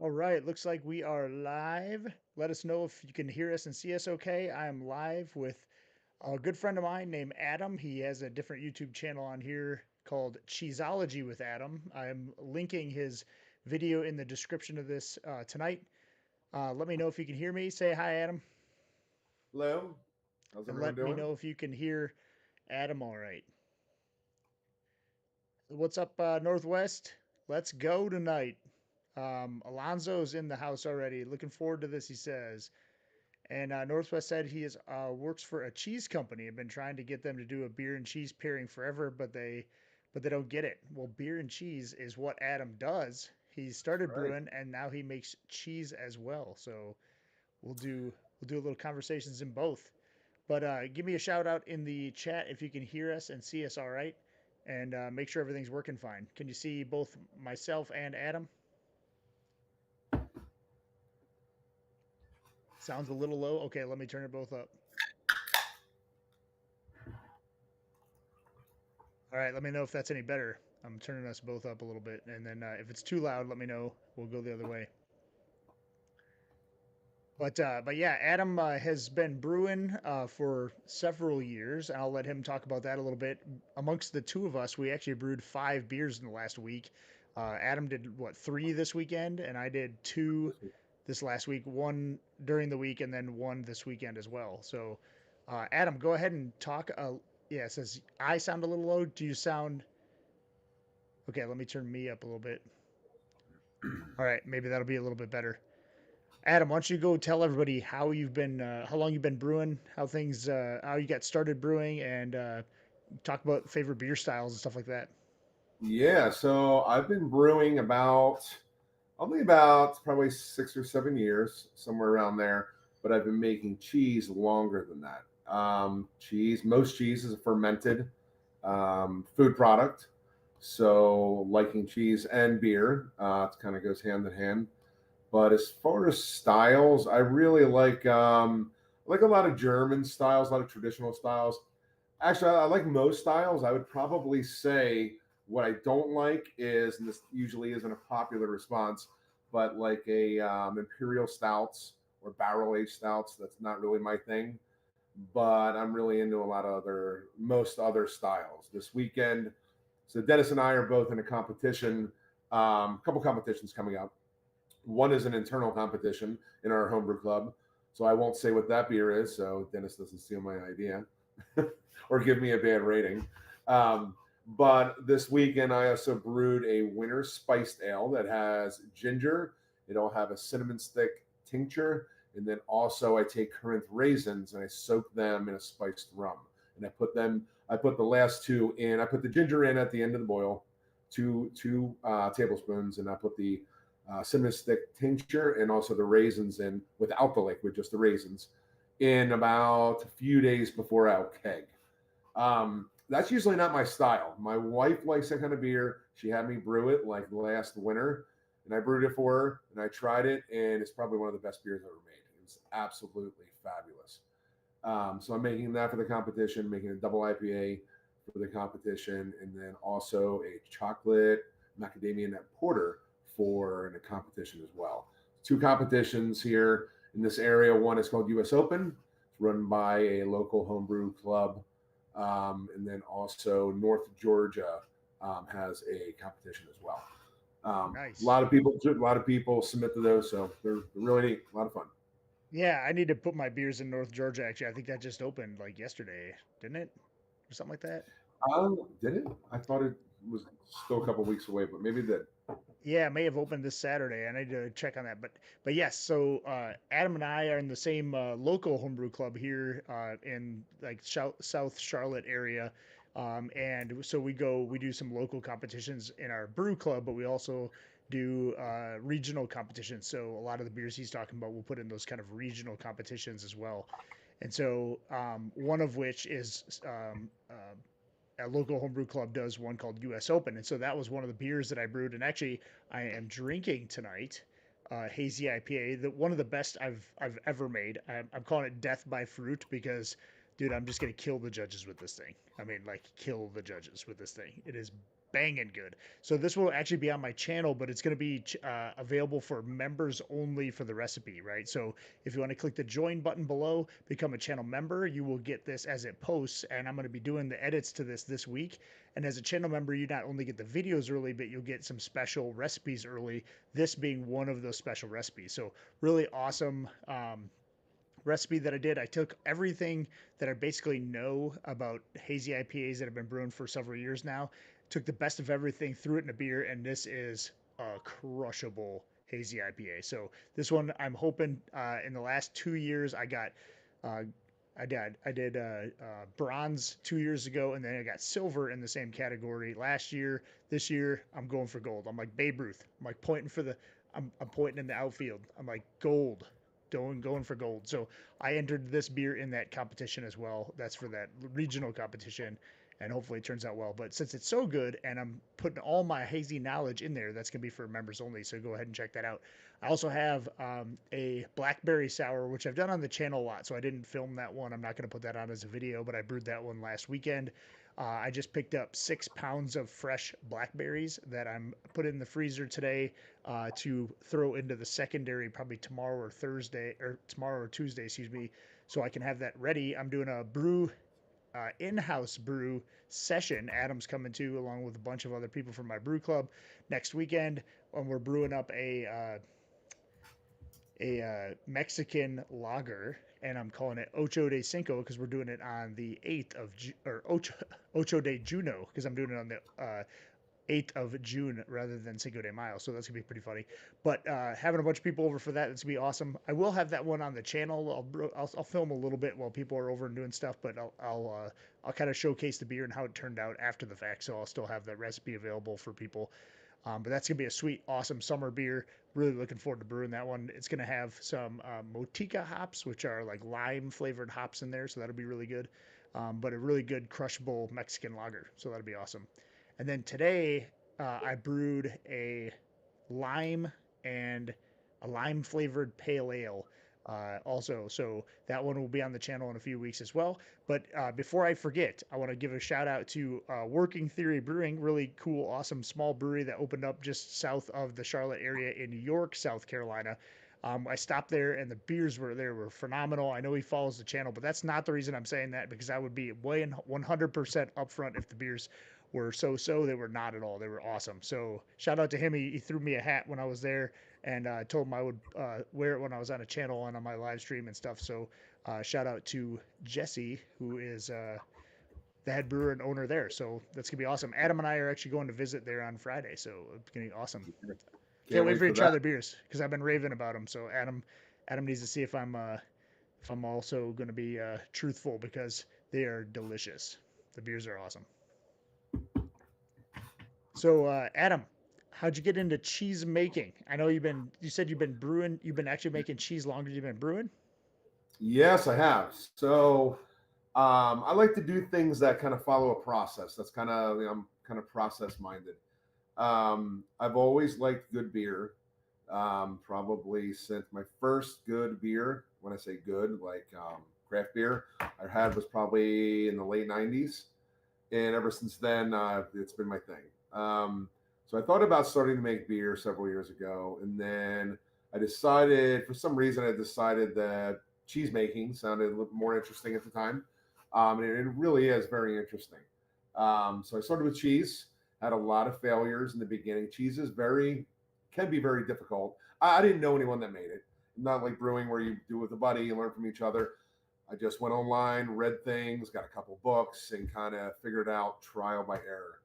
All right, looks like we are live. Let us know if you can hear us and see us okay. I am live with a good friend of mine named Adam. He has a different YouTube channel on here called Cheeseology with Adam. I'm linking his video in the description of this tonight. Let me know if you can hear me. Say hi, Adam, Hello, how's and everyone let me doing? know if you can hear Adam all right. What's up, Northwest? Let's go tonight. Alonzo's in the house already. Looking forward to this, he says. And Northwest said he is works for a cheese company. I've been trying to get them to do a beer and cheese pairing forever, but they don't get it. Well, beer and cheese is what Adam does. He started Right. brewing and now he makes cheese as well. So we'll do we'll do a little conversations in both. But give me a shout out in the chat if you can hear us and see us all right, and make sure everything's working fine. Can you see both myself and Adam? Sounds a little low. Okay, let me turn it both up. All right, let me know if that's any better. I'm turning us both up a little bit, and then if it's too loud, let me know. We'll go the other way. But yeah, Adam has been brewing for several years, and I'll let him talk about that a little bit. Amongst the two of us, we actually brewed 5 beers in the last week. Adam did what 3 this weekend, and I did 2 this last week. One during the week, and then one this weekend as well. So, Adam, go ahead and talk. Yeah, it says I sound a little low. Do you sound okay? Let me turn me up a little bit. All right, maybe that'll be a little bit better. Adam, why don't you go tell everybody how long you've been brewing, how you got started brewing, and talk about favorite beer styles and stuff like that. Yeah, so I've been brewing only about probably 6 or 7 years, somewhere around there, but I've been making cheese longer than that. Most cheese is a fermented food product. So liking cheese and beer, it kind of goes hand in hand. But as far as styles, I really like a lot of German styles, a lot of traditional styles. Actually, I like most styles. I would probably say what I don't like is, and this usually isn't a popular response, but like a imperial stouts or barrel aged stouts. That's not really my thing. But I'm really into a lot of most other styles. This weekend, so Dennis and I are both in a competition. A couple competitions coming up. One is an internal competition in our homebrew club. So I won't say what that beer is, so Dennis doesn't steal my idea or give me a bad rating. But this weekend, I also brewed a winter spiced ale that has ginger. It'll have a cinnamon stick tincture. And then also, I take currant raisins and I soak them in a spiced rum. And I put the last two in. I put the ginger in at the end of the boil, two tablespoons, and I put the cinnamon stick tincture and also the raisins in without the liquid, just the raisins, in about a few days before I'll keg. That's usually not my style. My wife likes that kind of beer. She had me brew it like last winter, and I brewed it for her, and I tried it, and it's probably one of the best beers I've ever made. It's absolutely fabulous. So I'm making that for the competition, making a double IPA for the competition, and then also a chocolate macadamia nut porter for the competition as well. Two competitions here in this area. One is called US Open. It's run by a local homebrew club. And then also North Georgia has a competition as well. Nice. A lot of people submit to those, so they're really neat, a lot of fun. Yeah, I need to put my beers in North Georgia. Actually, I think that just opened like yesterday, didn't it, or something like that? Did it? I thought it was still a couple weeks away, but maybe that. Yeah, it may have opened this Saturday. I need to check on that. But yes, so Adam and I are in the same local homebrew club here in like South Charlotte area. And so we do some local competitions in our brew club, but we also do regional competitions. So a lot of the beers he's talking about, we'll put in those kind of regional competitions as well. And so one of which is a local homebrew club does one called US Open, and so that was one of the beers that I brewed. And actually, I am drinking tonight, hazy IPA, one of the best I've ever made. I'm calling it Death by Fruit because, dude, I'm just gonna kill the judges with this thing. I mean, like kill the judges with this thing. It is banging good. So this will actually be on my channel, but it's going to be available for members only for the recipe, right? So if you want to click the join button below, become a channel member, you will get this as it posts. And I'm going to be doing the edits to this week. And as a channel member, you not only get the videos early, but you'll get some special recipes early. This being one of those special recipes. So really awesome. Recipe that I did. I took everything that I basically know about hazy IPAs that have been brewing for several years now, took the best of everything, threw it in a beer, and this is a crushable hazy IPA. So this one, I'm hoping in the last 2 years, I got. Uh, I did bronze 2 years ago, and then I got silver in the same category last year. This year, I'm going for gold. I'm like Babe Ruth. I'm like pointing for the. I'm pointing in the outfield. I'm like gold, going for gold. So I entered this beer in that competition as well. That's for that regional competition, and hopefully it turns out well. But since it's so good, and I'm putting all my hazy knowledge in there, that's gonna be for members only. So go ahead and check that out. I also have a blackberry sour, which I've done on the channel a lot. So I didn't film that one. I'm not gonna put that on as a video, but I brewed that one last weekend. I just picked up 6 pounds of fresh blackberries that I'm put in the freezer today to throw into the secondary probably tomorrow or Thursday or tomorrow or Tuesday, excuse me, so I can have that ready. I'm doing a in-house brew session. Adam's coming to along with a bunch of other people from my brew club next weekend, and we're brewing up a Mexican lager, and I'm calling it Ocho de Cinco because we're doing it on the 8th of or Ocho de Juno because I'm doing it on the 8th of June rather than Cinco de Mayo. So that's gonna be pretty funny. But having a bunch of people over for that, it's gonna be awesome. I will have that one on the channel. I'll film a little bit while people are over and doing stuff, but I'll kind of showcase the beer and how it turned out after the fact. So I'll still have the recipe available for people. But that's gonna be a sweet, awesome summer beer. Really looking forward to brewing that one. It's gonna have some Motica hops, which are like lime flavored hops in there, so that'll be really good. But a really good crushable Mexican lager, so that'll be awesome. And then today I brewed a lime and a lime flavored pale ale. Also, so that one will be on the channel in a few weeks as well. But before I forget, I want to give a shout out to Working Theory Brewing, really cool, awesome small brewery that opened up just south of the Charlotte area in York, South Carolina. I stopped there and the beers were phenomenal. I know he follows the channel, but that's not the reason I'm saying that because I would be way 100% upfront if the beers were so. They were not at all. They were awesome. So shout out to him. He threw me a hat when I was there and told him I would wear it when I was on a channel and on my live stream and stuff. So shout out to Jesse, who is the head brewer and owner there. So that's gonna be awesome. Adam and I are actually going to visit there on Friday, so it's gonna be awesome. Can't Can't wait wait for you for to try that. their beers because I've been raving about them. So Adam needs to see if I'm also going to be truthful because they are delicious. The beers are awesome. So Adam, how'd you get into cheese making? I know you said you've been brewing. You've been actually making cheese longer than you've been brewing. Yes, I have. So I like to do things that kind of follow a process. That's kind of, I'm kind of process minded. I've always liked good beer. Probably since my first good beer, when I say good, like craft beer, I had was probably in the late 90s. And ever since then, it's been my thing. So I thought about starting to make beer several years ago. And then I decided, for some reason, I decided that cheese making sounded a little more interesting at the time. And it really is very interesting. So I started with cheese, had a lot of failures in the beginning. Cheese is can be very difficult. I didn't know anyone that made it. Not like brewing where you do with a buddy, you learn from each other. I just went online, read things, got a couple books, and kind of figured out trial by error.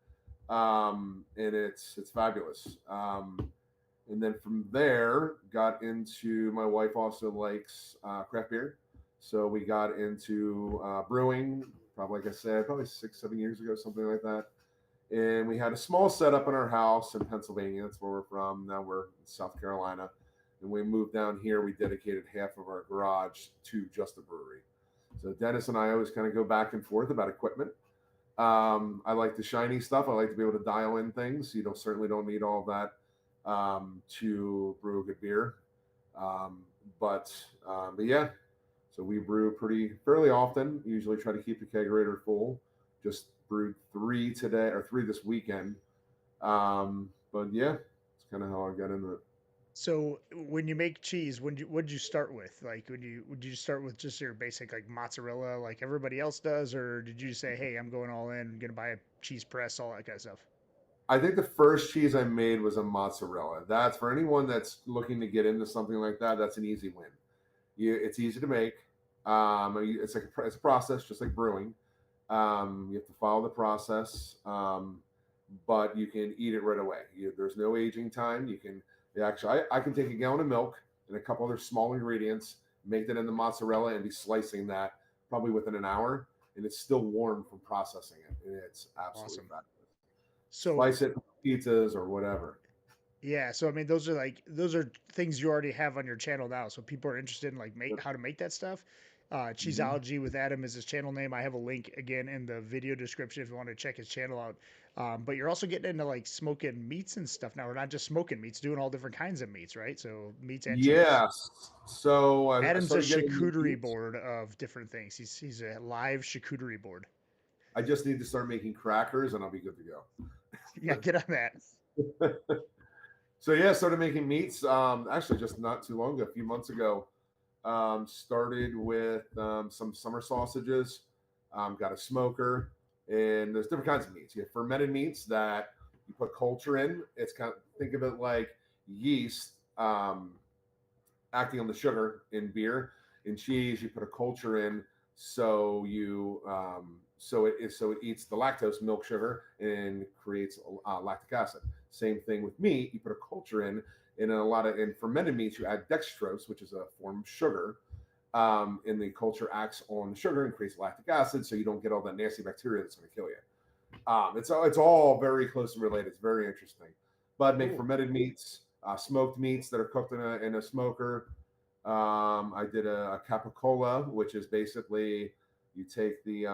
And it's fabulous. And then from there, got into my wife also likes craft beer, so we got into brewing. Probably, like I said, probably 6, 7 years ago, something like that. And we had a small setup in our house in Pennsylvania. That's where we're from. Now we're in South Carolina. And we moved down here. We dedicated half of our garage to just a brewery. So Dennis and I always kind of go back and forth about equipment. I like the shiny stuff. I like to be able to dial in things. You certainly don't need all of that to brew a good beer. Um, but yeah, so we brew pretty fairly often. Usually try to keep the kegerator full. Just brewed three today or three this weekend. But yeah, it's kind of how I got into it. So when you make cheese, what'd you start with? Like would you start with just your basic like mozzarella like everybody else does, or did you say, hey, I'm going all in, I'm gonna buy a cheese press, all that kind of stuff? I think the first cheese I made was a mozzarella. That's for anyone that's looking to get into something like that. That's an easy win. It's easy to make. It's like it's a process, just like brewing. You have to follow the process, but you can eat it right away. There's no aging time. You can actually, I can take a gallon of milk and a couple other small ingredients, make that into mozzarella, and be slicing that probably within an hour, and it's still warm from processing it, and it's absolutely Awesome. fabulous. So Slice it pizzas or whatever. yeah, so I mean, those are things you already have on your channel now. So people are interested in like make how to make that stuff. Mhm. Cheeseology with Adam is his channel name. I have a link again in the video description if you want to check his channel out. But you're also getting into like smoking meats and stuff now. We're not just smoking meats, doing all different kinds of meats, right? So meats and cheese. Yes. So I Adam's a started getting into charcuterie meats. board of different things. He's a live charcuterie board. I just need to start making crackers, and I'll be good to Yeah, get on that. go. So yeah, started making meats. Actually, just not too long ago, a few months ago. Started with some summer sausages. Got a smoker, and there's different kinds of meats. You have fermented meats that you put culture in. It's kind of, think of it like yeast acting on the sugar in beer. In cheese, you put a culture in, so so it eats the lactose milk sugar and creates lactic acid. Same thing with meat. You put a culture in a lot of in fermented meats, you add dextrose, which is a form of sugar. And the culture acts on the sugar and creates lactic acid, so you don't get all that nasty bacteria that's going to kill you. It's all very closely related. It's very interesting. But make Cool. fermented meats, smoked meats that are cooked in a smoker. I did a capicola, which is basically you take the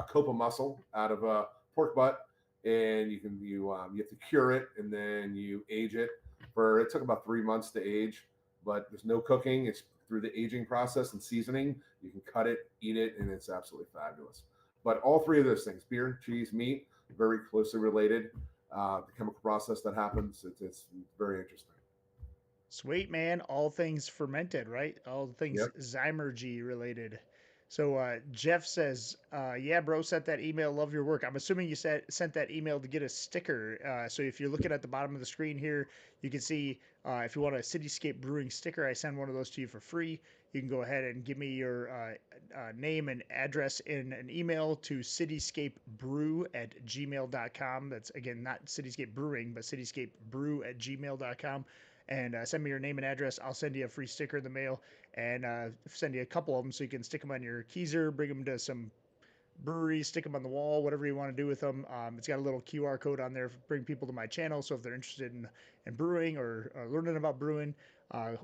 copa muscle out of a pork butt, and you have to cure it, and then you age it for. It took about 3 months to age, but there's no cooking. It's through the aging process and seasoning. You can cut it, eat it, and it's absolutely fabulous. But all three of those things, beer, cheese, meat, very closely related. The chemical process that happens, it's very interesting. Sweet man, all things fermented, right? All things Yep. Zymergy related. So Jeff says, "Yeah, bro, sent that email. Love your work. I'm assuming you sent that email to get a sticker. So if you're looking at the bottom of the screen here, you can see if you want a Cityscape Brewing sticker, I send one of those to you for free. You can go ahead and give me your name and address in an email to cityscapebrew@gmail.com. That's again not Cityscape Brewing, but cityscapebrew@gmail.com, and send me your name and address. I'll send you a free sticker in the mail and send you a couple of them so you can stick them on your keyser, bring them to some breweries, stick them on the wall, whatever you want to do with them. It's got a little QR code on there, bring people to my channel. So if they're interested in brewing or learning about brewing,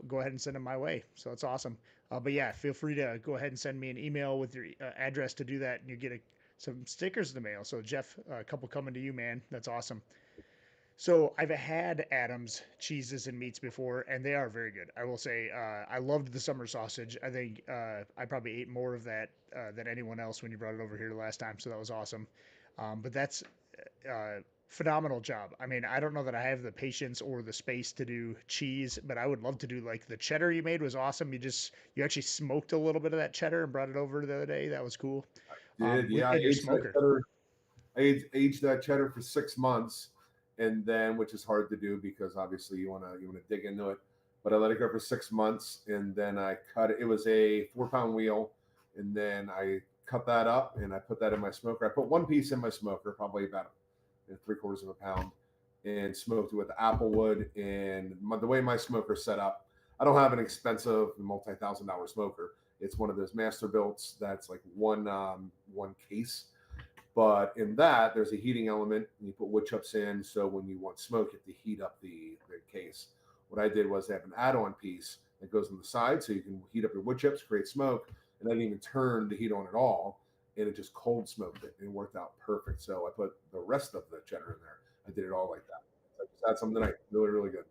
go ahead and send them my way. So that's awesome. But yeah, feel free to go ahead and send me an email with your address to do that, and you get some stickers in the mail. So Jeff, a couple coming to you, man. That's awesome. So I've had Adams cheeses and meats before, and they are very good. I will say I loved the summer sausage. I think I probably ate more of that than anyone else when you brought it over here last time, so that was awesome. But that's phenomenal job. I mean, I don't know that I have the patience or the space to do cheese, but I would love to do like the cheddar you made was awesome. You actually smoked a little bit of that cheddar and brought it over the other day. That was cool. Did yeah, I In your aged that smoker. cheddar. Aged that cheddar for 6 months, and then which is hard to do because obviously you want to dig into it. But I let it go for 6 months, and then I cut it. It was a 4 pound wheel, and then I cut that up and I put that in my smoker. I put one piece in my smoker, probably about 3/4 of a pound, and smoked it with applewood. And the way my smoker's set up, I don't have an expensive multi-thousand-dollar smoker. It's one of those master builts that's like one case, but in that, there's a heating element, and you put wood chips in. So when you want smoke, you have to heat up the case. What I did was have an add-on piece that goes on the side, so you can heat up your wood chips, create smoke, and I didn't even turn the heat on at all, and it just cold smoked it, and it worked out perfect. So I put the rest of the cheddar in there. I did it all like that. So I just had some tonight. Really, really good.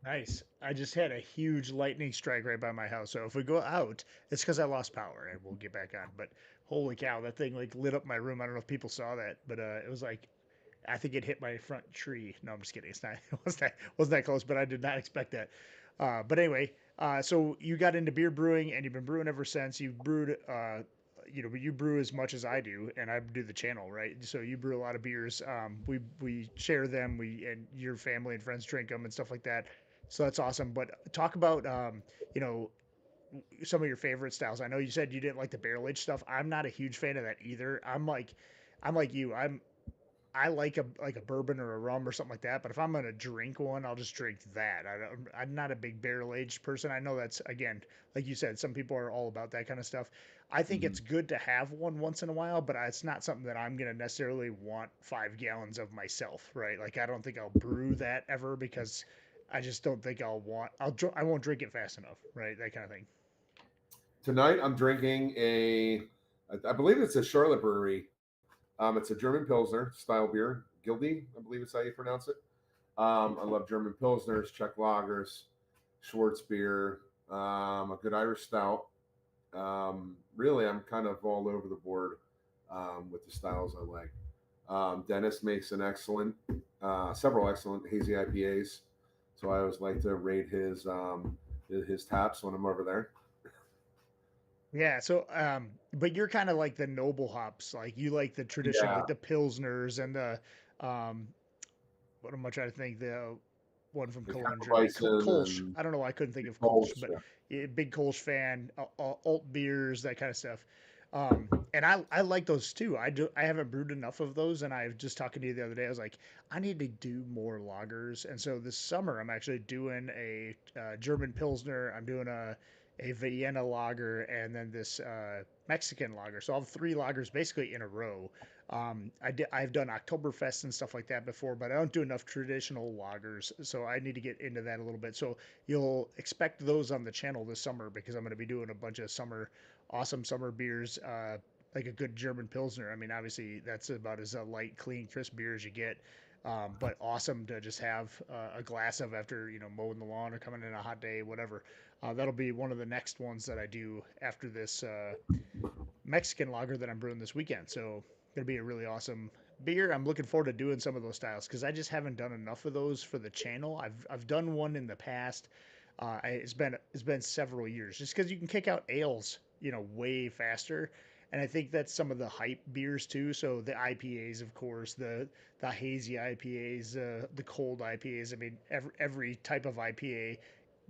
Nice. I just had a huge lightning strike right by my house. So if we go out, it's because I lost power and we'll get back on. But holy cow, that thing like lit up my room. I don't know if people saw that, but it was like I think it hit my front tree. No, I'm just kidding. It's not. It wasn't that close, but I did not expect that. But anyway, so you got into beer brewing and you've been brewing ever since. You brewed, but you brew as much as I do, and I do the channel, right? So you brew a lot of beers. We share them. We and your family and friends drink them and stuff like that. So that's awesome. But talk about you know some of your favorite styles. I know you said you didn't like the barrel aged stuff. I'm not a huge fan of that either. I'm like you. I like a bourbon or a rum or something like that. But if I'm gonna drink one, I'll just drink that. I'm not a big barrel aged person. I know that's again, like you said, some people are all about that kind of stuff. I think Mhm. it's good to have one once in a while, but it's not something that I'm gonna necessarily want 5 gallons of myself, right? Like I don't think I'll brew that ever because I just don't think I'll want. I won't drink it fast enough, right? That kind of thing. Tonight I'm drinking I believe it's a Charlotte brewery. It's a German Pilsner style beer, Gildy, I believe is how you pronounce it. I love German Pilsners, Czech lagers, Schwarzbier, a good Irish stout. Really, I'm kind of all over the board with the styles I like. Dennis makes several excellent hazy IPAs. So I always like to rate his taps when I'm over there. Yeah, so but you're kind of like the noble hops, like you like the traditional, Yeah, like the pilsners and the um what am I trying to think the one from the Cologne, Germany, Hefeweizen Kolsch. and I don't know why I couldn't think the of Kolsch, Kolsch. but Yeah. yeah, big Kolsch fan, alt beers, that kind of stuff. And I like those too. I haven't brewed enough of those, and I was just talking to you the other day. I was like, I need to do more lagers, and so this summer I'm actually doing a German Pilsner. I'm doing a Vienna lager, and then this Mexican lager. So I'll have 3 lagers basically in a row. I've done Oktoberfest and stuff like that before, but I don't do enough traditional lagers, so I need to get into that a little bit. So you'll expect those on the channel this summer because I'm going to be doing a bunch of awesome summer beers, like a good German Pilsner. I mean, obviously that's about as a light, clean, crisp beer as you get. But awesome to just have a glass of after mowing the lawn or coming in a hot day, whatever. That'll be one of the next ones that I do after this Mexican lager that I'm brewing this weekend. So gonna be a really awesome beer. I'm looking forward to doing some of those styles because I just haven't done enough of those for the channel. I've done one in the past. It's been several years just because you can kick out ales way faster. And I think that's some of the hype beers too. So the IPAs, of course, the hazy IPAs, the cold IPAs. I mean, every type of IPA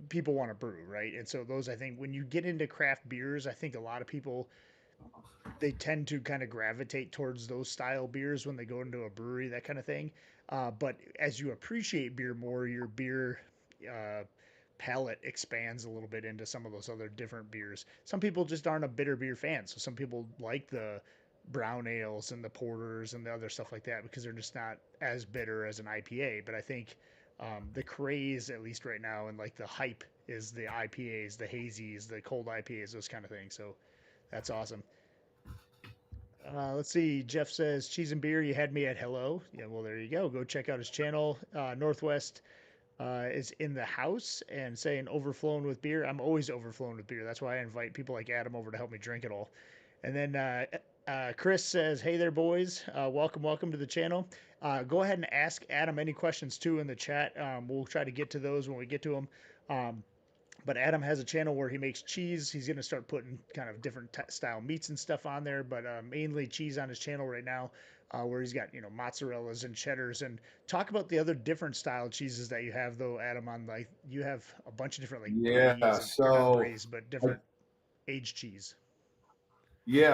people want to brew, right? And so those, I think, when you get into craft beers, I think a lot of people they tend to kind of gravitate towards those style beers when they go into a brewery, that kind of thing. But as you appreciate beer more, your beer uh, palate expands a little bit into some of those other different beers. Some people just aren't a bitter beer fan, so some people like the brown ales and the porters and the other stuff like that because they're just not as bitter as an IPA. But I think the craze, at least right now, and like the hype is the IPAs, the hazies, the cold IPAs, those kind of things. So that's awesome. Let's see. Jeff says, cheese and beer, you had me at hello. Yeah, well, there you go. Go check out his channel. Northwest is in the house and saying overflowing with beer. I'm always overflowing with beer. That's why I invite people like Adam over to help me drink it all. And then Chris says, hey there, boys. Welcome to the channel. Go ahead and ask Adam any questions too in the chat. We'll try to get to those when we get to them. Um, but Adam has a channel where he makes cheese. He's going to start putting kind of different style meats and stuff on there, but mainly cheese on his channel right now, where he's got mozzarellas and cheddars. And talk about the other different style cheeses that you have, though, Adam. On like you have a bunch of different like Yeah. braised or not So braised, but I, different aged cheese.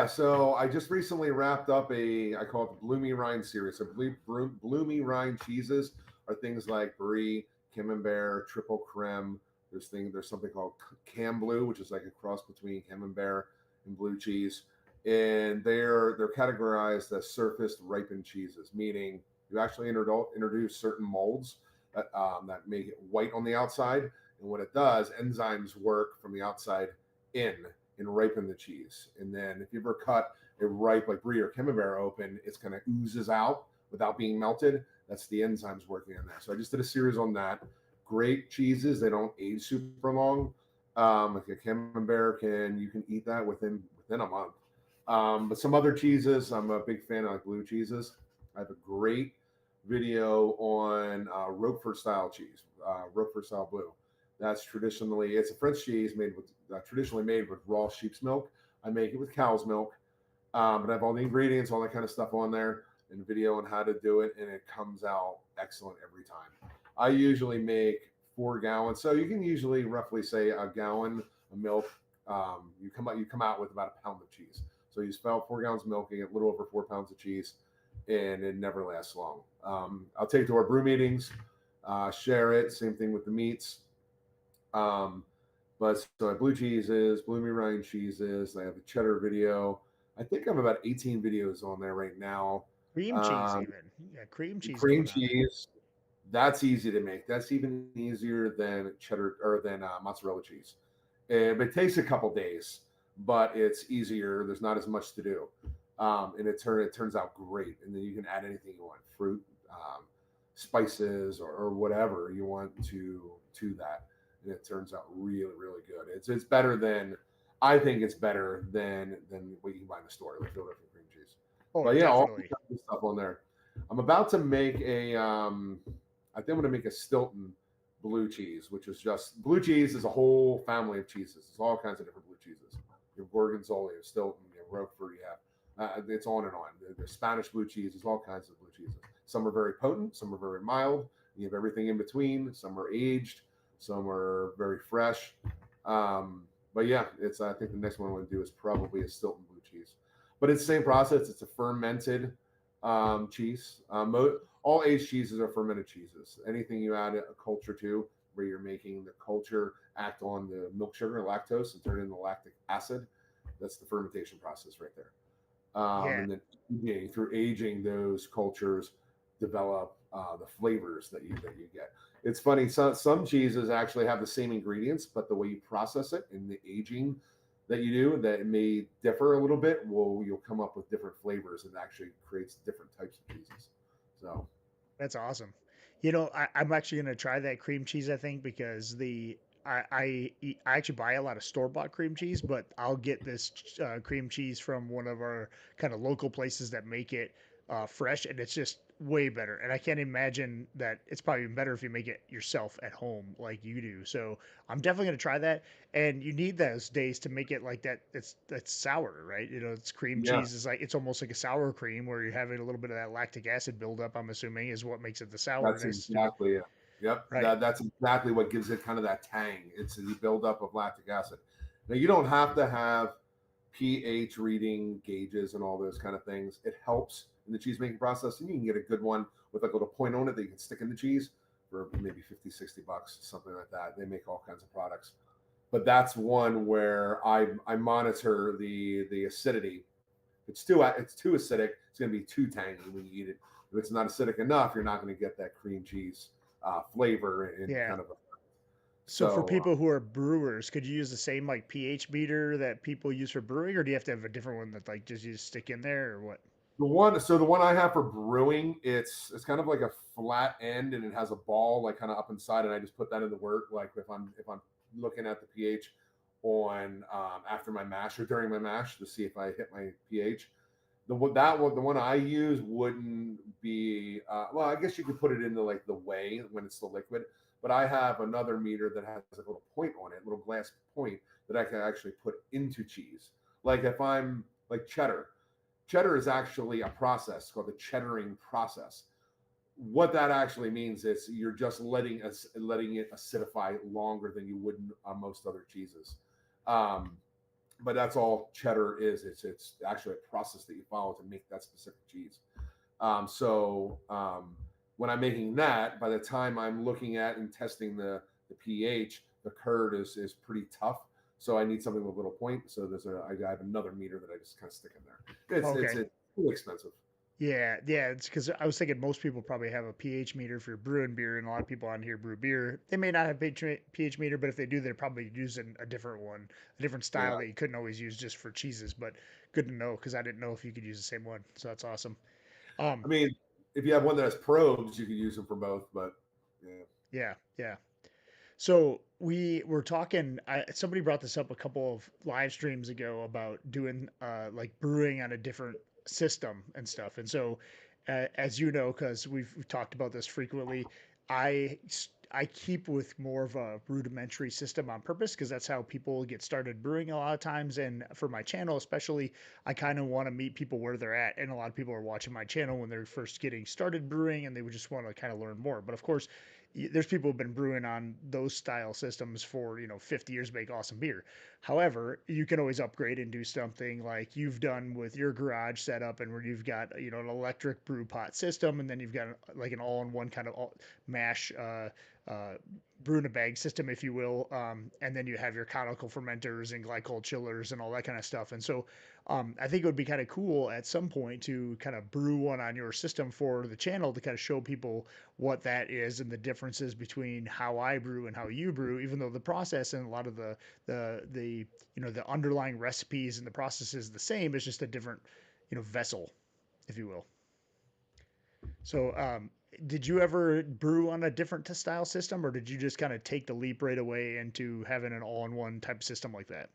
so I just recently wrapped up I call it the Bloomy Rind series. I believe Bloomy Rind cheeses are things like Brie, Camembert, Triple Creme. There's something called Cam Blue, which is like a cross between Camembert and blue cheese, and they're categorized as surfaced ripened cheeses, meaning you actually introduce certain molds that make it white on the outside, and what it does, enzymes work from the outside in and ripen the cheese. And then if you ever cut a ripe like brie or camembert open, it's kind of oozes out without being melted. That's the enzymes working on that. So I just did a series on that. Great cheeses. They don't age super long. Like a camembert you can eat that within a month. But some other cheeses, I'm a big fan of like blue cheeses. I have a great video on Roquefort style cheese, Roquefort style blue. That's traditionally it's a French cheese made with traditionally made with raw sheep's milk. I make it with cow's milk, but I have all the ingredients, all that kind of stuff on there, and video on how to do it, and it comes out excellent every time. I usually make 4 gallons, so you can usually roughly say a gallon of milk. You come out with about a pound of cheese. So you spell 4 gallons of milk, you get a little over 4 pounds of cheese, and it never lasts long. I'll take it to our brew meetings, share it. Same thing with the meats. Um, but so I have blue cheeses, blue Ryan cheeses. I have a cheddar video. I think I'm about 18 videos on there right now. Cream cheese, Um, even. You got cream cheese Cream going on there. cheese, that's easy to make. That's even easier than cheddar or than mozzarella cheese. It takes a couple days, but it's easier. There's not as much to do, and it turns out great. And then you can add anything you want, fruit, spices, or whatever you want to that, and it turns out really really good. It's better than I think it's better than what you can buy in the store, like Philadelphia cream cheese. Oh, But yeah, all definitely. kinds of stuff on there. I'm about to make a I think I'm going to make a Stilton blue cheese, which is just blue cheese is a whole family of cheeses. There's all kinds of different blue cheeses. You have Gorgonzola, you have Stilton, you have Roquefort, you have it's on and on. There's Spanish blue cheese. There's all kinds of blue cheeses. Some are very potent, some are very mild. You have everything in between. Some are aged, some are very fresh. But yeah, it's I think the next one I'm going to do is probably a Stilton blue cheese. But it's the same process. It's a fermented cheese. All aged cheeses are fermented cheeses. Anything you add a culture to, where you're making the culture act on the milk sugar, lactose, and turn it into lactic acid, that's the fermentation process right there. Yeah. And then through aging, those cultures develop the flavors that you get. It's funny. Some cheeses actually have the same ingredients, but the way you process it and the aging that you do, that it may differ a little bit. Well, you'll come up with different flavors, and actually creates different types of cheeses. So That's awesome. I'm actually gonna try that cream cheese. I think because I actually buy a lot of store bought cream cheese, but I'll get this cream cheese from one of our kind of local places that make it fresh, and it's just way better. And I can't imagine that it's probably even better if you make it yourself at home like you do. So I'm definitely gonna try that. And you need those days to make it like that. That's sour, right? It's cream yeah, cheese is like it's almost like a sour cream where you're having a little bit of that lactic acid buildup. I'm assuming is what makes it the that's sourness to it. exactly it. Yep, Right. that's exactly what gives it kind of that tang. It's the buildup of lactic acid. Now you don't have to have pH reading gauges and all those kind of things. It helps in the cheese making process, and you can get a good one with like a little point on it that you can stick in the cheese for maybe 50, $60, something like that. They make all kinds of products. But that's one where I monitor the acidity. If it's too acidic, it's going to be too tangy when you eat it. If it's not acidic enough, you're not going to get that cream cheese flavor and Yeah. kind of a So for so. people who are brewers, could you use the same like pH meter that people use for brewing, or do you have to have a different one that like just you just stick in there, or what? The one I have for brewing, it's kind of like a flat end, and it has a ball like kind of up inside, and I just put that in the work. Like if I'm looking at the pH on after my mash or during my mash to see if I hit my pH. The one I use wouldn't be well. I guess you could put it into like the whey when it's the liquid, but I have another meter that has a little point on it, a little glass point that I can actually put into cheese. Like if I'm like cheddar is actually a process called the cheddaring process. What that actually means is you're just letting it acidify longer than you would on most other cheeses. Um, but that's all cheddar is. It's actually a process that you follow to make that specific cheese. When I'm making that, by the time I'm looking at and testing the pH, the curd is pretty tough. So I need something with a little point. So I have another meter that I just kind of stick in there. Okay. It's really expensive. Yeah, yeah. It's because I was thinking most people probably have a pH meter for brewing beer, and a lot of people on here brew beer. They may not have pH meter, but if they do, they're probably using a different one, a different Yeah. style that you couldn't always use just for cheeses. But good to know because I didn't know if you could use the same one. So that's awesome. I Um, mean, if you have one that has probes, you can use them for both. But yeah, yeah, yeah. So we were talking. Somebody brought this up a couple of live streams ago about doing like brewing on a different system and stuff. And so As you know, because we've talked about this frequently, I keep with more of a rudimentary system on purpose because that's how people get started brewing a lot of times. And for my channel, especially, I kind of want to meet people where they're at. And a lot of people are watching my channel when they're first getting started brewing and they would just want to kind of learn more. But of course, there's people who've been brewing on those style systems for 50 years, make awesome beer. However, you can always upgrade and do something like you've done with your garage setup, and where you've got an electric brew pot system, and then you've got like an all-in-one kind of mash uh, brew in a bag system, if you will, and then you have your conical fermenters and glycol chillers and all that kind of stuff. And so I think it would be kind of cool at some point to kind of brew one on your system for the channel to kind of show people what that is and the differences between how I brew and how you brew, even though the process and a lot of the underlying recipes and the process is the same. It's just a different vessel, if you will. So, did you ever brew on a different style system, or did you just kind of take the leap right away into having an all-in-one type of system like that?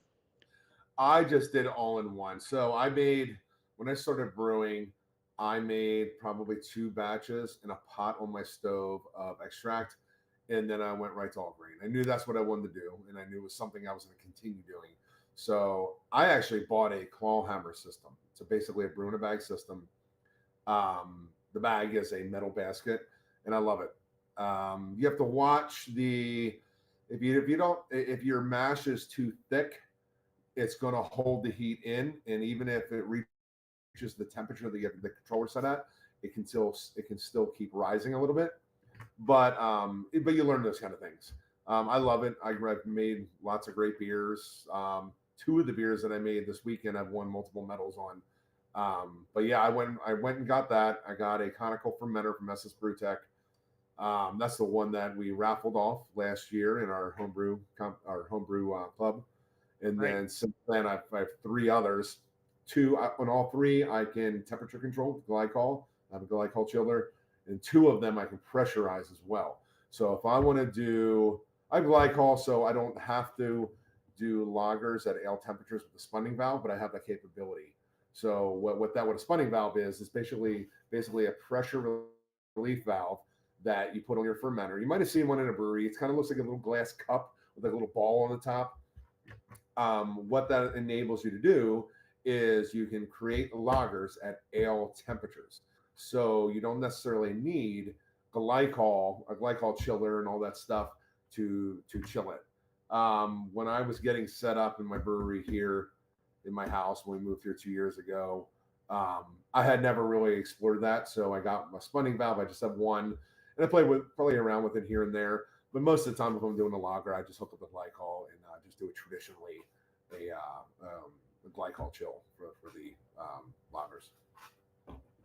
I just did all in one. So I made when I started brewing, I made probably 2 batches in a pot on my stove of extract, and then I went right to all grain. I knew that's what I wanted to do, and I knew it was something I was going to continue doing. So I actually bought a claw hammer system. So basically a brew in a bag system. The bag is a metal basket, and I love it. You have to watch the if you don't if your mash is too thick, it's going to hold the heat in, and even if it reaches the temperature that you have the controller set at, it can still keep rising a little bit. But you learn those kind of things. I love it. I've made lots of great beers. Two of the beers that I made this weekend, I've won multiple medals on. But yeah, I went and got that. I got a conical fermenter from SS Brewtech. That's the one that we raffled off last year in our homebrew club. And Right. then since then, I have 3 others. Two on all three, I can temperature control with glycol. I have a glycol chiller, and 2 of them I can pressurize as well. So if I want to do, I have glycol, so I don't have to do lagers at ale temperatures with the spunding valve, but I have that capability. So what a spunding valve is basically a pressure relief valve that you put on your fermenter. You might have seen one in a brewery. It kind of looks like a little glass cup with like a little ball on the top. What that enables you to do is you can create lagers at ale temperatures. So you don't necessarily need a glycol chiller, and all that stuff to chill it. When I was getting set up in my brewery here in my house when we moved here 2 years ago, I had never really explored that. So I got my spunding valve. I just have one, and I play around with it here and there. But most of the time, if I'm doing a lager, I just hook up the glycol and just do it traditionally, a, uh, um, a glycol chill for the lagers.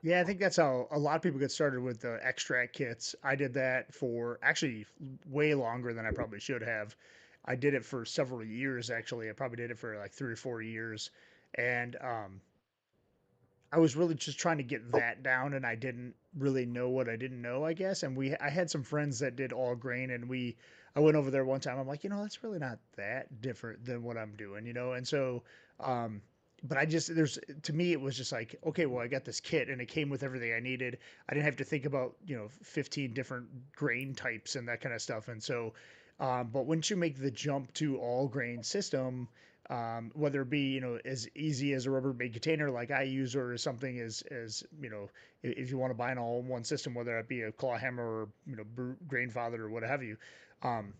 Yeah, I think that's how a lot of people get started with the extract kits. I did that for actually way longer than I probably should have. I did it for several years, actually. I probably did it for like 3 or 4 years. And I was really just trying to get that down, and I didn't really know what I didn't know, I guess. And I had some friends that did all grain, and I went over there one time. I'm like, that's really not that different than what I'm doing. And so, um, but to me, it was just like, okay, well, I got this kit, and it came with everything I needed. I didn't have to think about 15 different grain types and that kind of stuff. And so, but once you make the jump to all grain system, whether it be as easy as a Rubbermaid container like I use, or something as if you want to buy an all-in-one system, whether it be a claw hammer or grain father or what have you. um,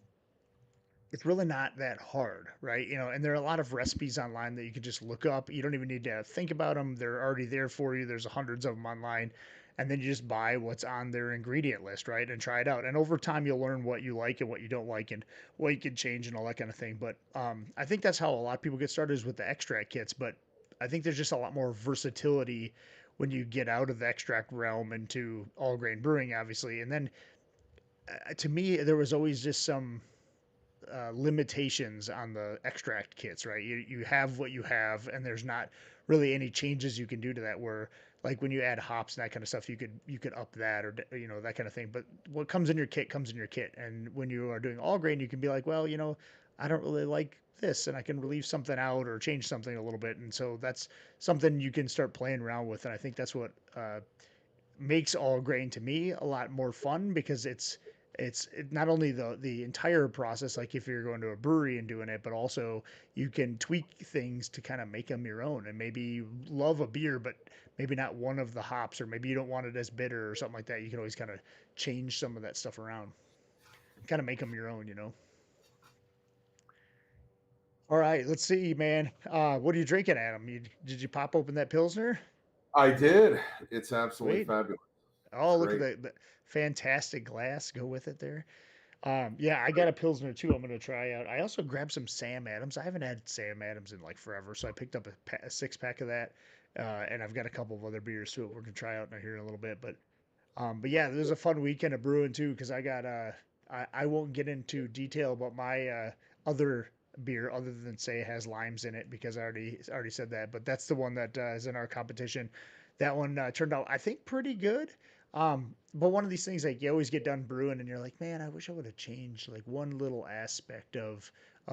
it's really not that hard, right? And there are a lot of recipes online that you can just look up. You don't even need to think about them. They're already there for you. There's hundreds of them online. And then you just buy what's on their ingredient list, right? And try it out. And over time, you'll learn what you like and what you don't like and what you can change and all that kind of thing. But I think that's how a lot of people get started is with the extract kits. But I think there's just a lot more versatility when you get out of the extract realm into all grain brewing, obviously. And then to me, there was always just some limitations on the extract kits, right? You have what you have, and there's not really any changes you can do to that. Where like when you add hops and that kind of stuff, you could up that or that kind of thing. But what comes in your kit comes in your kit, and when you are doing all grain, you can be like, well, I don't really like this, and I can leave something out or change something a little bit, and so that's something you can start playing around with. And I think that's what makes all grain to me a lot more fun because not only the entire process, like if you're going to a brewery and doing it, but also you can tweak things to kind of make them your own. And maybe you love a beer, but maybe not one of the hops, or maybe you don't want it as bitter or something like that. You can always kind of change some of that stuff around, kind of make them your own, you know. All right, let's see, man. What are you drinking, Adam? Did you pop open that Pilsner? I did. It's absolutely Sweet. fabulous. It's Oh, look at great. the fantastic glass. Go with it there. Yeah, I got a Pilsner too. I'm gonna try out. I also grabbed some Sam Adams. I haven't had Sam Adams in like forever, so I picked up a 6 pack of that, and I've got a couple of other beers too. We're gonna try out in here in a little bit, but yeah, it was a fun weekend of brewing too because I got I won't get into detail about my other beer other than say it has limes in it because I already said that, but that's the one that is in our competition. That one turned out I think pretty good. But one of these things like you always get done brewing and you're like, man, I wish I would have changed like one little aspect of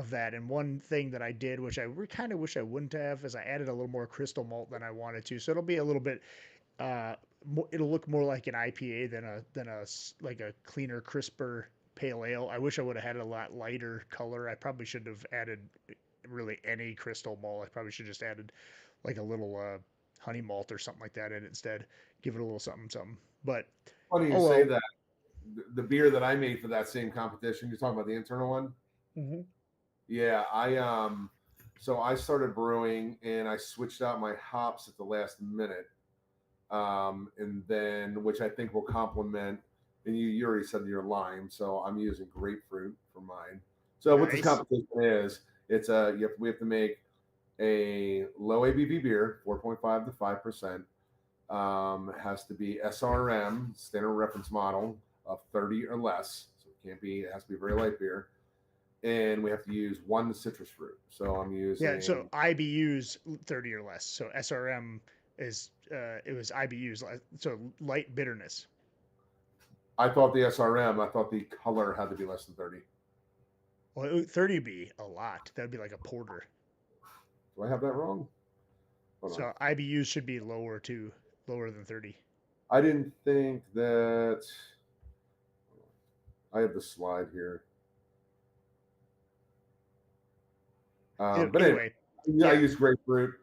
that. And one thing that I did, which I kind of wish I wouldn't have, is I added a little more crystal malt than I wanted to. So it'll be a little bit uh, it'll look more like an IPA than a like a cleaner, crisper pale ale. I wish I would have had a lot lighter color. I probably should have added really any crystal malt. I probably should just added like a little honey malt or something like that in it instead. Give it a little something something. But Funny you oh say well. that. The beer that I made for that same competition, you're talking about the internal one? Mm-hmm. Yeah, so I started brewing and I switched out my hops at the last minute. And then which I think will complement. And you already said your lime, so I'm using grapefruit for mine. So what this Nice. competition is, it's a we have to make a low ABV beer, 4.5 to 5%. It has to be SRM, standard reference model of 30 or less. So it can't be. It has to be a very light beer, and we have to use one citrus fruit. So I'm Yeah. So using. IBUs 30 or less. So SRM is it was IBUs, so light bitterness. I thought the SRM. I thought the color had to be less than 30. Well, 30 would be a lot. That would be like a porter. Do I have that wrong? Hold on. So IBUs should be lower too, lower than 30. I didn't think that. I have the slide here. But anyway, Anyway, I yeah, use grapefruit,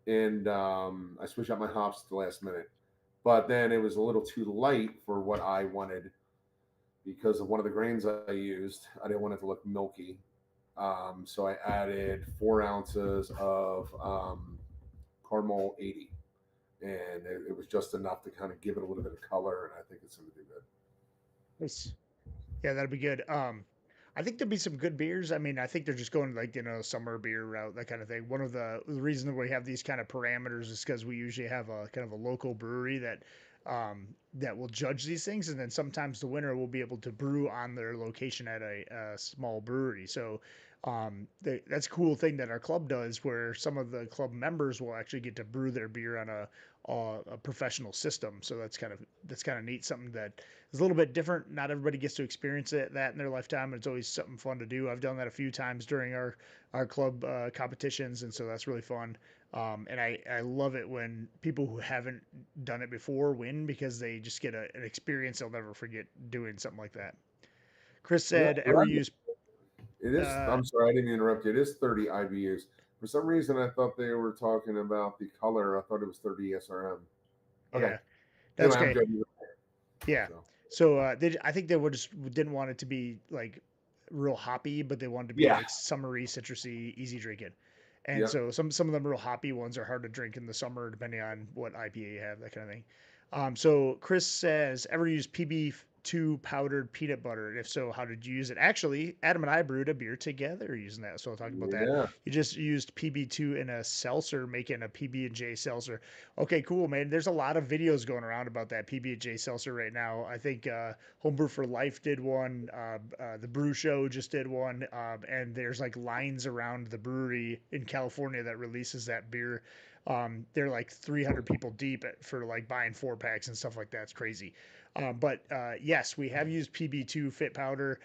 and I switched out my hops at the last minute. But then it was a little too light for what I wanted because of one of the grains I used. I didn't want it to look milky. So I added 4 ounces of caramel 80. And it was just enough to kind of give it a little bit of color. And I think it's going to do good. nice. Yeah, that'd be good. I think there'd be some good beers. I mean, I think they're just going like summer beer route, that kind of thing. One of the reasons we have these kind of parameters is because we usually have a kind of a local brewery that will judge these things, and then sometimes the winner will be able to brew on their location at a small brewery. So that's a cool thing that our club does, where some of the club members will actually get to brew their beer on a professional system. So that's kind of neat. Something that is a little bit different. Not everybody gets to experience that in their lifetime, and it's always something fun to do. I've done that a few times during our club competitions, and so that's really fun. And I love it when people who haven't done it before win because they just get an experience they'll never forget doing something like that. Chris Yeah, said, "Ever use?" it is. Uh, I'm sorry, I didn't interrupt you. It is 30 IBUs. For some reason, I thought they were talking about the color. I thought it was 30 SRM. Okay. yeah, that's Anyway, I'm great. good. Yeah. So, So I think they would just didn't want it to be like real hoppy, but they wanted to be yeah. like summery, citrusy, easy drinking. And Yep. so some of them real hoppy ones are hard to drink in the summer, depending on what IPA you have, that kind of thing. So Chris says, ever use PB2 powdered peanut butter? And if so, how did you use it? Actually, Adam and I brewed a beer together using that. So I'll talk about that. Yeah. You just used PB2 in a seltzer, making a PB&J seltzer. Okay, cool, man. There's a lot of videos going around about that PB&J seltzer right now. I think Homebrew for Life did one. The Brew Show just did one. And there's like lines around the brewery in California that releases that beer. They're like 300 people deep for like buying 4 packs and stuff like that. It's crazy. But yes, we have used PB2 fit powder.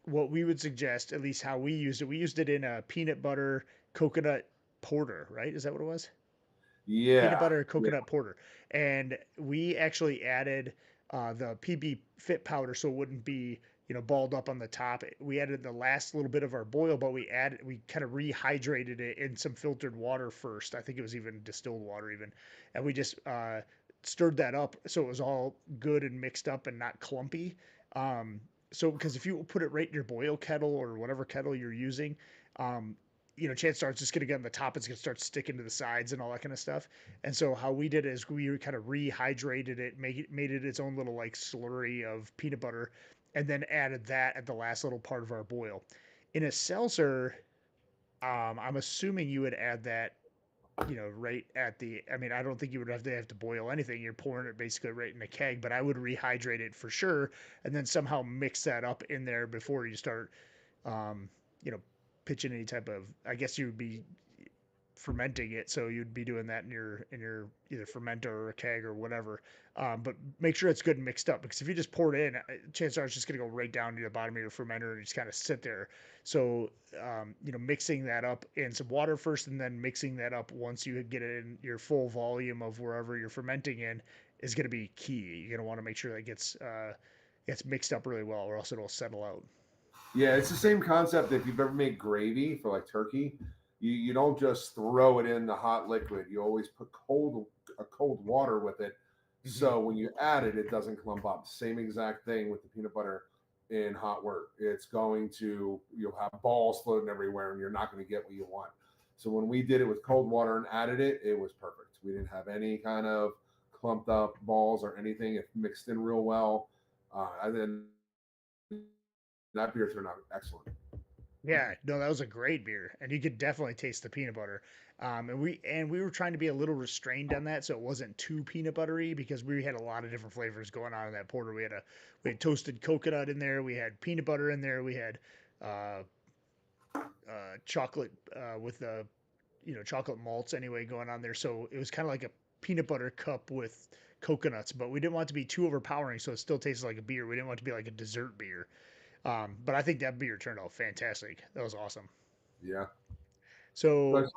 What we would suggest, at least how we used it in a peanut butter coconut porter, right? Is that what it was? peanut Yeah, butter yeah. coconut porter, and we actually added the PB Fit powder so it wouldn't be balled up on the top. We added the last little bit of our boil, but we kind of rehydrated it in some filtered water first. I think it was even distilled water even, and we just stirred that up so it was all good and mixed up and not clumpy. Um, so because if you put it right in your boil kettle or whatever kettle you're using, um, chances are it's just going to get on the top. It's going to start sticking to the sides and all that kind of stuff. And so how we did it is we kind of rehydrated it, made it its own little like slurry of peanut butter, and then added that at the last little part of our boil. In a seltzer, I'm assuming you would add that, right at the. I mean, I don't think you would have to boil anything. You're pouring it basically right in a keg, but I would rehydrate it for sure, and then somehow mix that up in there before you start, um, you know, pitching any type of. I guess you would be fermenting it, so you'd be doing that in your either fermenter or a keg or whatever. But make sure it's good and mixed up because if you just pour it in, chances are it's just going to go right down to the bottom of your fermenter and just kind of sit there. So mixing that up in some water first, and then mixing that up once you get it in your full volume of wherever you're fermenting in is going to be key. You're going to want to make sure that gets mixed up really well, or else it'll settle out. Yeah, it's the same concept. If you've ever made gravy for like turkey, you don't just throw it in the hot liquid. You always put cold water with it, Mm-hmm. so when you add it, it doesn't clump up. Same exact thing with the peanut butter in hot work. It's going to you'll have balls floating everywhere, and you're not going to get what you want. So when we did it with cold water and added it, it was perfect. We didn't have any kind of clumped up balls or anything. It mixed in real well, and then that beer turned out excellent. Yeah, no, that was a great beer, and you could definitely taste the peanut butter. And we were trying to be a little restrained on that, so it wasn't too peanut buttery because we had a lot of different flavors going on in that porter. We had toasted coconut in there, we had peanut butter in there, we had uh, chocolate with the chocolate malts anyway going on there. So it was kind of like a peanut butter cup with coconuts, but we didn't want it to be too overpowering, so it still tastes like a beer. We didn't want it to be like a dessert beer. But I think that beer turned out fantastic. That was awesome. Yeah. So So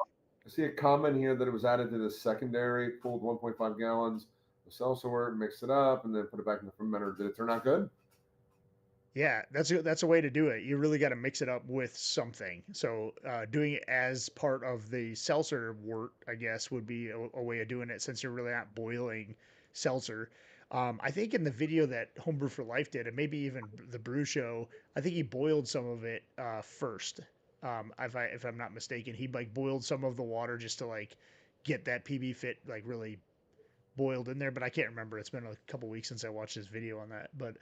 I see a comment here that it was added to the secondary, pulled 1.5 gallons of seltzer wort, mixed it up, and then put it back in the fermenter. Did it turn out good? yeah, that's a way to do it. You really got to mix it up with something. So doing it as part of the seltzer wort, I guess, would be a way of doing it since you're really not boiling seltzer. I think in the video that Homebrew for Life did, and maybe even the Brew Show, I think he boiled some of it first. If I'm not mistaken, he like boiled some of the water just to like get that PB fit like really boiled in there, but I can't remember. It's been a couple weeks since I watched this video on that, but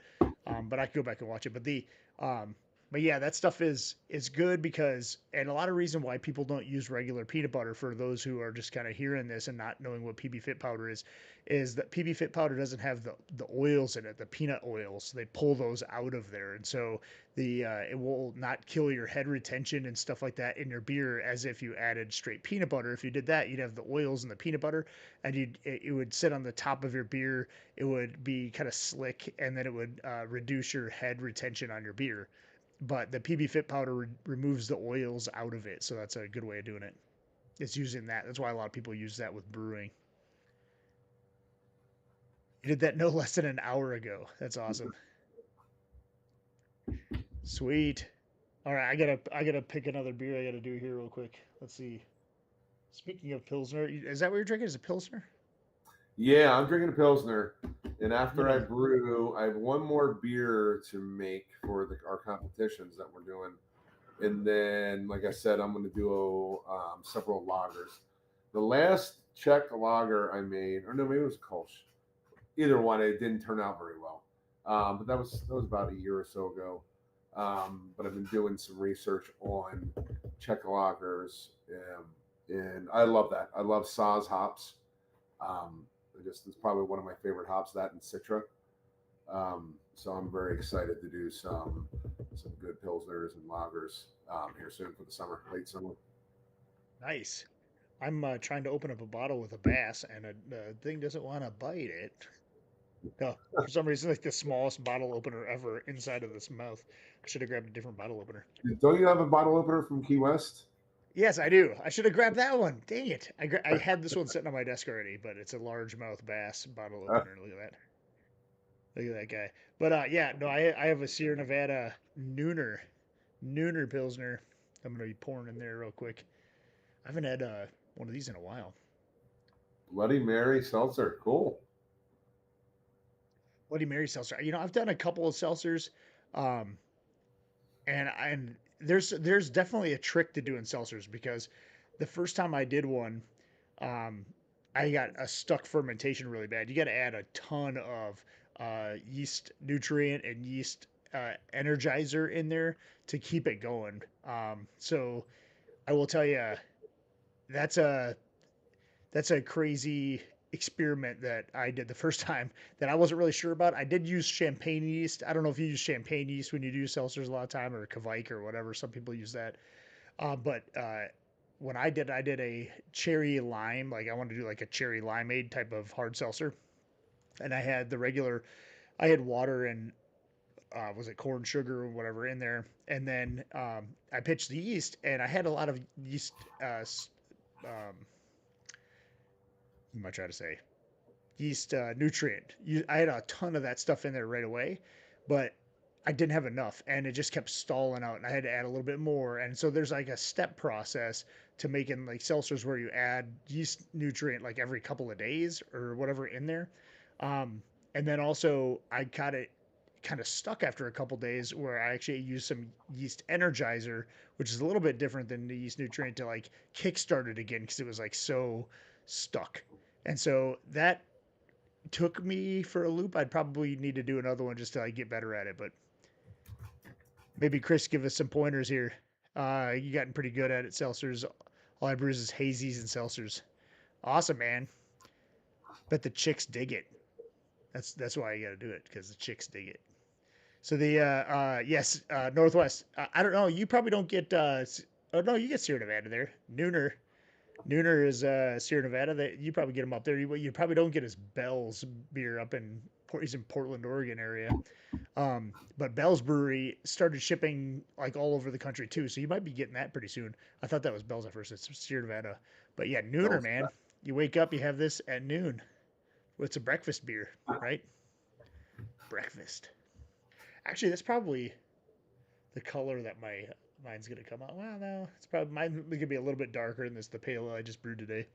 I could go back and watch it. Um, but yeah, that stuff is good because, and a lot of reason why people don't use regular peanut butter for those who are just kind of hearing this and not knowing what PB Fit powder is that PB Fit powder doesn't have the oils in it, the peanut oils. So they pull those out of there, and so the it will not kill your head retention and stuff like that in your beer as if you added straight peanut butter. If you did that, you'd have the oils and the peanut butter, and it would sit on the top of your beer. It would be kind of slick, and then it would reduce your head retention on your beer. But the PB Fit powder removes the oils out of it, so that's a good way of doing it. It's using that. That's why a lot of people use that with brewing. You did that no less than an hour ago. That's awesome. Sweet. All right, I gotta pick another beer. I gotta do here real quick. Let's see. Speaking of Pilsner, is that what you're drinking? Is it Pilsner? Yeah, I'm drinking a Pilsner. And I'm after I gonna. brew, I have one more beer to make for our competitions that we're doing. And then, like I said, I'm going to do several lagers. The last Czech lager I made, or no, maybe it was Kolsch. Either one, it didn't turn out very well. But that was about a year or so ago. But I've been doing some research on Czech lagers, and I love that. I love Saz hops. It's probably one of my favorite hops. That and Citra. So I'm very excited to do some good pilsners and lagers here soon for the summer, late summer. Nice. I'm trying to open up a bottle with a bass, and the thing doesn't want to bite it. No, for some reason, like the smallest bottle opener ever inside of this mouth. I should have grabbed a different bottle opener. Don't you have a bottle opener from Key West? Yes, I do. I should have grabbed that one. Dang it! I had this one sitting on my desk already, but it's a largemouth bass bottle Uh, opener. Look at that. Look at that guy. But yeah, no, I have a Sierra Nevada Nooner Pilsner. I'm gonna be pouring in there real quick. I haven't had one of these in a while. Bloody Mary seltzer, cool. Bloody Mary seltzer. I've done a couple of seltzers, um, and there's definitely a trick to doing seltzers because the first time I did one, um, I got a stuck fermentation really bad. You got to add a ton of yeast nutrient and yeast energizer in there to keep it going. So I will tell you that's a that's a crazy experiment that I did the first time that I wasn't really sure about. I did use champagne yeast. I don't know if you use champagne yeast when you do seltzers a lot of time or Kvike or whatever. Some people use that. But when I did a cherry lime. Like I wanted to do like a cherry limeade type of hard seltzer, and I had the regular. I had water and was it corn sugar or whatever in there, and then I pitched the yeast, and I had a lot of yeast. What am I trying to say? Yeast nutrient. I had a ton of that stuff in there right away, but I didn't have enough, and it just kept stalling out, and I had to add a little bit more. And so there's like a step process to making like seltzers where you add yeast nutrient like every couple of days or whatever in there. Um, and then also I got it kind of stuck after a couple days where I actually used some yeast energizer, which is a little bit different than the yeast nutrient to like kickstart it again because it was like so stuck. And so that took me for a loop. I'd probably need to do another one just to like get better at it. But maybe Chris give us some pointers here. You gotten pretty good at it, seltzers. All I brews is hazies and seltzers. Awesome, man. Bet the chicks dig it. That's why you got to do it because the chicks dig it. So the yes, Northwest. I don't know. You probably don't get. Oh no, you get Sierra Nevada there. Nooner is Sierra Nevada. That you probably get him up there. You probably don't get his Bell's beer up in he's in Portland, Oregon area. But Bell's Brewery started shipping like all over the country too, so you might be getting that pretty soon. I thought that was Bell's at first. It's Sierra Nevada, but yeah, Nooner, Bells. man. You wake up, you have this at noon. Well, it's a breakfast beer, right? Breakfast. Actually, that's probably the color that mine's gonna come out. Well, no, it's probably mine gonna be a little bit darker than this. The pale ale I just brewed today.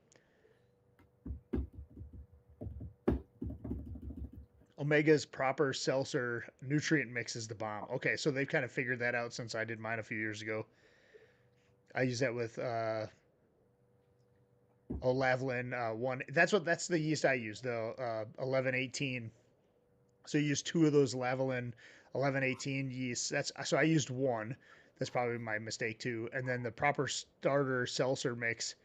Omega's proper seltzer nutrient mix is the bomb. Okay, so they've kind of figured that out since I did mine a few years ago. I use that with Lavalin one. That's the yeast I use, the 1118. So you use two of those Lavalin 1118 yeasts. That's so I used one. That's probably my mistake too. And then the proper starter seltzer mix,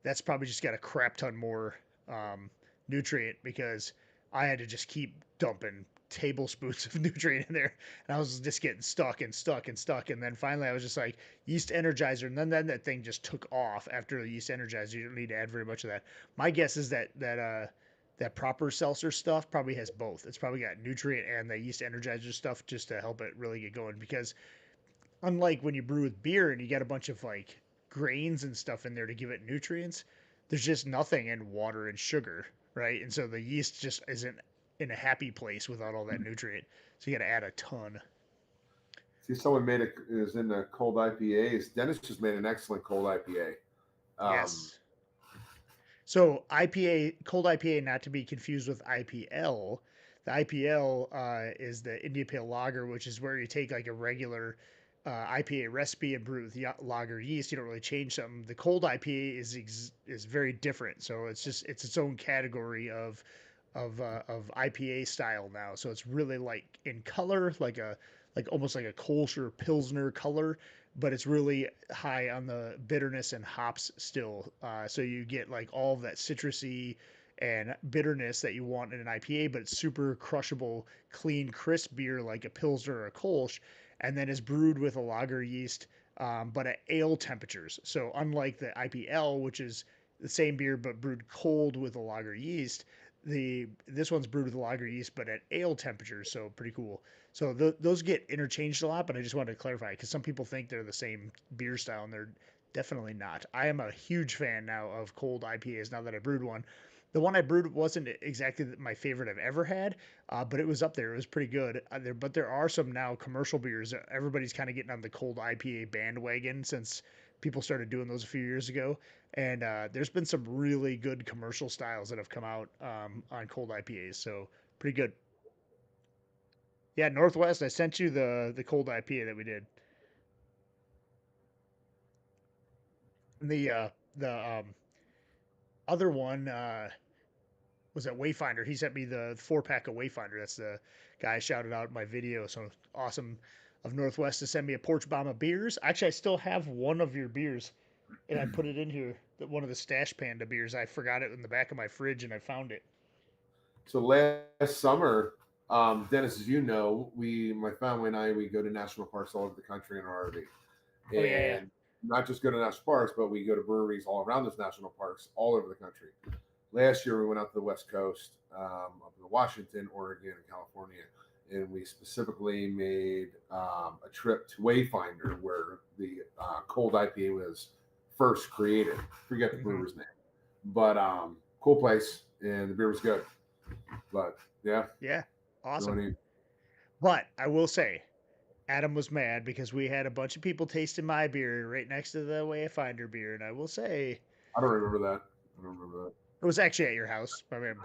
that's probably just got a crap ton more um, nutrient because I had to just keep dumping tablespoons of nutrient in there, and I was just getting stuck and stuck and stuck. And then finally, I was just like yeast energizer, and then that thing just took off after the yeast energizer. You don't need to add very much of that. My guess is that proper seltzer stuff probably has both. It's probably got nutrient and the yeast energizer stuff just to help it really get going. Because unlike when you brew with beer and you get a bunch of like grains and stuff in there to give it nutrients, there's just nothing in water and sugar, right? And so the yeast just isn't in a happy place without all that nutrient. So you got to add a ton. See, someone made it is in the cold IPAs. Dennis just made an excellent cold IPA. Um, Yes. So IPA, cold IPA, not to be confused with IPL. The IPL is the India Pale Lager, which is where you take like a regular IPA recipe and brew with lager yeast. You don't really change something. The cold IPA is very different. So it's its own category of IPA style now. So it's really like in color, like almost like a Kolsch or Pilsner color, but it's really high on the bitterness and hops still. So you get like all of that citrusy and bitterness that you want in an IPA, but it's super crushable, clean, crisp beer like a Pilsner or a Kolsch, and then is brewed with a lager yeast, but at ale temperatures. So unlike the IPL, which is the same beer but brewed cold with a lager yeast, the this one's brewed with lager yeast but at ale temperatures, so pretty cool. So those get interchanged a lot, but I just wanted to clarify because some people think they're the same beer style and Definitely not. I am a huge fan now of cold IPAs now that I brewed one. The one I brewed wasn't exactly my favorite I've ever had, but it was up there. It was pretty good. But there are some now commercial beers. Everybody's kind of getting on the cold IPA bandwagon since people started doing those a few years ago. And there's been some really good commercial styles that have come out on cold IPAs. So pretty good. Yeah, Northwest. I sent you the cold IPA that we did. And the other one was at Wayfinder. He sent me the 4 pack of Wayfinder. That's the guy I shouted out in my video. So awesome of Northwest to send me a porch bomb of beers. Actually, I still have one of your beers, and I put it in here. One of the Stash Panda beers. I forgot it in the back of my fridge, and I found it. So last summer, Dennis, as you know, my family and I, we go to national parks all over the country in our RV, Oh yeah, yeah. and not just go to national parks, but we go to breweries all around those national parks all over the country. Last year, we went out to the West Coast, up in Washington, Oregon, and California, and we specifically made a trip to Wayfinder, where the cold IPA was first created. Forget the Hmm. brewer's name, but cool place, and the beer was good. But yeah, Yeah, so awesome. any, But I will say, Adam was mad because we had a bunch of people tasting my beer right next to the Wayfinder beer, and I will say I don't remember that. I don't remember that. it was actually at your house. I mean,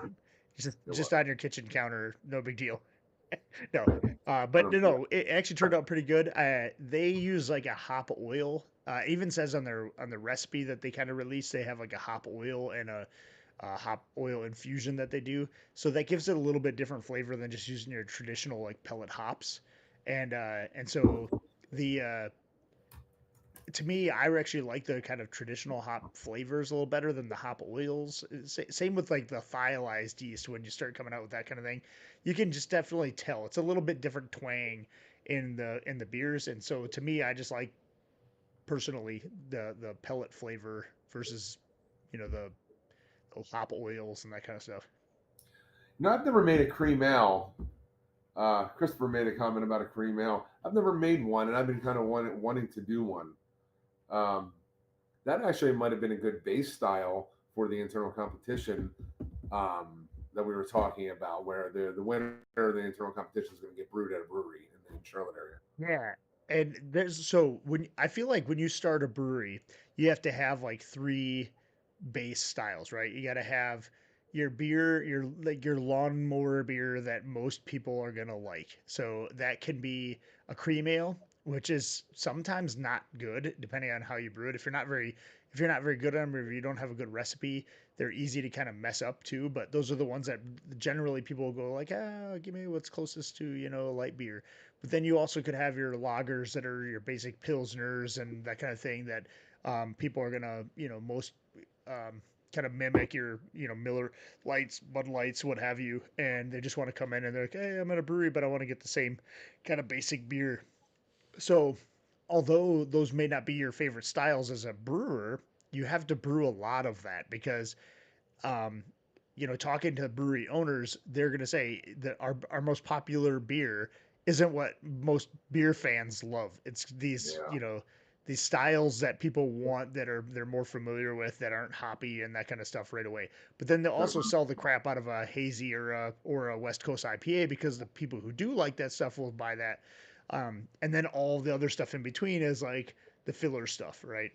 It was. just on your kitchen counter, no big deal. No, I but don't remember no, it actually turned out pretty good. They use like a hop oil. Even says on the recipe that they kind of release, they have like a hop oil and a hop oil infusion that they do. So that gives it a little bit different flavor than just using your traditional like pellet hops. And so the to me, I actually like the kind of traditional hop flavors a little better than the hop oils. Same with like the thiolized yeast when you start coming out with that kind of thing. You can just definitely tell it's a little bit different twang in the beers, and so to me, I just like personally the pellet flavor versus the hop oils and that kind of stuff. No, I've never made a cream ale. Christopher made a comment about a cream ale. I've never made one, and I've been kind of wanting to do one. Um, that actually might have been a good base style for the internal competition that we were talking about, where the winner of the internal competition is going to get brewed at a brewery in the Charlotte area. Yeah. And there's so when I feel like when you start a brewery, you have to have like three base styles, right? You got to have your beer, your lawnmower beer that most people are gonna like. So that can be a cream ale, which is sometimes not good depending on how you brew it. If you're not very good at them, or if you don't have a good recipe, they're easy to kind of mess up too. But those are the ones that generally people will go like, give me what's closest to light beer. But then you also could have your lagers that are your basic pilsners and that kind of thing that people are gonna most kind of mimic your Miller Lights, Bud Lights, what have you, and they just want to come in and they're like, hey, I'm at a brewery, but I want to get the same kind of basic beer. So, although those may not be your favorite styles as a brewer, you have to brew a lot of that because um, talking to brewery owners, they're going to say that our most popular beer isn't what most beer fans love. It's these, Yeah, these styles that people want that they're more familiar with that aren't hoppy and that kind of stuff right away. But then they'll that also sell the crap out of a hazy or a West Coast IPA because the people who do like that stuff will buy that. And then all the other stuff in between is like the filler stuff, right?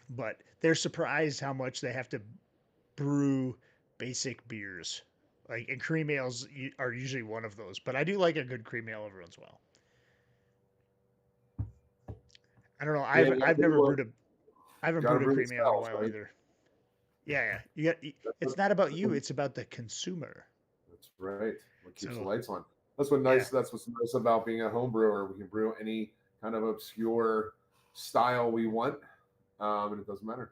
But they're surprised how much they have to brew basic beers. Like and cream ales are usually one of those, but I do like a good cream ale every once in a while. I don't know. yeah. I've never brewed a I haven't Got to brewed a brew the cream ale in a styles, while right? either. Yeah, yeah. That's It's what, not about that's you. what, It's about the consumer. that's right. What keeps the So lights on? That's what yeah, nice. That's what's nice about being a home brewer. We can brew any kind of obscure style we want, and it doesn't matter.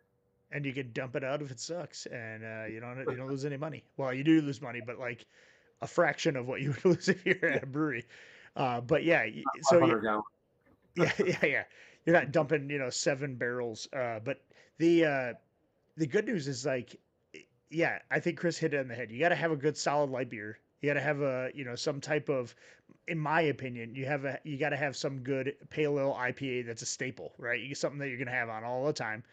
and you can dump it out if it sucks, and you don't lose any money. Well, you do lose money, but like a fraction of what you would lose if you're at a brewery. But yeah, so Five yeah, hundred gallon. yeah, yeah, yeah. You're not dumping 7 barrels. But the good news is like yeah, I think Chris hit it on the head. You got to have a good solid light beer. You got to have some type of in my opinion, you got to have some good pale ale IPA that's a staple, right? You get something that you're gonna have on all the time,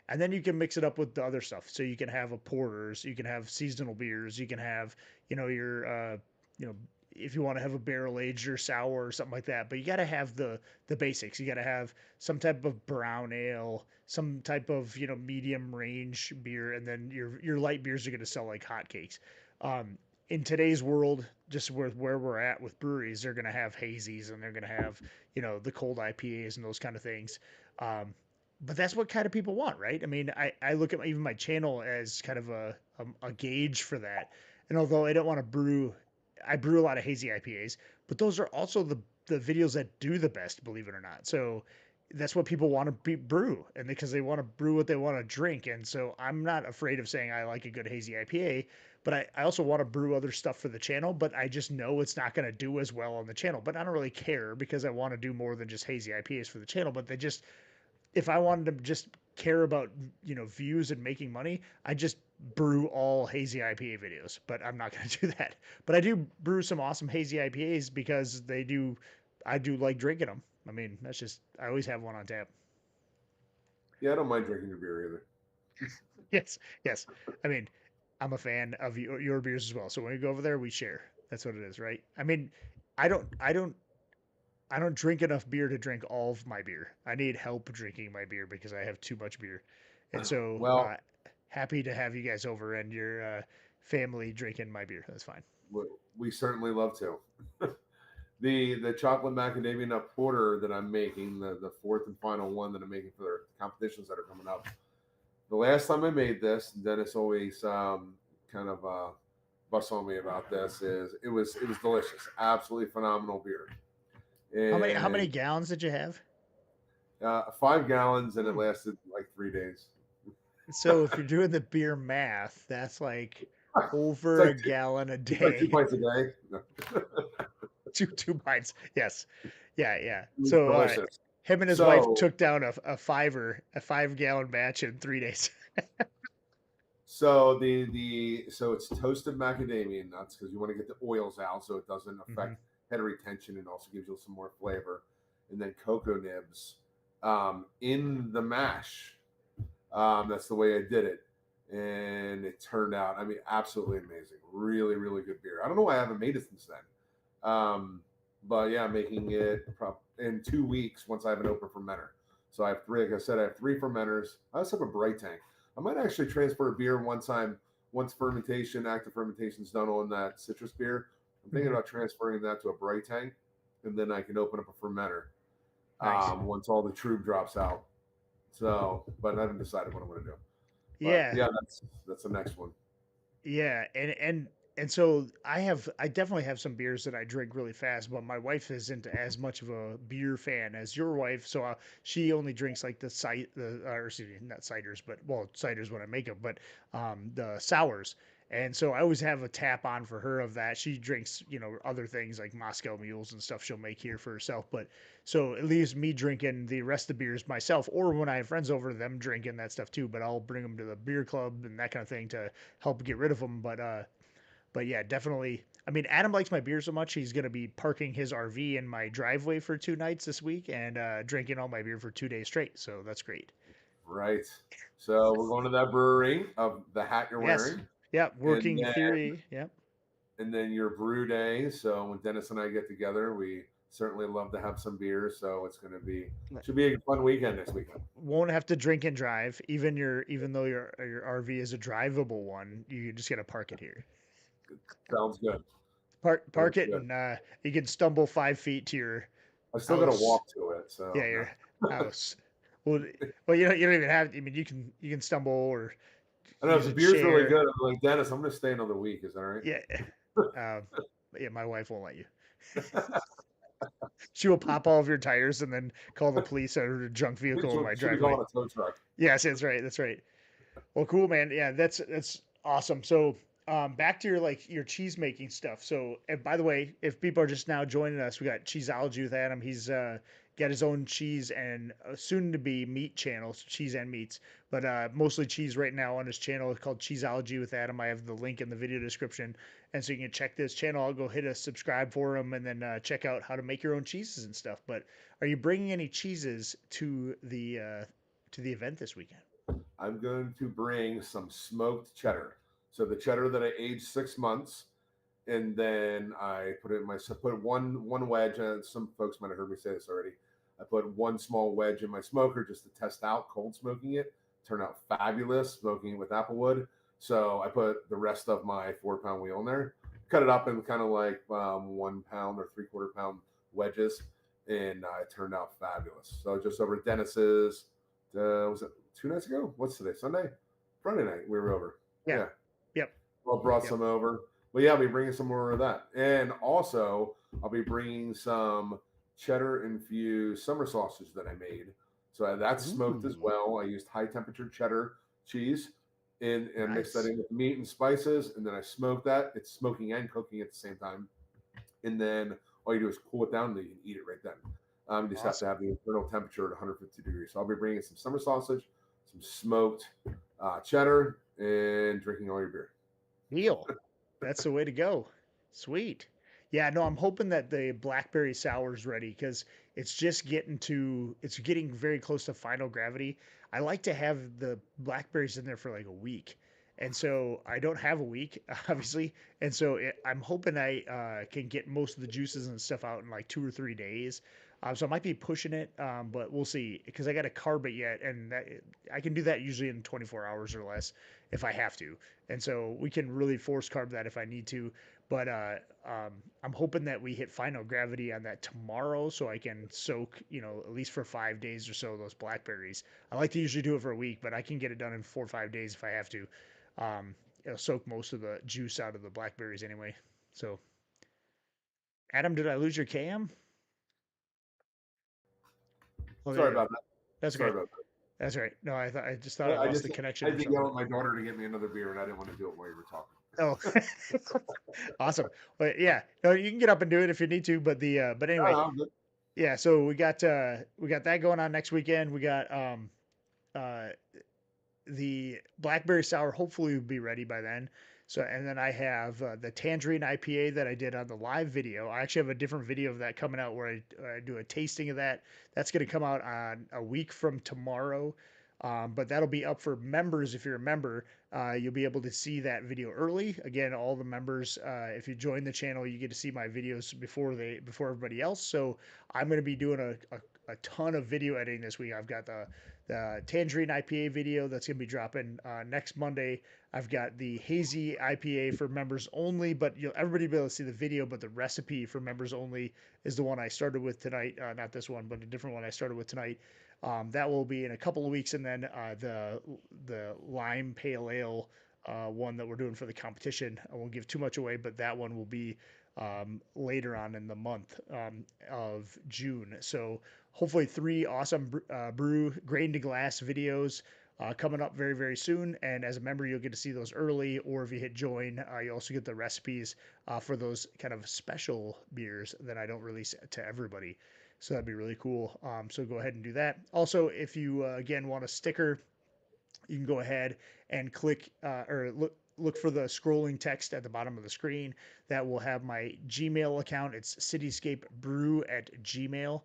and then you can mix it up with the other stuff. So you can have a porters, you can have seasonal beers, you can have your you know if you want to have a barrel aged or sour or something like that. But you got to have the basics. You got to have some type of brown ale, some type of medium range beer, and then your light beers are gonna sell like hotcakes. Um, in today's world, just with where we're at with breweries, they're going to have hazies and they're going to have, the cold IPAs and those kind of things. Um, but that's what kind of people want, right? I mean, I look at even my channel as kind of a gauge for that. And although I don't want to I brew a lot of hazy IPAs, but those are also the videos that do the best, believe it or not. So that's what people want to brew, and because they want to brew what they want to drink. And so I'm not afraid of saying I like a good hazy IPA, but I also want to brew other stuff for the channel, but I just know it's not going to do as well on the channel. But I don't really care because I want to do more than just hazy IPAs for the channel. But they just, if I wanted to just care about, views and making money, I just brew all hazy IPA videos, but I'm not going to do that. But I do brew some awesome hazy IPAs because I do like drinking them. I mean, that's just, I always have one on tap. Yeah, I don't mind drinking your beer either. Yes, yes. I mean, I'm a fan of your beers as well. So when we go over there, we share. That's what it is, right? I mean, I don't, I don't, I don't drink enough beer to drink all of my beer. I need help drinking my beer because I have too much beer, and so Well, happy to have you guys over and your family drinking my beer. That's fine. we, we certainly love to. The chocolate macadamia nut porter that I'm making, the fourth and final one that I'm making for the competitions that are coming up. The last time I made this, Dennis always kind of busts on me about this. Is it was delicious, absolutely phenomenal beer, How many and gallons did you have? 5 gallons, and it Hmm. lasted like 3 days. So if you're doing the beer math, that's like It's over like a gallon a it's like two day. pints a day. No, Two pints. Yes. Yeah, yeah. it was So delicious. him and his wife So took down a 5 gallon batch in 3 days. so it's toasted macadamia nuts because you want to get the oils out so it doesn't Hmm. affect head retention and also gives you some more flavor. And then cocoa nibs in the mash. That's the way I did it, and it turned out. I mean, absolutely amazing. Really, really good beer. I don't know why I haven't made it since then. But yeah, making it in 2 weeks once I have an open fermenter. So I have three. Like I said, I have three fermenters. I also have a bright tank. I might actually transfer a beer once fermentation, active fermentation is done on that citrus beer. I'm thinking Hmm. about transferring that to a bright tank, and then I can open up a fermenter Nice. once all the trube drops out. So, but I haven't decided what I'm going to do. But Yeah. yeah, that's the next one. Yeah, and so I definitely have some beers that I drink really fast, but my wife isn't as much of a beer fan as your wife. So she only drinks like or excuse me, not ciders, but well, ciders when I make them, but the sours. And so I always have a tap on for her of that. She drinks, other things like Moscow mules and stuff she'll make here for herself. But so it leaves me drinking the rest of the beers myself, or when I have friends over, them drinking that stuff too. But I'll bring them to the beer club and that kind of thing to help get rid of them. But yeah, definitely. I mean, Adam likes my beer so much he's gonna be parking his RV in my driveway for 2 nights this week and drinking all my beer for 2 days straight. So that's great. Right. So we're going to that brewery of the hat you're Yes. wearing, Yeah. and Working then theory. Yep. your brew day. So when Dennis and I get together, we certainly love to have some beer. So it's going to be should be a fun weekend next weekend. Won't have to drink and drive. Even though your RV is a drivable one, you just gotta park it here. Sounds good. Park Sounds it, good. and you can stumble 5 feet to your I still got to house. walk to it. Yeah, So no. your house. Well, well, you don't even have. I mean, you can stumble or I know if use the a beer's really chair. good. I'm like Dennis. I'm going to stay another week. Is that all right? Yeah. But yeah, my wife won't let you. She will pop all of your tires and then call the police or a junk vehicle in my Should be driveway. calling a tow truck. Yes, that's right. That's right. Well, cool, man. Yeah, that's awesome. So, back to your cheese making stuff. So, and by the way, if people are just now joining us, we got Cheeseology with Adam. He's got his own cheese and soon to be meat channel, so cheese and meats, but mostly cheese right now on his channel. It's called Cheeseology with Adam. I have the link in the video description, and so you can check this channel. I'll go hit a subscribe for him, and then check out how to make your own cheeses and stuff. But are you bringing any cheeses to the event this weekend? I'm going to bring some smoked cheddar. So the cheddar that I aged 6 months, and then I put it in my, so put one wedge. Some folks might have heard me say this already. I put one small wedge in my smoker just to test out cold smoking it. Turned out fabulous smoking it with applewood. So I put the rest of my 4 pound wheel in there, cut it up in kind of like 1 pound or 3/4 pound wedges, and it turned out fabulous. So just over at Dennis's, was it 2 nights ago? What's today? Sunday, Friday night. We were over. Yeah. Yeah, Yep. well, brought Yep. some over. But yeah, I'll be bringing some more of that. And also, I'll be bringing some cheddar infused summer sausage that I made. So that's smoked as Ooh, well. I used high temperature cheddar cheese and mixed that nice. in with meat and spices. And then I smoked that. It's smoking and cooking at the same time. And then all you do is cool it down and you can eat it right then. You just have to Awesome. have the internal temperature at 150 degrees. So I'll be bringing some summer sausage, some smoked cheddar, and drinking all your beer. Deal. That's the way to go. Sweet. Yeah, no, I'm hoping that the blackberry sour is ready because it's getting very close to final gravity. I like to have the blackberries in there for like a week. And so I don't have a week, obviously. And so I'm hoping I can get most of the juices and stuff out in like 2 or 3 days. So I might be pushing it, but we'll see because I got to carb it yet, and I can do that usually in 24 hours or less if I have to. And so we can really force carb that if I need to. But I'm hoping that we hit final gravity on that tomorrow, so I can soak, at least for 5 days or so those blackberries. I like to usually do it for a week, but I can get it done in 4 or 5 days if I have to. It'll soak most of the juice out of the blackberries anyway. So, Adam, did I lose your cam? Oh, there Sorry you go. about that. That's Sorry okay. about That's right. No, I just thought that. I I lost just the I connection had or to yell something. at my daughter to get me another beer, and I didn't want to do it while you were talking. Oh, awesome. But yeah, no, you can get up and do it if you need to. But No, anyway, no, I'm good. yeah. So we got that going on next weekend. We got uh the blackberry sour hopefully will be ready by then. So and then I have the tangerine IPA that I did on the live video. I actually have a different video of that coming out where I do a tasting of that. That's going to come out on a week from tomorrow. But that'll be up for members. If you're a member, you'll be able to see that video early. Again, all the members, if you join the channel, you get to see my videos before everybody else. So I'm going to be doing a ton of video editing this week. I've got the Tangerine IPA video that's going to be dropping next Monday. I've got the Hazy IPA for members only, but everybody will be able to see the video. But the recipe for members only is the one I started with tonight. Not this one, but a different one I started with tonight. That will be in a couple of weeks, and then the lime pale ale one that we're doing for the competition. I won't give too much away, but that one will be later on in the month of June. So hopefully three awesome brew grain to glass videos coming up very, very soon. And as a member, you'll get to see those early, or if you hit join, you also get the recipes for those kind of special beers that I don't release to everybody. So that'd be really cool. So go ahead and do that. Also, if you again want a sticker, you can go ahead and click or look for the scrolling text at the bottom of the screen. That will have my Gmail account. It's cityscapebrew at Gmail.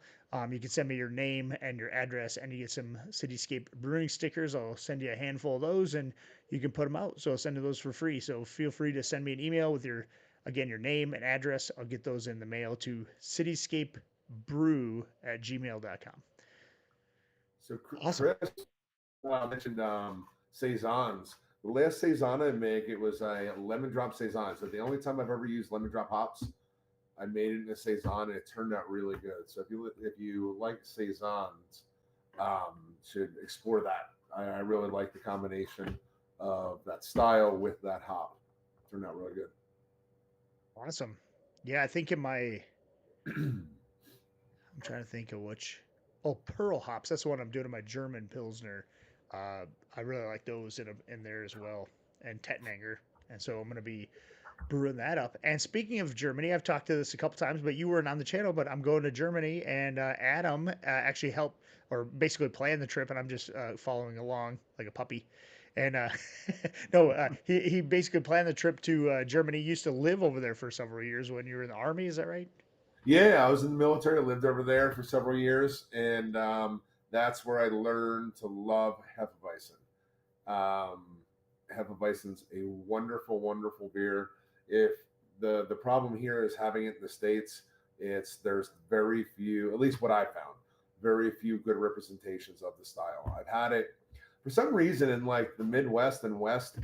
You can send me your name and your address, and you get some Cityscape Brewing stickers. I'll send you a handful of those, and you can put them out. So I'll send you those for free. So feel free to send me an email with your name and address. I'll get those in the mail to cityscapebrew at gmail.com. So, Awesome. Chris mentioned saisons. The last saison I make, it was a lemon drop saison. So the only time I've ever used lemon drop hops, I made it in a saison, and it turned out really good. So if you like saisons, should explore that. I really like the combination of that style with that hop. Turned out really Awesome. Yeah, I think good. I'm trying to think of which. Oh, Pearl hops. That's the one I'm doing in my German Pilsner. I really like those in there as well, and Tettnanger. And so I'm going to be brewing that up. And speaking of Germany, I've talked to this a couple times, but you weren't on the channel. But I'm going to Germany, and Adam actually helped or basically planned the trip, and I'm just following along like a puppy. And no, he basically planned the trip to Germany. He used to live over there for several years when you were in the army. Is that right? Yeah, I was in the military. I lived over there for several years, and that's where I learned to love Hefeweizen. Um, Hefeweizen's a wonderful, wonderful beer. If the problem here is having it in the states, there's very few, at least what I found, very few good representations of the style. I've had it for some reason in like the Midwest and West,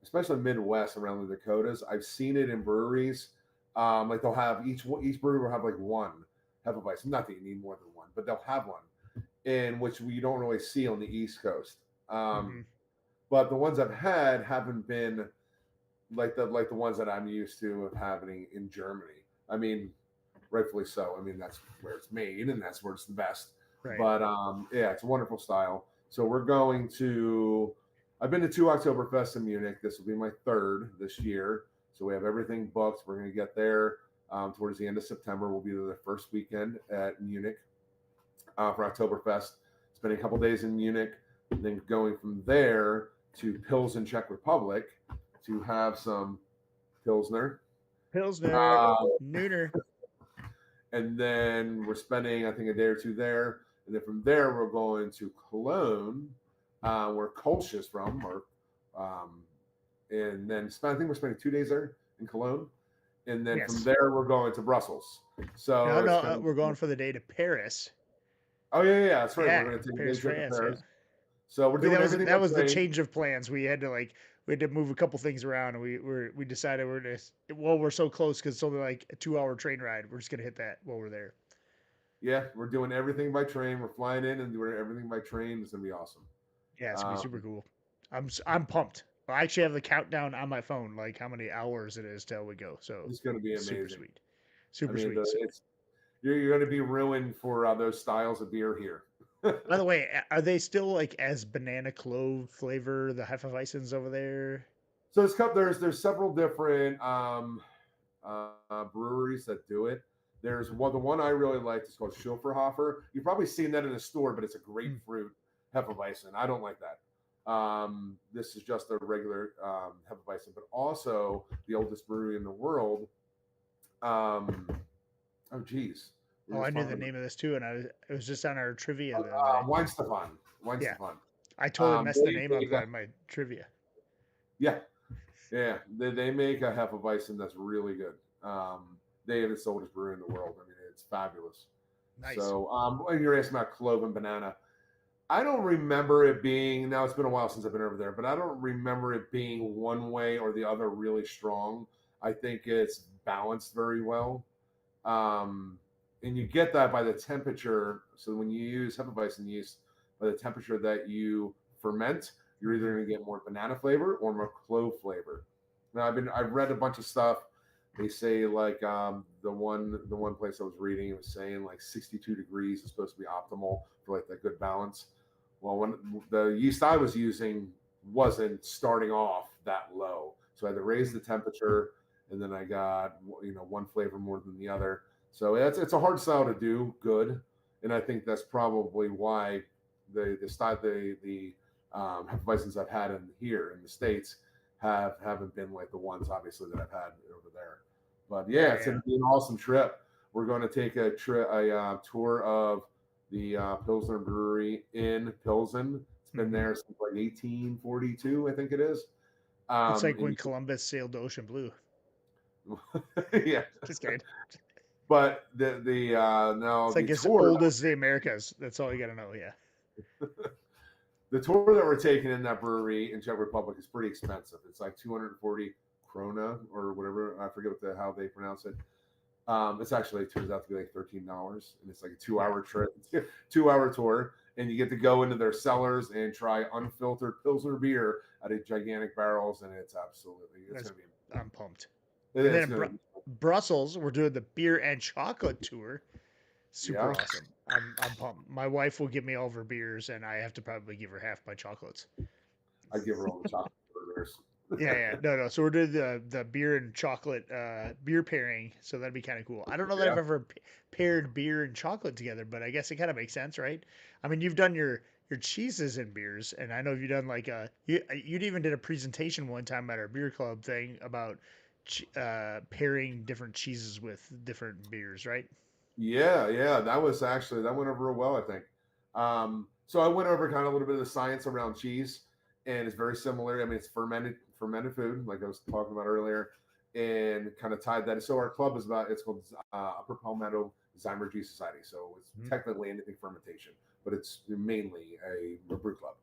especially Midwest around the Dakotas. I've seen it in breweries. Like they'll have each brewery will have like one Hefeweizen. Not that you need more than one, but they'll have one in which we don't really see on the East Coast. Mm-hmm. But the ones I've had haven't been like the ones that I'm used to of having in Germany. I mean, rightfully so. I mean, that's where it's made and that's where it's the best. Right. But yeah, it's a wonderful style. So we're going to. I've been to two Oktoberfest in Munich. This will be my third this year. So we have everything booked. We're going to get there towards the end of September. We'll be there the first weekend at Munich for Oktoberfest. Spending a couple days in Munich, and then going from there to Pilsen, Czech Republic, to have some Pilsner. Pilsner, Uh, Nooner. and then we're spending, I think, a day or two there. And then from there, we're going to Cologne, where Kolsch is from. And then I think we're spending 2 days there in Cologne. And then from Yes. there, we're going to Brussels. So No, it's no, spending. we're going for the day to Paris. Oh, yeah, that's right. We're Yeah, going to take a day Paris, trip to France. Yeah. Paris. So we're But doing everything by that was the train. change of plans. We had to move a couple things around, and we decided we're just well we're so close because it's only like a 2 hour train ride. We're just gonna hit that while we're there. Yeah, we're doing everything by train. We're flying in and doing everything by train. It's gonna be awesome. Yeah, it's gonna be super Um, cool. I'm pumped. I actually have the countdown on my phone, like how many hours it is till we go. So it's gonna be super amazing. sweet, I super mean, sweet. So, it's you're gonna be ruined for those styles of beer here. by the way, are they still like as banana clove flavor the Hefeweizens over there? So there's several different breweries that do it. There's one the one I really like is called Schilferhofer. You've probably seen that in a store, but it's a Mm. grapefruit Hefeweizen. I don't like that. This is just a regular Hefeweizen, but also the oldest brewery in the world. Um, oh, geez. Oh, I knew the name of this too, and it was just on our trivia the other day. Weinstefan. Yeah, Weinstefan. I totally messed the They name up make on my trivia. yeah, yeah. They make a Hefeweizen that's really good. They have the oldest brewery in the world. I mean, it's fabulous. Nice. So, when you're asking about clove and banana, I don't remember it being. Now it's been a while since I've been over there, but I don't remember it being one way or the other really strong. I think it's balanced very well. Um, and you get that by the temperature. So when you use Hefeweizen yeast, by the temperature that you ferment, you're either going to get more banana flavor or more clove flavor. Now I've read a bunch of stuff. They say like the one place I was reading, it was saying like 62 degrees is supposed to be optimal for like that good balance. Well, when the yeast I was using wasn't starting off that low, so I had to raise the temperature, and then I got one flavor more than the other. So it's a hard style to do good, and I think that's probably why the style the Hefeweizens I've had in here in the states haven't been like the ones obviously that I've had over there. But yeah, Yeah, it's yeah. gonna be an awesome trip. We're going to take a tour of the Pilsner Brewery in Pilsen. It's been Hmm. there since like 1842, I think it is. It's like And when Columbus sailed the ocean blue. yeah, Just kidding. but the now It's like the as tour old as the Americas. That's all you got to know. Yeah. the tour that we're taking in that brewery in Czech Republic is pretty expensive. It's like 240 krona or whatever. I forget how they pronounce it. It's actually it turns out to be like $13, and it's like a 2 hour trip, 2 hour tour, and you get to go into their cellars and try unfiltered Pilsner beer out of gigantic barrels, and it's That's gonna be I'm pumped. And then it's in gonna be Brussels, we're doing the beer and chocolate tour. Super yeah. awesome. I'm pumped. My wife will give me all of her beers, and I have to probably give her half my chocolates. I give her all the chocolate burgers. Yeah, yeah. No, no. So we're doing the beer and chocolate beer pairing. So that'd be kind of cool. I don't know that I've Yeah. ever paired beer and chocolate together, but I guess it kind of makes sense, right? I mean, you've done your cheeses and beers, and I know you've done like you'd even did a presentation one time at our beer club thing about pairing different cheeses with different beers, right? Yeah, yeah, that went over real well, I think. So I went over kind of a little bit of the science around cheese, and it's very similar. I mean, it's fermented food, like I was talking about earlier, and kind of tied that. So our club is about it's called Upper Palmetto Zymergy Society. So it's Mhm. technically anything fermentation, but it's mainly a brew club.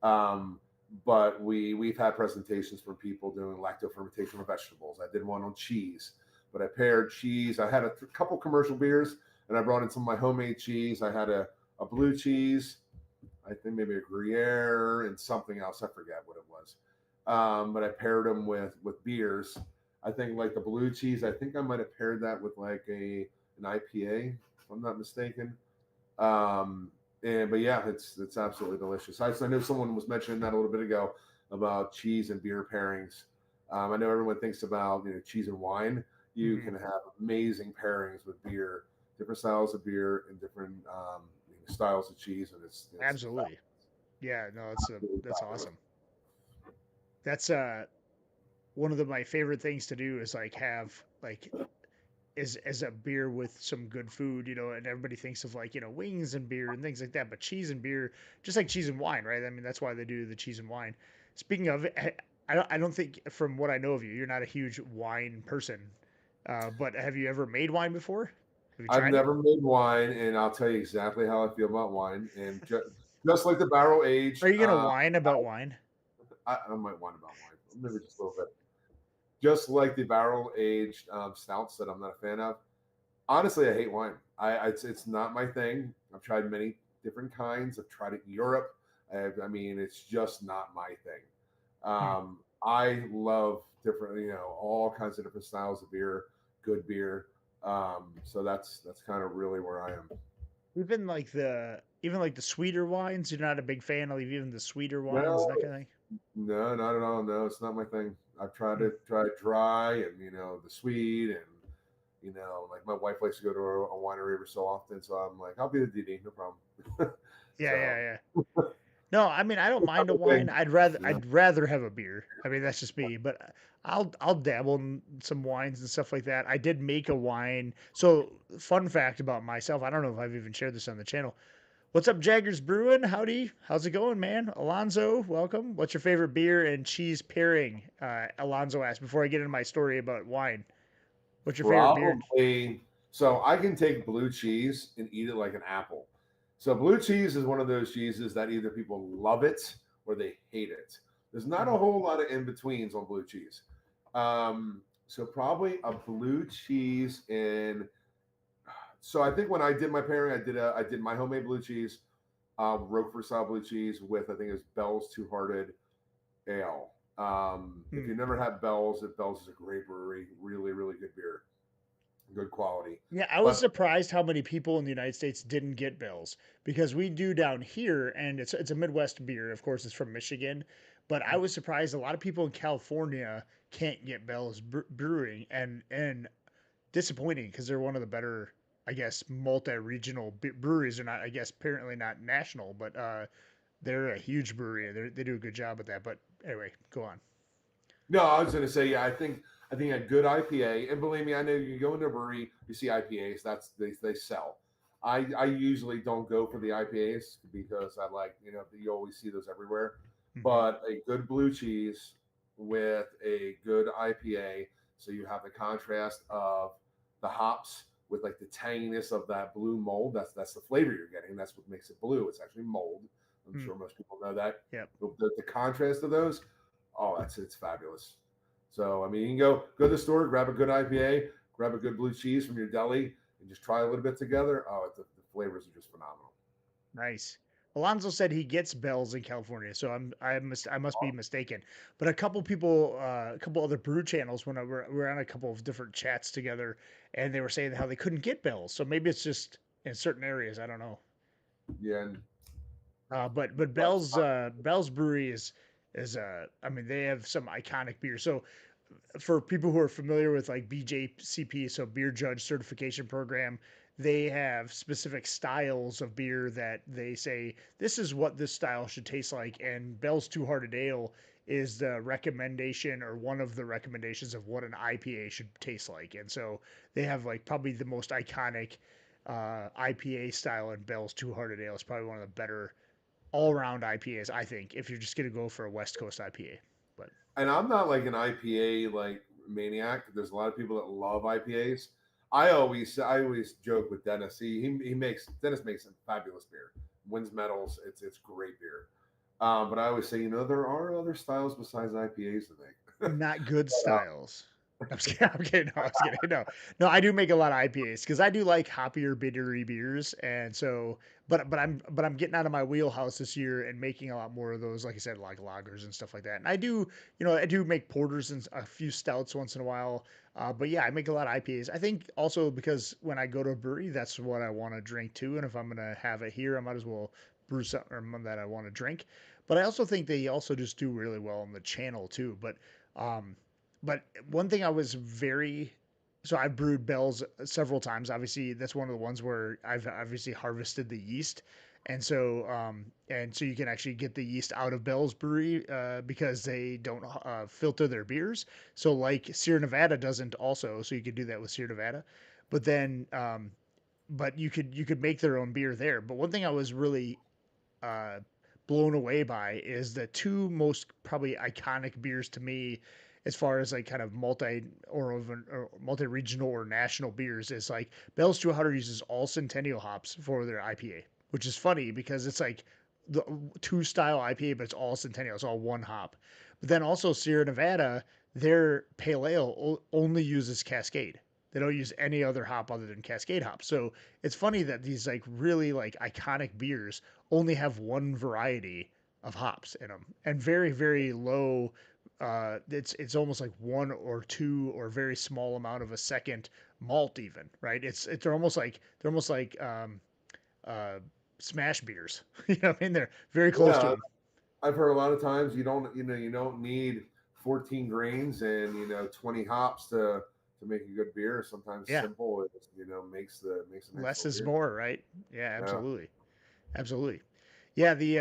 Um, but we've had presentations from people doing lacto fermentation of vegetables. I did one on cheese, but I paired cheese. I had a couple commercial beers, and I brought in some of my homemade cheese. I had a blue cheese, I think maybe a Gruyere, and something else. I forget what it was. But I paired them with beers. I think like the blue cheese. I think I might have paired that with like a an IPA, if I'm not mistaken. And but yeah, it's absolutely delicious. I know someone was mentioning that a little bit ago about cheese and beer pairings. I know everyone thinks about cheese and wine. You Mhm. can have amazing pairings with beer, different styles of beer and different styles of cheese, and it's Absolutely. Yeah, no, absolutely that's fabulous. awesome. That's one of my favorite things to do is like have like is as a beer with some good food, and everybody thinks of like, wings and beer and things like that, but cheese and beer, just like cheese and wine, right? I mean, that's why they do the cheese and wine. Speaking of, I don't think from what I know of you, you're not a huge wine person. But have you ever made wine before? Have you I've tried it? never made wine, and I'll tell you exactly how I feel about wine. And just like the barrel Are aged, you gonna whine about wine? I might whine about wine, maybe just a little bit. Just like the barrel aged stouts that I'm not a fan of. Honestly, I hate wine. It's not my thing. I've tried many different kinds. I've tried it in Europe. I mean, it's just not my thing. Hmm. I love different, all kinds of different styles of beer, good beer. So that's kind of really where I am. Even like the sweeter wines, you're not a big fan of even the sweeter wines and that No, kind of thing. no, not at all. No, it's not my thing. I've tried Hmm. it, tried dry and the sweet and like my wife likes to go to a winery every so often, so I'm like, I'll be the DD, no problem. Yeah, yeah, So yeah. No, I mean I don't it's not mind a my wine. thing. I'd rather You know? I'd rather have a beer. I mean that's just me, but I'll dabble in some wines and stuff like that. I did make a wine. So fun fact about myself, I don't know if I've even shared this on the channel. What's up, Jaggers Brewing? Howdy, how's it going, man? Alonzo, welcome. What's your favorite beer and cheese pairing? Alonzo asked before I get into my story about wine. What's your favorite beer? Probably. So I can take blue cheese and eat it like an apple. So blue cheese is one of those cheeses that either people love it or they hate it. There's not a Mm, whole lot of in betweens on blue cheese. So probably a blue cheese in. So I think when I did my pairing, I did my homemade blue cheese, Roquefort style blue cheese with I think it was Bell's Two Hearted Ale. If mm. you never had Bell's, Bell's is a great brewery, really really good beer, good quality. Yeah, I was But surprised how many people in the United States didn't get Bell's because we do down here, and it's a Midwest beer. Of course, it's from Michigan, but I was surprised a lot of people in California can't get Bell's Brewing, and disappointing because they're one of the better, I guess, multi-regional breweries. They're not, I guess, apparently not national, but they're a huge brewery. They do a good job at that. But anyway, go on. no, I was going to say, yeah, I think a good IPA, and believe me, I know you go into a brewery, you see IPAs, they sell. I usually don't go for the IPAs because I like you always see those everywhere. Hmm. But a good blue cheese with a good IPA, so you have the contrast of the hops with like the tanginess of that blue mold. That's the flavor you're getting. That's what makes it blue. It's actually mold. I'm Mm, sure most people know that. yep. The contrast of those, oh, it's fabulous. So I mean, you can go to the store, grab a good IPA, grab a good blue cheese from your deli, and just try a little bit together. Oh, the flavors are just phenomenal. Nice. Alonzo said he gets bells in California, so I must be mistaken. But a couple other brew channels when we were on a couple of different chats together, and they were saying how they couldn't get bells. So maybe it's just in certain areas. I don't know. Yeah, and But but Bell's Brewery is. is I mean they have some iconic beers. So for people who are familiar with like BJCP, so Beer Judge Certification Program, they have specific styles of beer that they say this is what this style should taste like. And Bell's Two Hearted Ale is the recommendation or one of the recommendations of what an IPA should taste like. And so they have like probably the most iconic IPA style, and Bell's Two Hearted Ale is probably one of the better all around IPAs, I think, if you're just going to go for a West Coast IPA. But And I'm not like an IPA like maniac. There's a lot of people that love IPAs. I always joke with Dennis. He makes Dennis makes some fabulous beer, wins medals. It's great beer. But I always say, there are other styles besides IPAs to make. not good But, styles. I'm just kidding. I'm kidding. No, I was kidding. No, no, I do make a lot of IPAs because I do like hoppier, bittery beers, and so, but I'm getting out of my wheelhouse this year and making a lot more of those, like I said, like lagers and stuff like that. And I do make porters and a few stouts once in a while. But yeah, I make a lot of IPAs. I think also because when I go to a brewery, that's what I want to drink too. And if I'm gonna have it here, I might as well brew something that I want to drink. But I also think they also just do really well on the channel too. Um, but one thing I was very so I've brewed bells several times. Obviously, that's one of the ones where I've obviously harvested the yeast, and so you can actually get the yeast out of Bell's Brewery because they don't filter their beers. So like Sierra Nevada doesn't also, so you could do that with Sierra Nevada. But then, but you could make their own beer there. But one thing I was really uh, blown away by is the two most probably iconic beers to me as far as like kind of or multi-regional or national beers is like Bell's 200 uses all Centennial hops for their IPA, which is funny because it's like the two style IPA, but it's all Centennial, it's all one hop. But then also Sierra Nevada, their pale ale only uses Cascade. They don't use any other hop other than Cascade hop. So it's funny that these like really like iconic beers only have one variety of hops in them and very very low. It's almost like one or two or very small amount of a second malt even, right? They're almost like uh, smash beers. I mean they're very close to yeah, them. I've heard a lot of times you don't need 14 grains and 20 hops to make a good beer. Sometimes Yeah, simple is makes a nice less little is beer. more, right? Yeah, Yeah. absolutely, absolutely. Yeah, the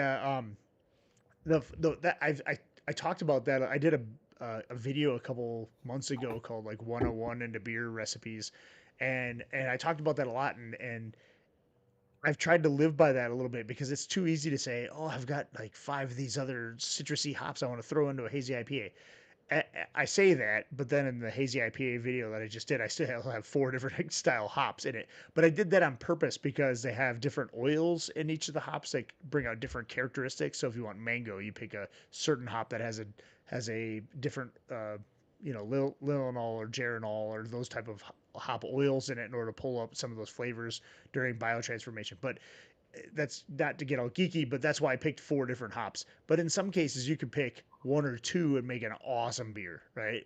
that I talked about that. I did a video a couple months ago called like 101 into beer recipes, and I talked about that a lot, and I've tried to live by that a little bit because it's too easy to say, oh, I've got like five of these other citrusy hops I want to throw into a hazy IPA. I say that, but then in the hazy IPA video that I just did, I still have four different style hops in it. But I did that on purpose because they have different oils in each of the hops that bring out different characteristics. So if you want mango, you pick a certain hop that has a different Linalool or Geranol or those type of hop oils in it in order to pull up some of those flavors during biotransformation. But that's not to get all geeky, but that's why I picked four different hops. But in some cases, you could pick one or two and make an awesome beer, right?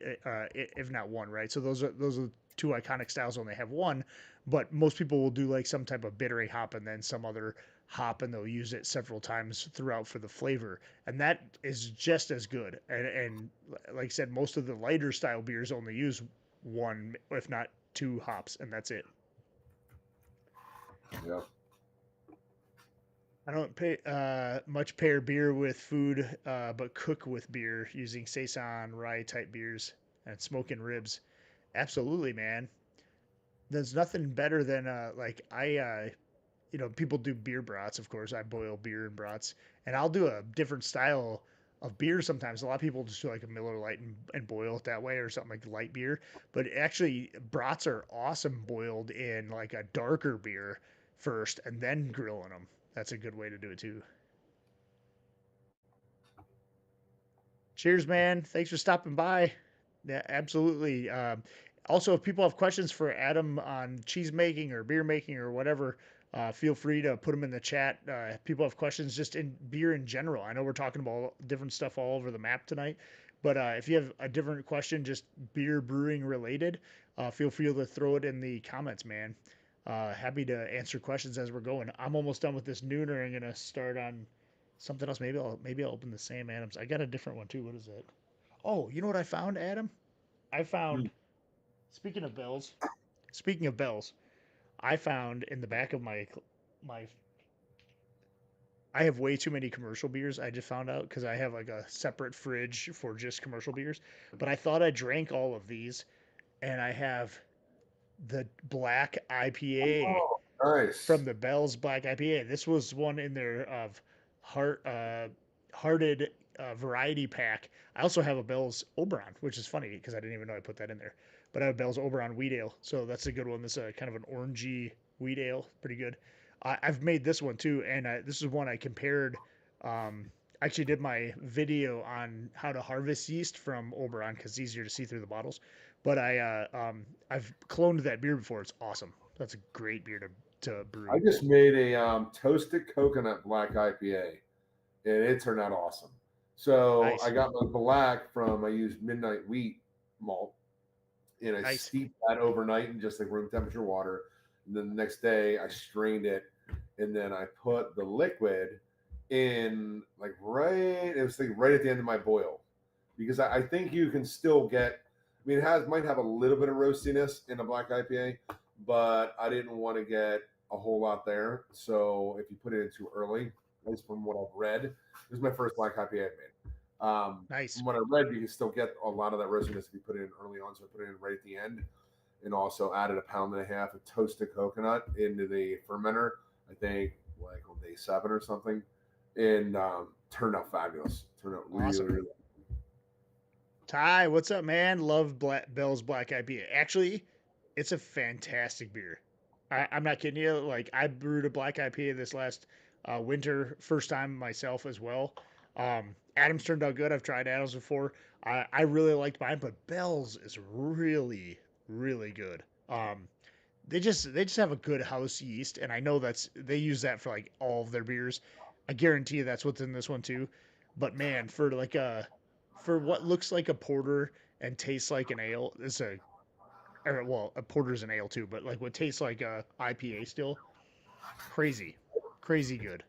If not one, right? So those are two iconic styles when they have one, but most people will do like some type of bittering hop and then some other hop, and they'll use it several times throughout for the flavor, and that is just as good. And like I said, most of the lighter style beers only use one, if not two hops, and that's it. Yeah. I don't much pair beer with food, but cook with beer using saison rye type beers and smoking ribs. Absolutely, man. There's nothing better than people do beer brats. Of course, I boil beer in brats, and I'll do a different style of beer sometimes. A lot of people just do like a Miller Lite and boil it that way, or something like light beer. But actually, brats are awesome boiled in like a darker beer first, and then grilling them. That's a good way to do it too. Cheers, man. Thanks for stopping by. Yeah, absolutely. Also, if people have questions for Adam on cheese making or beer making or whatever, feel free to put them in the chat. If people have questions just in beer in general. I know we're talking about different stuff all over the map tonight, but if you have a different question, just beer brewing related, feel free to throw it in the comments, man. Happy to answer questions as we're going. I'm almost done with this nooner. I'm gonna start on something else. Maybe I'll open the Sam Adams. I got a different one too. What is it? Oh, you know what I found, Adam? I Hmm. found. Speaking of bells. Speaking of bells, I found in the back of my. I have way too many commercial beers. I just found out because I have like a separate fridge for just commercial beers. But I thought I drank all of these, and I have the black IPA Oh, from nice. the Bell's Black IPA. This was one in their of heart hearted variety pack. I also have a Bell's Oberon, which is funny because I didn't even know I put that in there. But I have Bell's Oberon wheat ale, so that's a good one. This is kind of an orangey wheat ale, pretty good. I've made this one too, and this is one I compared. I actually did my video on how to harvest yeast from Oberon because it's easier to see through the bottles. But I've cloned that beer before. It's awesome. That's a great beer to I brew. just made a toasted coconut black IPA, and it turned out awesome. So I Nice, got my black from I used midnight wheat malt, and I nice. steeped that overnight in just like room temperature water. And then the next day I strained it, and then I put the liquid in like right. It was like right at the end of my boil, because I think you can still get. I mean, it has might have a little bit of roastiness in a black IPA, but I didn't want to get a whole lot there. So if you put it in too early, at least from what I've read, this is my first black IPA I made. Nice. From what I read, you can still get a lot of that roastiness if you put it in early on. So I put it in right at the end, and also added a pound and a half of toasted coconut into the fermenter. I think like on day 7 or something, and turned out fabulous. Turned out really, Awesome. really. Ty, what's up, man? Love Bell's Black IPA. Actually, it's a fantastic beer. I'm not kidding you. Like I brewed a black IPA this last winter, first time myself as well. Adams turned out good. I've tried Adams before. I really liked mine, but Bell's is really, really good. They just have a good house yeast, and I know they use that for like all of their beers. I guarantee you that's what's in this one too. But man, for what looks like a porter and tastes like an ale, it's a or well, a porter's an ale too, but like what tastes like a IPA still, crazy, crazy good.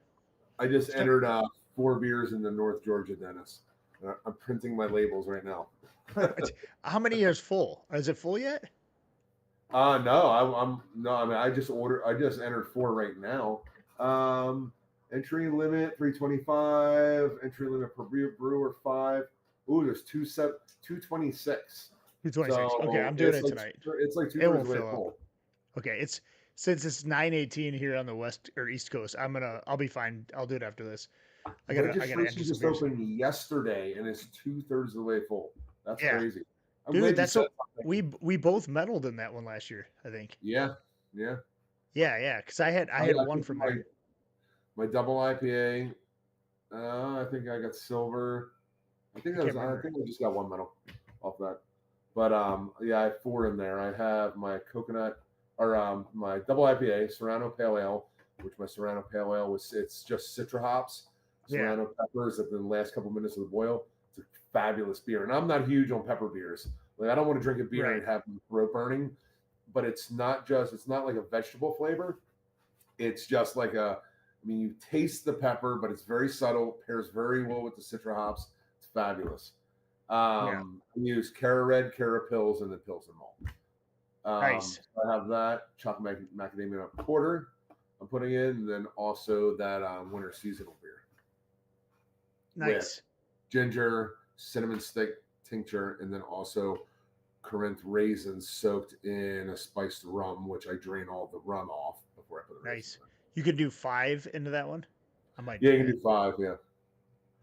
I just Start, entered 4 beers in the North Georgia Dennis. I'm printing my labels right now. how many is full? Is it full yet? No, I'm no. I mean, I just ordered. I just entered 4 right now. Um, Entry limit 325. Entry limit per brewer 5. Ooh, there's 226. 226. Okay, So I'm doing it tonight. it's like two It thirds won't of the way fill up. full. Okay, it's since it's 9:18 here on the west or east coast. I'll be fine. I'll do it after this. I gotta Registration enter some just beers. opened yesterday, and it's 2 thirds of the way full. That's Yeah, crazy. I'm dude, glad you that's said so something. we both medaled in that one last year. I think. Yeah, yeah. Yeah, because I had I one think from there. my double IPA. I think I got silver. I can't I remember. think I just got one medal off that. But yeah, I have 4 in there. I have my coconut or my double IPA, Serrano Pale Ale, which my Serrano Pale Ale was it's just citra hops, Yeah, Serrano peppers in the last couple minutes of the boil. It's a fabulous beer. And I'm not huge on pepper beers. Like I don't want to drink a beer right. and have throat burning, but it's not like a vegetable flavor. It's just like I mean, you taste the pepper, but it's very subtle, pairs very well with the citra hops. It's fabulous. Yeah, We use Cara Red, Cara Pills, and the Pilsen malt. nice, So I have that chocolate macadamia porter I'm putting in, and then also that winter seasonal beer with nice. ginger, cinnamon stick tincture, and then also Corinth raisins soaked in a spiced rum, which I drain all the rum off before I put the raisins Nice. in. You could do 5 into that one. I might Yeah, do you can that. do 5. Yeah.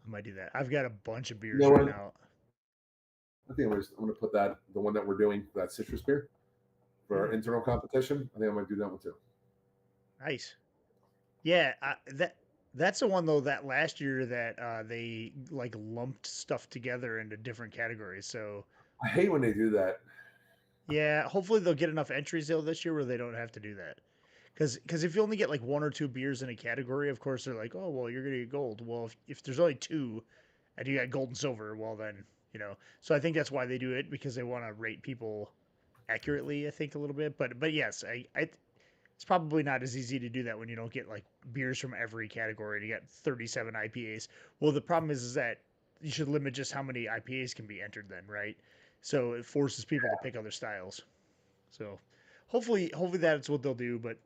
I might do that. I've got a bunch of You beers know right what? now. I think I'm gonna put that the one that we're doing that citrus beer for our Mm, internal competition. I think I might do that one too. nice. Yeah, that's the one though that last year that they like lumped stuff together into different categories. So I hate when they do that. yeah, hopefully they'll get enough entries though this year where they don't have to do that. Because if you only get like one or two beers in a category, of course they're like, oh well, you're gonna get gold. Well, if there's only two, and you got gold and silver, well then So I think that's why they do it because they want to rate people accurately. I think a little bit, but yes, It's probably not as easy to do that when you don't get like beers from every category. You got 37 IPAs. Well, the problem is that you should limit just how many IPAs can be entered then, right? So it forces people to pick other styles. So hopefully that's what they'll do. But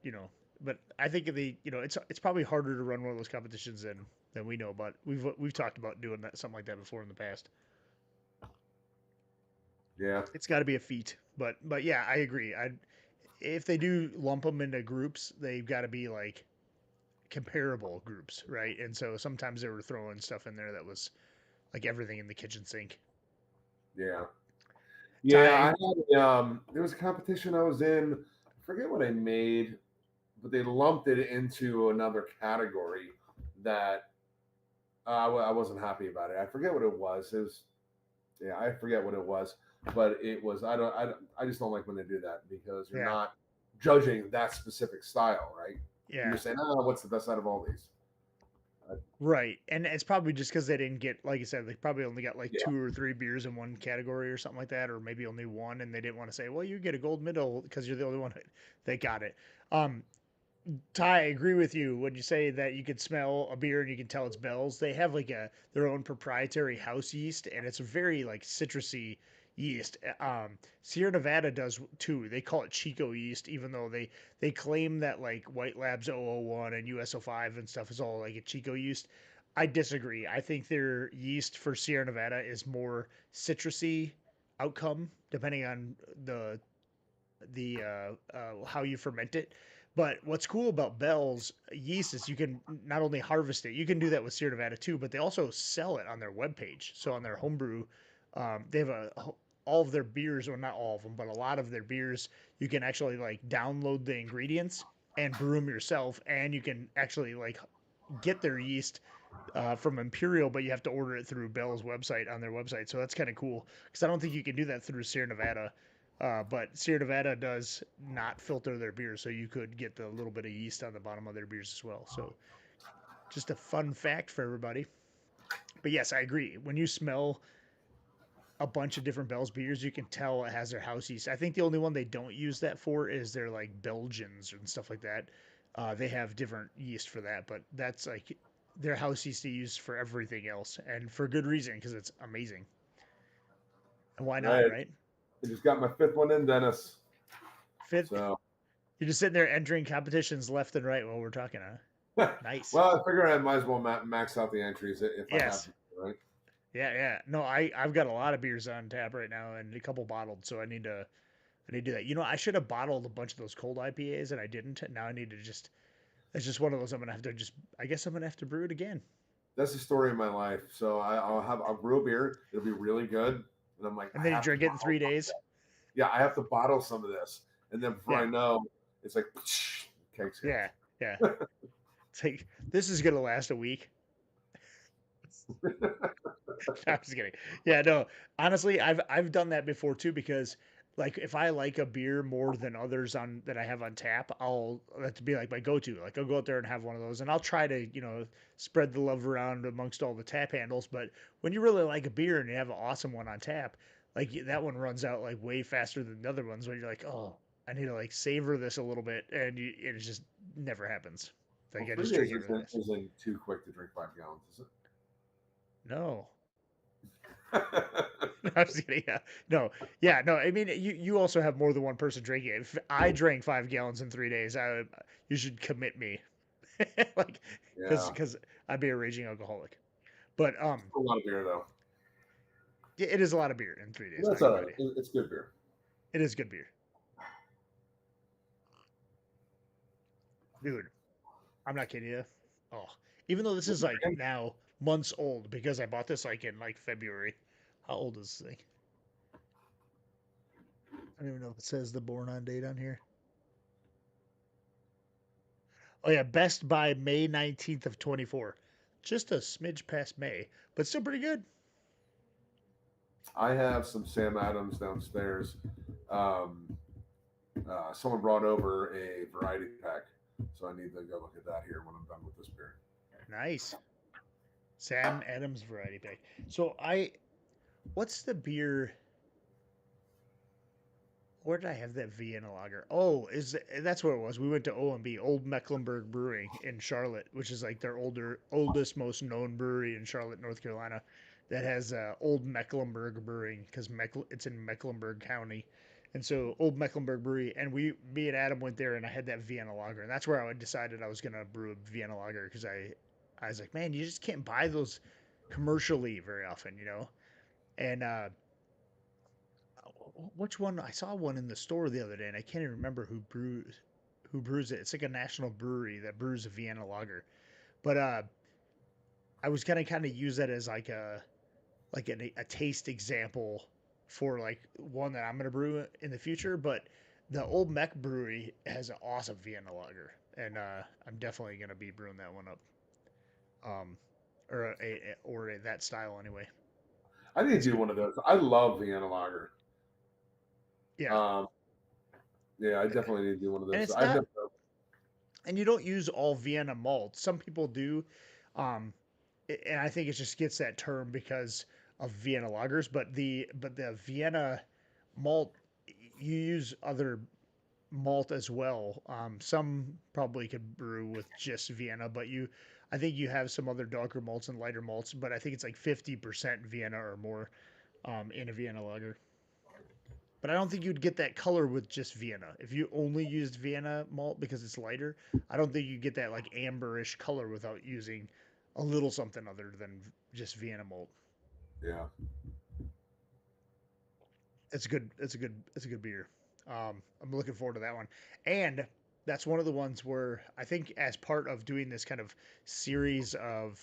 but I think it's probably harder to run one of those competitions than we know. But we've talked about doing that something like that before in the past. Yeah. It's got to be a feat. But yeah, I agree. If they do lump them into groups, they've got to be like comparable groups, right? And so sometimes they were throwing stuff in there that was like everything in the kitchen sink. Yeah. Yeah, I Ty, had there was a competition I was in. I forget what I made, but they lumped it into another category that I wasn't happy about it. I forget what it was. It was yeah, I forget what it was, but it was I just don't like when they do that because you're yeah, not judging that specific style, right? You're yeah, saying, oh, what's the best out of all these? Uh, right. And it's probably just because they didn't get, like I said, they probably only got like yeah, two or three beers in one category or something like that, or maybe only one, and they didn't want to say, well, you get a gold medal because you're the only one that got it. Um, Ty, I agree with you when you say that you can smell a beer and you can tell it's Bell's. They have like their own proprietary house yeast, and it's a very like citrusy yeast. Sierra Nevada does too. They call it Chico yeast, even though they claim that like White Labs 001 and US05 and stuff is all like a Chico yeast. I disagree. I think their yeast for Sierra Nevada is more citrusy outcome, depending on the how you ferment it. But what's cool about Bell's yeast is you can not only harvest it, you can do that with Sierra Nevada too, but they also sell it on their webpage. So on their homebrew, they have all of their beers, or not all of them, but a lot of their beers, you can actually like download the ingredients and brew them yourself, and you can actually like get their yeast from Imperial, but you have to order it through Bell's website on their website. So that's kind of cool because I don't think you can do that through Sierra Nevada. But Sierra Nevada does not filter their beers, so you could get the little bit of yeast on the bottom of their beers as well. So just a fun fact for everybody. But yes, I agree. When you smell a bunch of different Bell's beers, you can tell it has their house yeast. I think the only one they don't use that for is their like Belgians and stuff like that. They have different yeast for that, but that's like their house yeast they use for everything else, and for good reason because it's amazing. And why not, I, right? I just got my fifth one in, Dennis. Fifth, So, you're just sitting there entering competitions left and right while we're talking, huh? well, Nice. I figure I might as well max out the entries if I have Yes. to, right? Yeah, yeah. No, I've got a lot of beers on tap right now and a couple bottled, so I need to do that. I should have bottled a bunch of those cold IPAs and I didn't. Now I need to just it's just one of those I'm gonna have to just I guess I'm gonna have to brew it again. That's the story of my life. So I'll brew a beer. It'll be really good, and I'm like, And I then you have to drink it in bottle. 3 days. Yeah, I have to bottle some of this, and then before I Yeah. know, it's like cakes hit. Yeah. Yeah. It's like this is gonna last a week. I'm just kidding. Yeah, no. Honestly, I've done that before too because like if I like a beer more than others on that I have on tap, I'll that to be like my go-to. Like I'll go out there and have one of those, and I'll try to spread the love around amongst all the tap handles. But when you really like a beer and you have an awesome one on tap, like that one runs out like way faster than the other ones. When you're like, oh, I need to like savor this a little bit, and it just never happens. Well, Like I three just drink days it really fast. isn't too quick to drink 5 gallons, is No. it? No, I'm just kidding. Yeah. No. Yeah. No. I mean, you also have more than one person drinking it. If I drank 5 gallons in 3 days, you should commit me, like, Yeah, because I'd be a raging alcoholic. But a lot of beer though. yeah, it is a lot of beer in 3 days. That's Not all gonna lie right. to you. It's good beer. It is good beer, dude. I'm not kidding you. Oh, even though this What is you like drinking? now months old because I bought this like in like February. How old is this thing? I don't even know if it says the born on date on here. Oh yeah, best by May 19th of 24. Just a smidge past May, but still pretty good. I have some Sam Adams downstairs. Um, Someone brought over a variety pack, so I need to go look at that here when I'm done with this beer. Nice. Sam Adams variety pack. So what's the beer? Where did I have that Vienna lager? Oh, is that's where it was. We went to OMB, Old Mecklenburg Brewing in Charlotte, which is like their oldest, most known brewery in Charlotte, North Carolina. That has Old Mecklenburg Brewing because it's in Mecklenburg County, and so Old Mecklenburg Brewery. And me and Adam went there, and I had that Vienna lager, and that's where I decided I was gonna brew a Vienna lager because I was like, man, you just can't buy those commercially very often, you know. And which one? I saw one in the store the other day, and I can't even remember who brews it. It's like a national brewery that brews a Vienna lager. But I was gonna kind of use that as like a taste example for like one that I'm gonna brew in the future. But the Old Mech Brewery has an awesome Vienna lager, and I'm definitely gonna be brewing that one up. Um, or that style anyway. I need to It's do good. one of those. I love Vienna lager. Yeah, Um, yeah, I definitely need to do one of and those. it's I've not never. and you don't use all Vienna malt. Some people do, um, and I think it just gets that term because of Vienna lagers. But the Vienna malt, you use other malt as well. Some probably could brew with just Vienna, but I think you have some other darker malts and lighter malts. But I think it's like 50% Vienna or more in a Vienna lager. But I don't think you'd get that color with just Vienna. If you only used Vienna malt because it's lighter, I don't think you get that like amberish color without using a little something other than just Vienna malt. Yeah, It's good. It's a good beer. I'm looking forward to that one. And that's one of the ones where I think as part of doing this kind of series of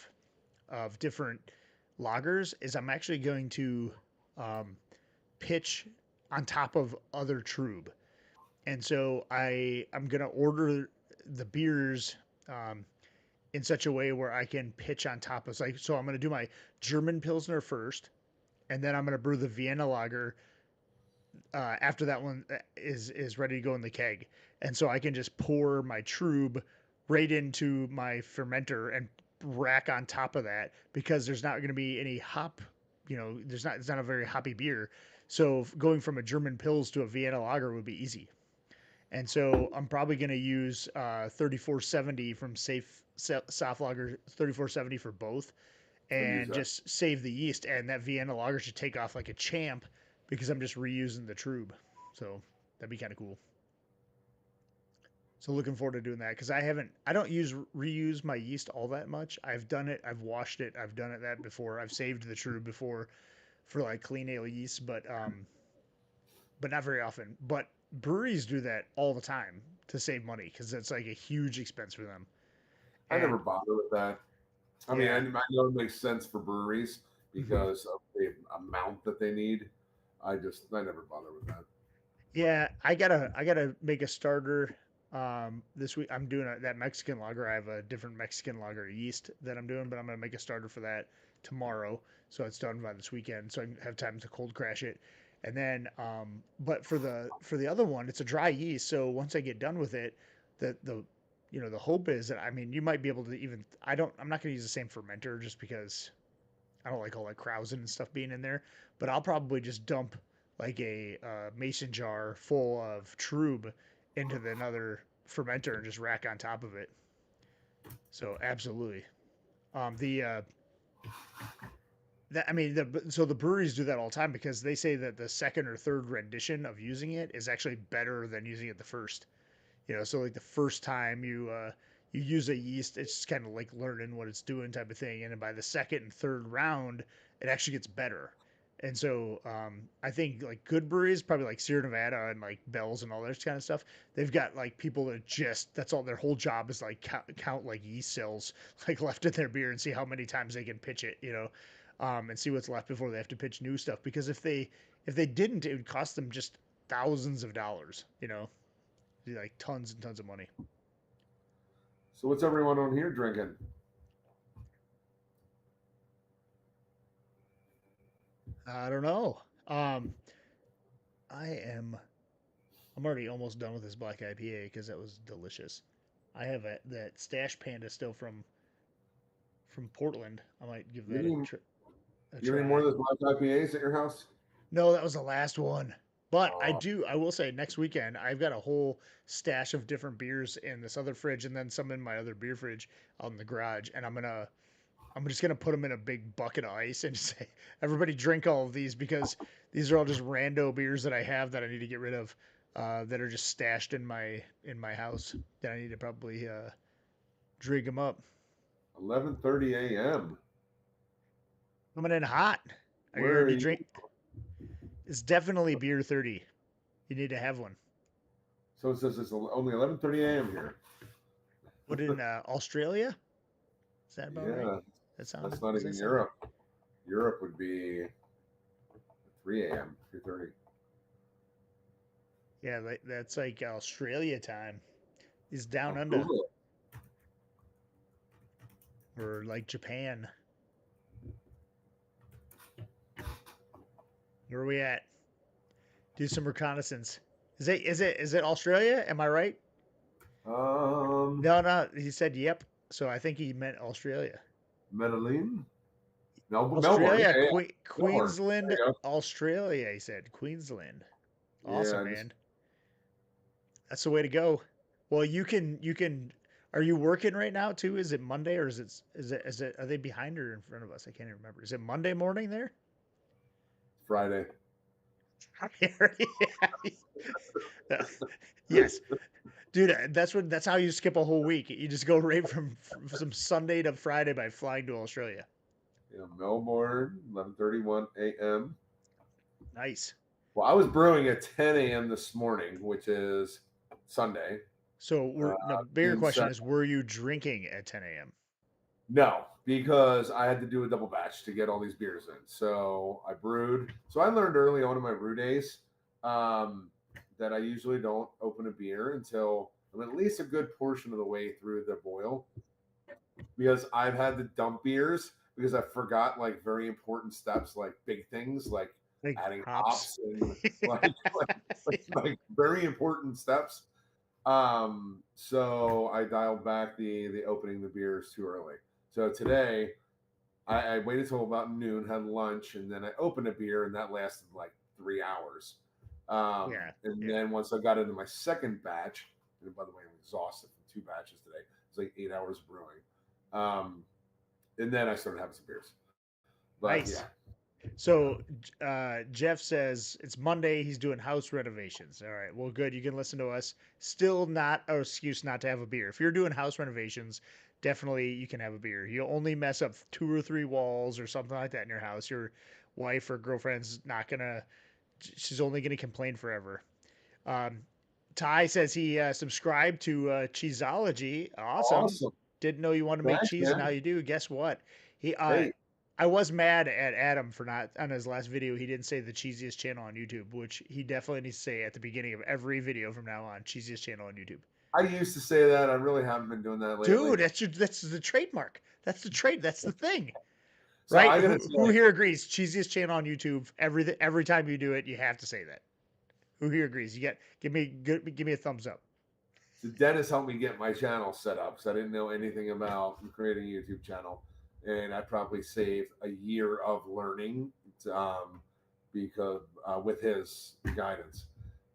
different lagers is I'm actually going to um, pitch on top of other Trub. And so I'm gonna order the beers um, in such a way where I can pitch on top of like so I'm gonna do my German Pilsner first, and then I'm gonna brew the Vienna Lager after that one is ready to go in the keg, and so I can just pour my Trub right into my fermenter and rack on top of that because there's not going to be any hop. It's not a very hoppy beer. So going from a German Pils to a Vienna Lager would be easy. And so I'm probably going to use 3470 from Soft Lager 3470 for both I've used and that. just save the yeast. And that Vienna Lager should take off like a champ because I'm just reusing the Trub. So that'd be kind of cool. So looking forward to doing that because I don't reuse my yeast all that much. I've done it, I've washed it, I've done it that before. I've saved the Trub before for like clean ale yeast, but not very often. But breweries do that all the time to save money because it's like a huge expense for them. I never And bother with that. I mean, yeah, I know it makes sense for breweries hmm because of the amount that they need. I never bother with that. yeah, I gotta make a starter. This week I'm doing that Mexican lager. I have a different Mexican lager yeast that I'm doing, but I'm gonna make a starter for that tomorrow, so it's done by this weekend, so I can have time to cold crash it. And then, but for the other one, it's a dry yeast. So once I get done with it, the hope is that I mean you might be able to even I'm not gonna use the same fermenter just because I don't like all that krausen and stuff being in there, but I'll probably just dump like a mason jar full of Trub into another fermenter and just rack on top of it. So absolutely. The that I mean so the breweries do that all the time because they say that the second or third rendition of using it is actually better than using it the first. So like the first time you use a yeast, it's just kind of like learning what it's doing type of thing, and then by the second and third round, it actually gets better. And so I think like good breweries, probably like Sierra Nevada and like Bell's and all this kind of stuff, they've got like people that just that's all their whole job is like count like yeast cells like left in their beer and see how many times they can pitch it, and see what's left before they have to pitch new stuff. Because if they didn't, it would cost them just thousands of dollars, like tons and tons of money. So what's everyone on here drinking? I don't know. I am. I'm already almost done with this black IPA because that was delicious. I have that Stash Panda still from Portland. I might give You that have any, a you have any more try. of those black IPAs at your house? No, that was the last one. But I will say next weekend, I've got a whole stash of different beers in this other fridge and then some in my other beer fridge out in the garage. And I'm just gonna put them in a big bucket of ice and say, everybody drink all of these because these are all just rando beers that I have that I need to get rid of, that are just stashed in my house that I need to probably drink them up. 11:30 a.m. Coming in hot. Are you Where are already you? drink? It's definitely beer 30. You need to have one. So it says it's only 11:30 a.m. here. What in Australia? Is that about right? Yeah, That that's sound? not Does that even sound? Europe. Europe would be 3 a.m. 3:30. Yeah, that's like Australia time. Is down I'll under Google it. or like Japan. Where are we at? Do some reconnaissance. Is it Australia? Am I right? Um, No, no. He said yep. So I think he meant Australia. Medellin? Melbourne. Australia, Yeah, yeah. Melbourne. There Queensland, you go. Australia. He said Queensland. Yeah, Awesome, I just man. That's the way to go. Well, you can. Are you working right now too? Is it Monday or is it? Are they behind or in front of us? I can't even remember. Is it Monday morning there? Friday. Yes, dude. That's how you skip a whole week. You just go right from some Sunday to Friday by flying to Australia. Yeah, Melbourne, 11:31 a.m. Nice. Well, I was brewing at 10 a.m. this morning, which is Sunday. So Uh, the bigger and question so, is, were you drinking at 10 a.m.? no, because I had to do a double batch to get all these beers in. So I brewed. So I learned early on in my brew days um, that I usually don't open a beer until I'm at least a good portion of the way through the boil, because I've had to dump beers because I forgot like very important steps, like big things like Like adding hops. hops and like very important steps. So I dialed back the opening the beers too early. So today I waited till about noon, had lunch, and then I opened a beer, and that lasted like 3 hours. Yeah, And yeah. then once I got into my second batch, and by the way, I'm exhausted from 2 batches today. It's like 8 hours of brewing. Um, and then I started having some beers. But yeah, Nice. So Jeff says it's Monday. He's doing house renovations. All right. Well, good. You can listen to us. Still not an excuse not to have a beer. If you're doing house renovations, definitely you can have a beer. You'll only mess up 2 or 3 walls or something like that in your house. Your wife or girlfriend's not gonna. She's only gonna complain forever. Um, Ty says he subscribed to Cheeseology. Awesome. awesome. Didn't know you wanted to make Thanks, cheese, and now man. you do. Guess what? He Hey, I was mad at Adam for not on his last video. He didn't say the cheesiest channel on YouTube, which he definitely needs to say at the beginning of every video from now on. Cheesiest channel on YouTube, I used to say that. I really haven't been doing that lately. dude. That's the trademark. That's the trade. That's the thing, So right? I gotta Who say, here agrees? Cheesiest channel on YouTube. Every time you do it, you have to say that. Who here agrees? You get give me a thumbs up. so Dennis helped me get my channel set up because I didn't know anything about creating a YouTube channel, and I probably saved a year of learning because with his guidance.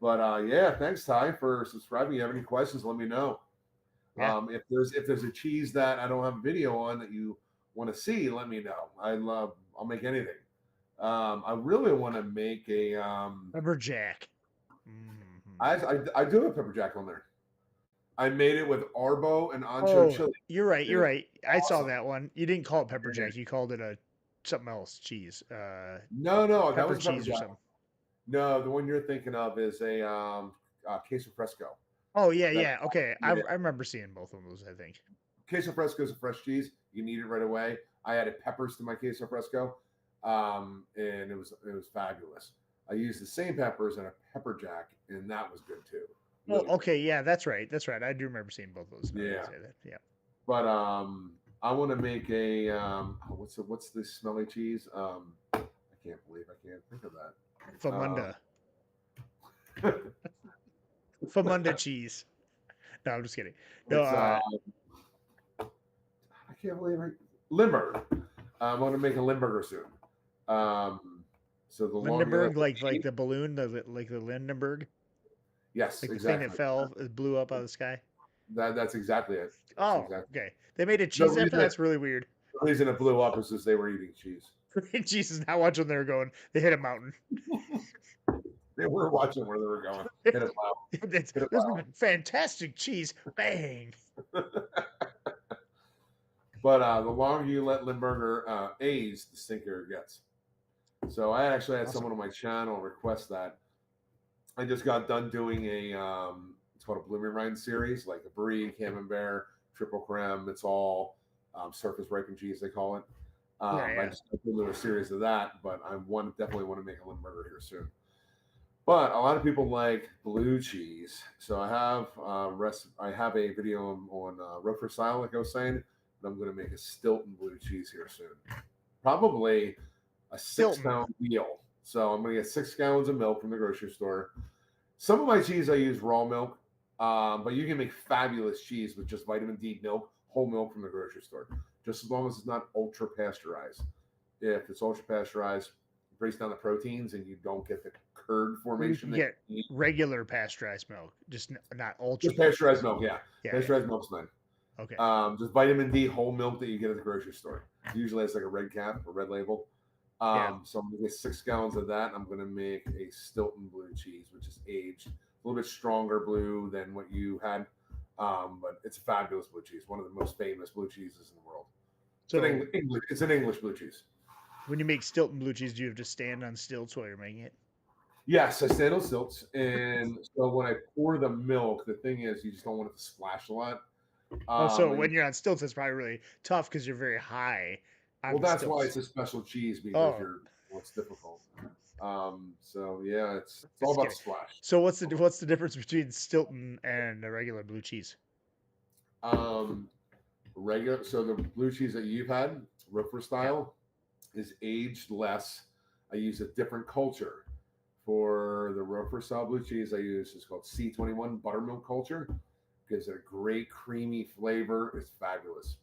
But yeah, thanks Ty for subscribing. You have any questions? Let me know. Yeah. If there's a cheese that I don't have a video on that you want to see, let me know. I'll make anything. I really want to make a Lumberjack. I, Mhm. I do have pepper jack on there. I made it with Arbo and Ancho Oh, chili, you're right. and You're it's right. I saw awesome. that one. You didn't call it pepper Yeah. jack. You called it a something else cheese. No, no, that Pepper was pepper cheese or jack. something. No, the one you're thinking of is a queso fresco. Oh yeah, That yeah. Okay, I yeah, remember seeing both of those. I think. queso fresco is a fresh cheese. You can eat it right away. I added peppers to my queso fresco, and it was fabulous. I used the same peppers and a pepper jack, and that was good too. Oh, Really good. okay. Yeah, that's right. That's right. I do remember seeing both of those. Now that you Yeah, say that. Yeah. but I want to make a what's the smelly cheese? I can't believe I can't think of that. Famunda. Famunda cheese. No, I'm just kidding. No. It's I can't believe Limburger. I'm going to make a Limburger soon. Um, So the longer you let Lindenberg, it like age, the balloon, like the Lindenberg, yes, like the thing that exactly. fell, it blew up out of the sky. That's exactly it. That's Oh, exactly okay. They made a the cheese after. reason That's really weird. the reason it blew up is because they were eating cheese. Jesus, now watch when they were going. They hit a mountain. They were watching where they were going. Hit a plow. Hit a This is plow. fantastic cheese. Bang. But the longer you let Limburger age, the stinkier it gets. So I actually had Awesome. someone on my channel request that. I just got done doing a it's called a Blooming Rind series, like a Brie, Camembert, Triple Creme. It's all surface ripened cheese, they call it. Yeah, I yeah. just got to do a series of that, but definitely want to make a Limburger here soon. But a lot of people like blue cheese, so I have a video on Roquefort style, like I was saying. But I'm going to make a Stilton blue cheese here soon. Probably a six Stilton. pound deal. So I'm going to get 6 gallons of milk from the grocery store. Some of my cheese I use raw milk, but you can make fabulous cheese with just vitamin D milk, whole milk from the grocery store, just as long as it's not ultra pasteurized. If it's ultra pasteurized, it breaks down the proteins and you don't get the curd Or you formation can that get you need. regular pasteurized milk, just not ultra Just pasteurized pasteurized. milk, yeah. Yeah, yeah. Pasteurized milk's fine. Okay. Just vitamin D whole milk that you get at the grocery store. Usually it's like a red cap or red label. Yeah. So I'm gonna get 6 gallons of that. I'm gonna make a Stilton blue cheese, which is aged a little bit stronger blue than what you had. But it's a fabulous blue cheese, one of the most famous blue cheeses in the world. So It's an English blue cheese. when you make Stilton blue cheese, do you have to stand on stilts while you're making it? Yes, I stand on stilts, and so when I pour the milk, the thing is, you just don't want it to splash a lot. Oh, so And when you're on stilts, it's probably really tough because you're very high on well, the that's why stilts. it's a special cheese because Oh, it's difficult. So yeah, it's all just about the kidding. splash. So what's the difference between Stilton and a regular blue cheese? Um, Regular, so the blue cheese that you've had, Roquefort Yeah. style, is aged less. I use a different culture. For the Roquefort style blue cheese, I use it's called C21 buttermilk culture. Gives it a great creamy flavor. It's fabulous.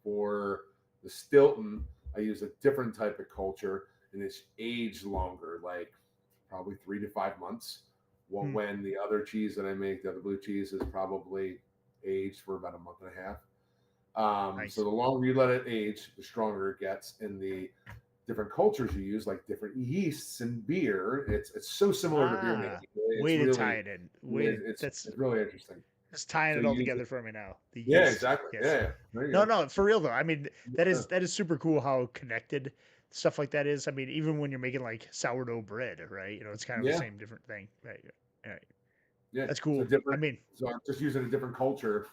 For the Stilton, I use a different type of culture, and it's aged longer, like probably 3 to 5 months. Well, Hmm, when the other cheese that I make, the other blue cheese, is probably aged for about a month and a half. So nice. the longer you let it age, the stronger it gets. In the different cultures you use, like different yeasts in beer, it's so similar to beer Ah, making. way to tie it in. That's It's really interesting. just tying So it all you use it. together for me now. The Yeah, yeast. exactly. Yes. Yeah. There No, you no, for real though. I mean, go. that is super cool how connected stuff like that is. I mean, even when you're making like sourdough bread, right? It's kind of the Yeah, same different thing. Right. Right. yeah. That's So cool. I different. mean, So I'm just using a different culture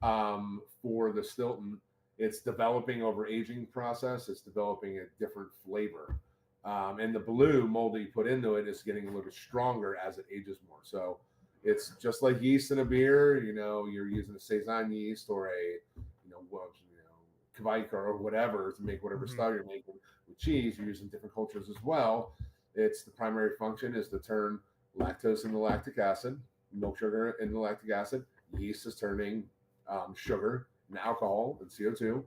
for the Stilton. It's developing over aging process. It's developing a different flavor. And the blue mold that you put into it is getting a little bit stronger as it ages more. So it's just like yeast in a beer. You're using a saison yeast or Kveik or whatever to make whatever mhm. style you're making with cheese. You're using different cultures as well. It's the primary function is to turn lactose into lactic acid, milk sugar into lactic acid. Yeast is turning sugar and alcohol and CO2.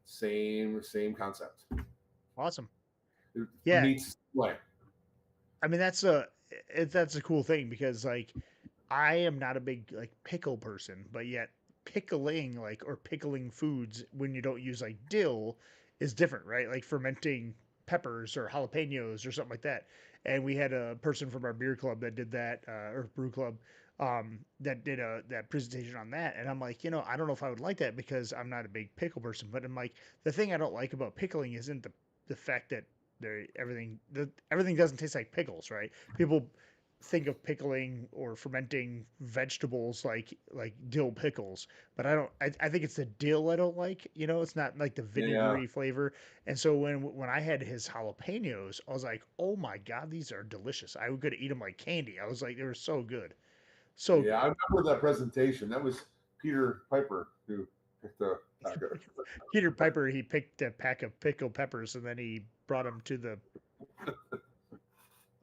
Same concept. Awesome. It Yeah. meets way. I mean, that's a cool thing because like I am not a big like pickle person, but yet pickling or pickling foods when you don't use like dill is different, right? Like fermenting peppers or jalapenos or something like that. And we had a person from our beer club that did that, or brew club, that did that presentation on that. And I'm like, I don't know if I would like that because I'm not a big pickle person. But I'm like, the thing I don't like about pickling isn't the fact that everything doesn't taste like pickles, right? People think of pickling or fermenting vegetables like dill pickles, but I think it's the dill I don't like. It's not like the Yeah, vinegary flavor. And so when I had his jalapenos, I was like, oh my god, these are delicious. I could eat them like candy. I was like, they were so good, so yeah. I good. remember that presentation. That was Peter Piper who picked the packer. Peter Piper, he picked a pack of pickled peppers and then he brought them to the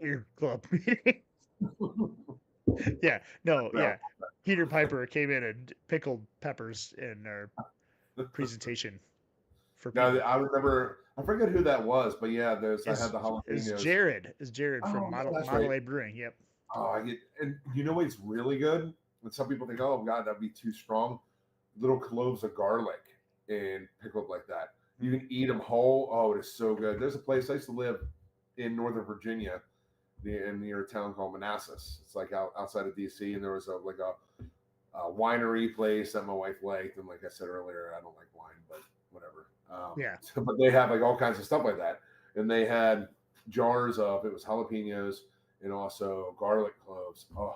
beer club meeting. Yeah, no, Well, yeah. Peter Piper came in and pickled peppers in our presentation for Now people. I remember, I forget who that was, but yeah, there's I had Is the is jalapenos. Jared is Jared from Oh, yeah, that's Model right. A Brewing. Yep. Oh, I get, and you know what's really good? And some people think, oh God, that'd be too strong. Little cloves of garlic and pickled like that. You Mm. can eat them whole. Oh, it is so good. There's a place I used to live in Northern Virginia, near a town called Manassas. It's like outside of DC, and there was a winery place that my wife liked. And like I said earlier, I don't like wine, but whatever. Yeah. But they have like all kinds of stuff like that, and they had jars of it was jalapenos and also garlic cloves. Oh,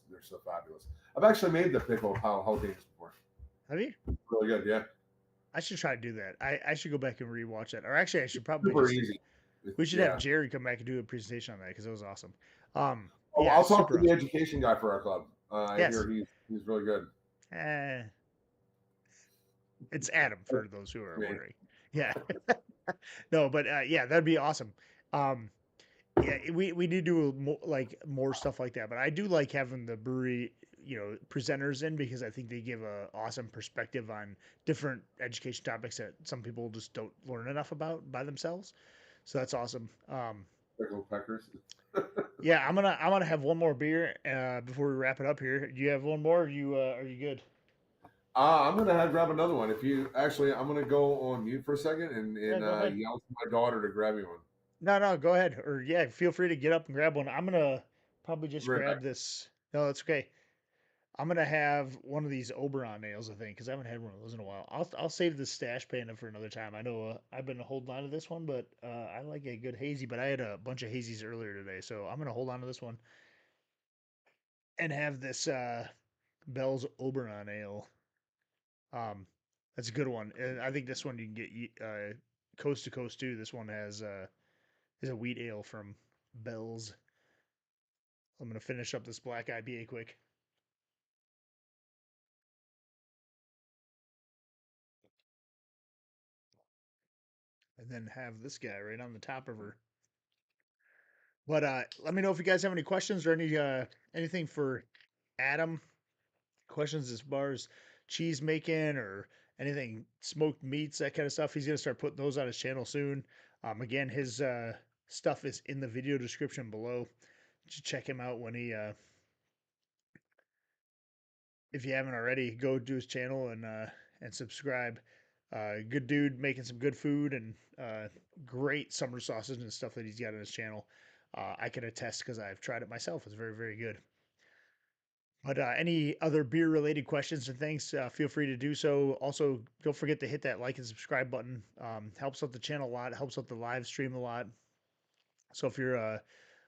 they're so fabulous. I've actually made the pickled jalapenos before. Have you? Really good, yeah. I should try to do that. I should go back and rewatch that. Or actually, I should probably Super just easy. we should have Yeah. Jared come back and do a presentation on that because it was awesome. Oh, Yeah, I'll talk super to the awesome. education guy for our club. I Yes. hear he's really good. Eh, it's Adam for those who are Me. wondering. Yeah. No, but yeah, that'd be awesome. Um, yeah, we need to do more stuff like that. But I do like having the brewery, presenters in because I think they give a awesome perspective on different education topics that some people just don't learn enough about by themselves. So that's awesome. Pickled peppers. Yeah, I'm gonna have one more beer before we wrap it up here. Do you have one more? Are you good? I'm gonna have grab another one. If you actually, I'm gonna go on mute for a second and Yeah, go ahead. yell to my daughter to grab me one. No, no, go ahead. Or yeah, feel free to get up and grab one. I'm gonna probably just Right back. grab this. No, that's okay. I'm gonna have one of these Oberon ales, I think, because I haven't had one of those in a while. I'll save the stash panda for another time. I know I've been holding on to this one, but I like a good hazy. But I had a bunch of hazies earlier today, so I'm gonna hold on to this one and have this Bell's Oberon ale. Um, that's a good one. And I think this one you can get coast to coast too. This one is a wheat ale from Bell's. I'm gonna finish up this black IPA quick, and then have this guy right on the top of her. But let me know if you guys have any questions or anything for Adam. Questions as far as cheese making or anything smoked meats, that kind of stuff. He's gonna start putting those on his channel soon. Again, his stuff is in the video description below. Just check him out when he if you haven't already, go to his channel and subscribe. Good dude making some good food and great summer sausage and stuff that he's got on his channel. I can attest because I've tried it myself. It's very, very good. But any other beer related questions and things, feel free to do so. Also, don't forget to hit that like and subscribe button. Helps out the channel a lot, helps out the live stream a lot. So if you're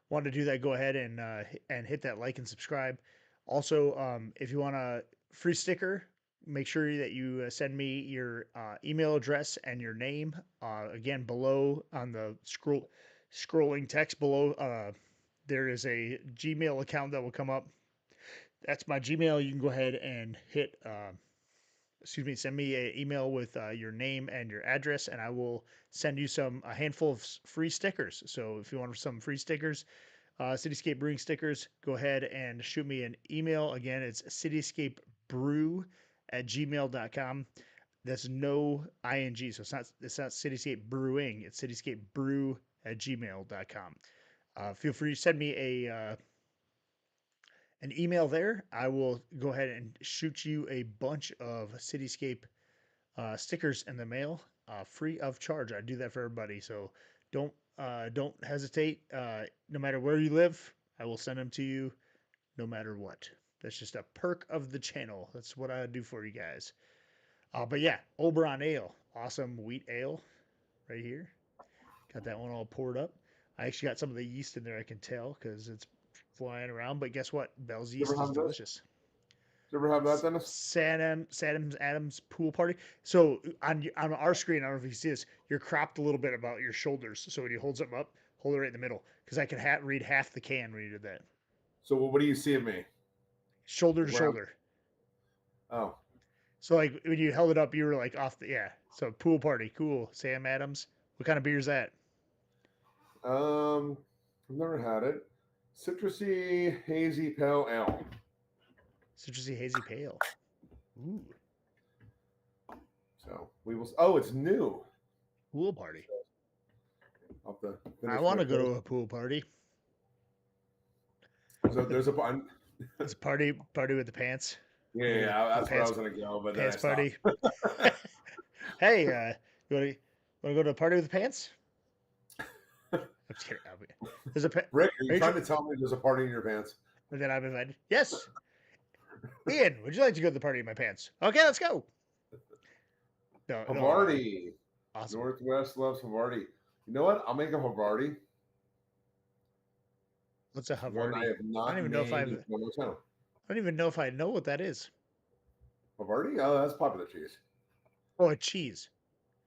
want to do that, go ahead and hit that like and subscribe. Also, if you want a free sticker, make sure that you send me your email address and your name. Again, below on the scrolling text below, there is a Gmail account that will come up. That's my Gmail. You can go ahead and hit. Excuse me. Send me an email with your name and your address, and I will send you a handful of free stickers. So if you want some free stickers, Cityscape Brewing stickers, go ahead and shoot me an email. Again, it's cityscapebrew@gmail.com. That's no ing, so it's not Cityscape Brewing. It's Cityscape Brew@gmail.com. Feel free to send me an email there. I will go ahead and shoot you a bunch of Cityscape stickers in the mail, free of charge. I do that for everybody, so don't hesitate. No matter where you live, I will send them to you, no matter what. That's just a perk of the channel. That's what I do for you guys. But yeah, Oberon Ale, awesome wheat ale right here. Got that one all poured up. I actually got some of the yeast in there. I can tell because it's flying around. But guess what? Bell's You ever yeast is have this? delicious. You ever have that, Dennis? Sadam's Adams pool party. So on our screen, I don't know if you see this. You're cropped a little bit about your shoulders. So when you hold something up, hold it right in the middle because I can read half the can when you did that. So what do you see of me? Shoulder Like to where I'm? shoulder. Oh, So like when you held it up, you were like off the yeah. So pool party, cool. Sam Adams. What kind of beer is that? I've never had it. Citrusy hazy pale ale. Citrusy hazy pale. Ooh. So we will. Oh, it's new. Pool party. I'll have to I finish want my to go to post. a pool party. So there's a It's a party with the pants. yeah, Go to yeah, the that's where I was gonna go, but then I pants stopped. party. Hey, you want to go to a party with the pants? I'm just kidding. There's a Rick, are are you you? trying to tell me there's a party in your pants? And then I'm invited. Yes, Ian. Would you like to go to the party in my pants? Okay, let's go. No, no. Havarti. Awesome. Northwest loves Havarti. You know what? I'll make a Havarti. What's a One I Havarti? have I don't not even know if made I've. one more time. I don't even know if I know what that is. Havarti? Oh, that's popular cheese. Oh, a cheese.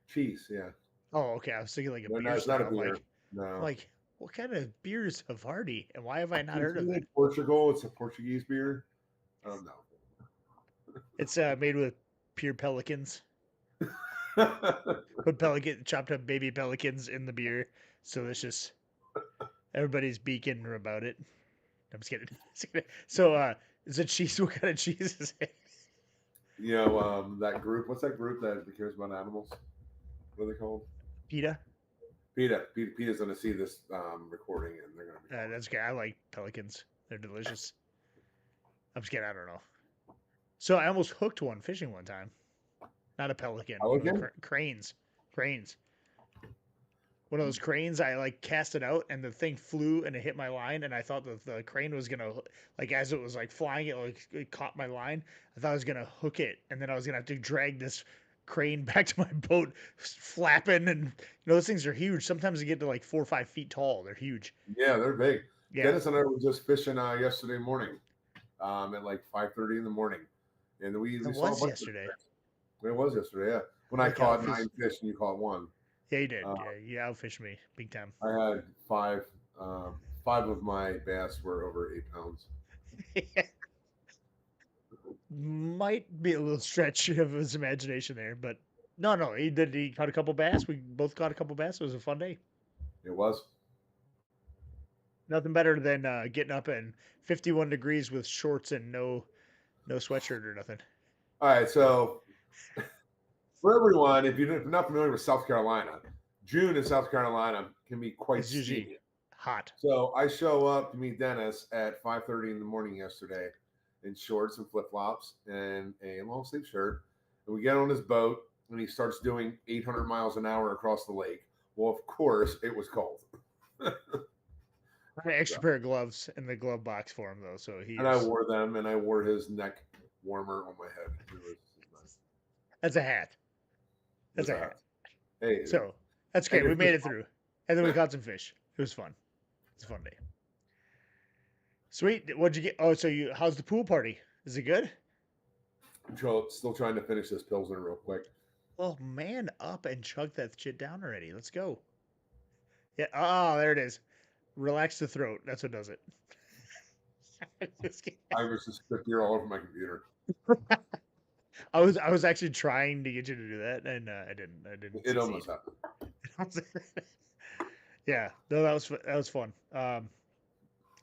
Cheese, yeah. Oh, okay. I was thinking like a No, beer it's not a style. beer. I'm No. like, what kind of beer is Havarti, and why have I not It's heard of made that? in Portugal. It's a Portuguese beer. No. It's made with pure pelicans. Put chopped up baby pelicans in the beer. It's delicious. Everybody's beaking about it. I'm just kidding. So, is it cheese? What kind of cheese is it? That group. What's that group that cares about animals? What are they called? Pita. PETA's going to see this recording, and they're going to be calling. That's good. I like pelicans. They're delicious. I'm just kidding. I don't know. So I almost hooked one fishing one time. Not a pelican. One of the Pelican? cranes. Cranes. One of those cranes. I like cast it out, and the thing flew and it hit my line, and I thought that the crane was gonna like as it was like flying, it caught my line. I thought I was gonna hook it, and then I was gonna have to drag this crane back to my boat, flapping, and those things are huge. Sometimes they get to like 4 or 5 feet tall. They're huge. Yeah, they're big. Yeah, Dennis and I were just fishing yesterday morning at like 5:30 in the morning, and we it saw a was bunch of yesterday. fish. It was yesterday, yeah. When I Like caught outfish. 9 fish and you caught one. Yeah, you did. Uh, Yeah, you outfished me big time. I had five. Five of my bass were over 8 pounds. Might be a little stretch of his imagination there, but no, no, he did. He caught a couple bass. We both caught a couple bass. It was a fun day. It was. Nothing better than getting up in 51 degrees with shorts and no sweatshirt or nothing. All right, so for everyone, if you're not familiar with South Carolina, June in South Carolina can be quite It's usually steamy. hot. So I show up to meet Dennis at 5:30 in the morning yesterday in shorts and flip flops and a long sleeve shirt. And we get on his boat and he starts doing 800 miles an hour across the lake. Well, of course, it was cold. I had an extra pair of gloves in the glove box for him though, so he And I is. wore them and I wore his neck warmer on my head. It was nice. That's a hat. That's It a was hat. Hey, So that's and okay. We made it through, and then we caught some fish. It was fun. It's a fun day. Sweet. What'd you get? Oh, so you? How's the pool party? Is it good? I'm still trying to finish this Pilsner real quick. Well, man up and chug that shit down already. Let's go. Yeah. Oh, there it is. Relax the throat. That's what does it. Just kidding. I was just spit beer all over my computer. I was actually trying to get you to do that, and I didn't. I didn't It succeed. almost happened. Yeah. No, that was fun.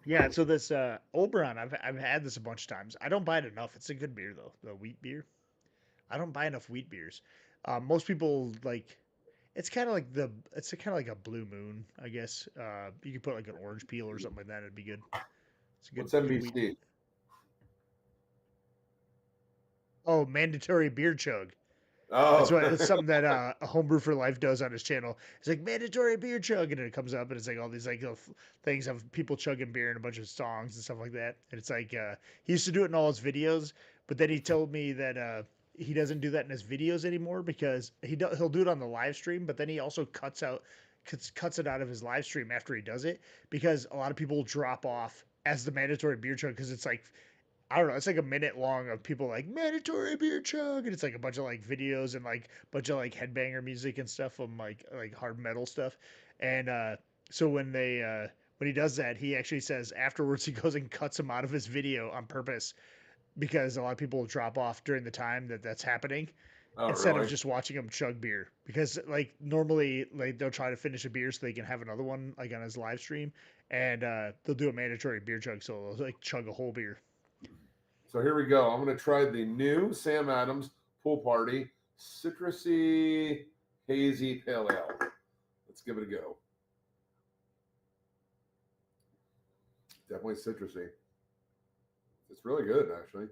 Yeah. So this Oberon, I've had this a bunch of times. I don't buy it enough. It's a good beer though. The wheat beer. I don't buy enough wheat beers. Most people like. It's kind of like it's kind of like a Blue Moon, I guess. You could put like an orange peel or something like that. It'd be good. It's a What's good wheat. NBC? Oh, mandatory beer chug. Oh, It's something that a homebrew for life does on his channel. It's like mandatory beer chug, and it comes up, and it's like all these like little things of people chugging beer and a bunch of songs and stuff like that. And it's like he used to do it in all his videos, but then he told me that he doesn't do that in his videos anymore because he'll do it on the live stream, but then he also cuts it out of his live stream after he does it because a lot of people drop off as the mandatory beer chug because it's like I don't know. It's like a minute long of people like mandatory beer chug, and it's like a bunch of like videos and like a bunch of like headbanger music and stuff from like hard metal stuff. And so when he does that, he actually says afterwards he goes and cuts him out of his video on purpose because a lot of people will drop off during the time that's happening oh, instead of really? just watching him chug beer because like normally like they'll try to finish a beer so they can have another one like on his live stream and they'll do a mandatory beer chug so they'll like chug a whole beer. So here we go. I'm going to try the new Sam Adams Pool Party Citrusy hazy pale ale. Let's give it a go. Definitely citrusy. It's really good, actually.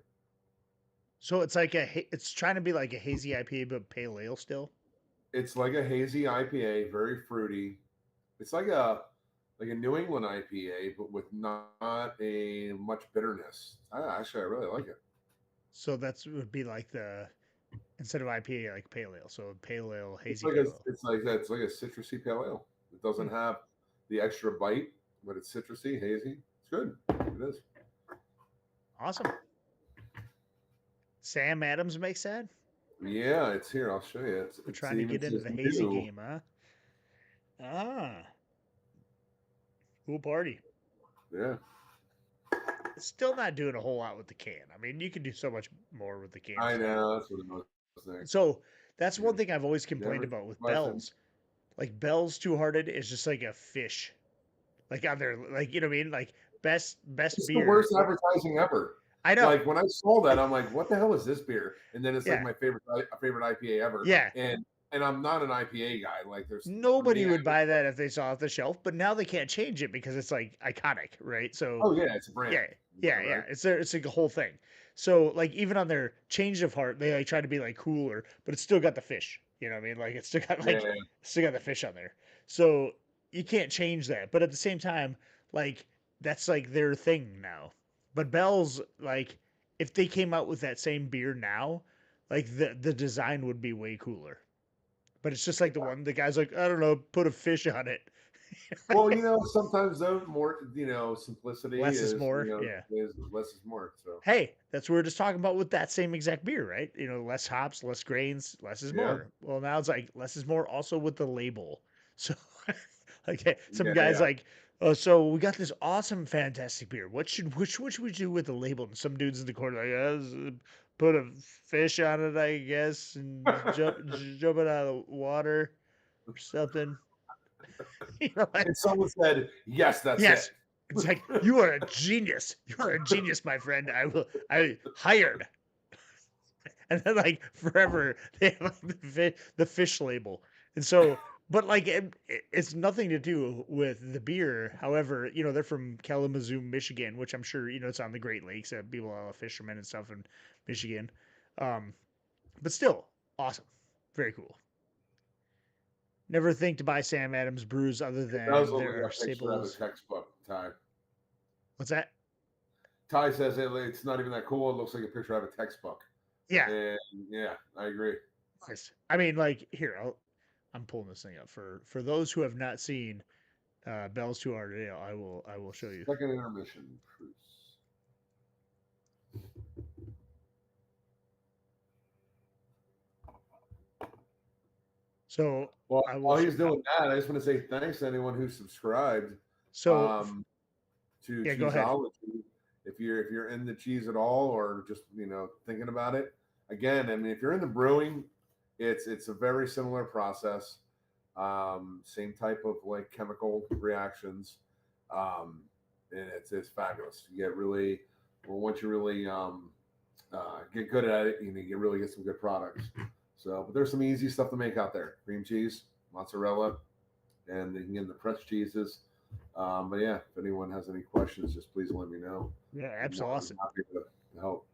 So it's like it's trying to be like a hazy IPA but pale ale still. It's like a hazy IPA, very fruity. It's like a New England IPA, but with not a much bitterness. I really like it. So that's would be like the instead of IPA like pale ale. So pale ale, It's hazy like a pale ale. it's like that. It's like a citrusy pale ale. It doesn't Hmm, have the extra bite, but it's citrusy, hazy. It's good. It is. awesome. Sam Adams makes that. Yeah, it's here. I'll show you. We're It's trying to even get into says the hazy new. game, huh? Ah, cool party. Yeah, It's still not doing a whole lot with the can. I mean, you can do so much more with the can I still. know. That's what I was saying. So that's Yeah. one thing I've always complained Never about with question. Bell's. Like Bell's Two Hearted is just like a fish. Like on their like you know what I mean? Like best It's the beer. worst advertising ever. I know. Like when I saw that, I'm like, "What the hell is this beer?" And then it's like Yeah. my favorite IPA ever. Yeah. And I'm not an IPA guy. Like there's for Nobody me, would buy that if they saw it off the shelf, but now they can't change it because it's like iconic, right? So oh yeah, it's a brand, yeah, yeah, yeah. right? It's like a whole thing. So like even on their change of heart, they like try to be like cooler, but it's still got the fish. You know what I mean? Like it's Yeah, still got the fish on there. So you can't change that. But at the same time, like that's like their thing now. But Bell's like if they came out with that same beer now, like the design would be way cooler. But it's just like the guy's like, I don't know, put a fish on it. well, sometimes though more, simplicity Less is more. Yeah. is less is more. So Hey, that's what we are just talking about with that same exact beer, right? You know, less hops, less grains, less is yeah, more. Well, now it's like less is more also with the label. So, okay, some yeah, guys yeah. like, oh, so we got this awesome, fantastic beer. What should we do with the label? And some dudes in the corner like, put a fish on it, I guess, and jump it out of the water or something. You know, like, And someone said, "Yes, that's it." yes. It's like you are a genius. You are a genius, my friend. I hired. And then like forever they have like the fish label. And so but like it's nothing to do with the beer. However, you know, they're from Kalamazoo, Michigan, which I'm sure, you know, it's on the Great Lakes. People are fishermen and stuff in Michigan. Um, but still awesome. Very cool. Never think to buy Sam Adams brews other It does than look there are like a picture out of a staples. textbook. What's that? Ty says it's not even that cool. It looks like a picture out of a textbook. Yeah. And yeah, I agree. Nice. I mean, like here, I'm pulling this thing up for those who have not seen Bell's Two Hearted Ale. I will show you. Second intermission, Bruce. So Well, I will. while he's doing that, I just want to say thanks to anyone who subscribed So um, to yeah, go ahead. Cheeseology. If you're into cheese at all, or just thinking about it, again, I mean, if you're into brewing, it's a very similar process. Same type of like chemical reactions, and it's fabulous. You get really well once you really get good at it, you really get some good products. So, but there's some easy stuff to make out there: cream cheese, mozzarella, and you can get the pressed cheeses. But yeah, if anyone has any questions, just please let me know. Yeah, I'm more than absolutely. happy to help.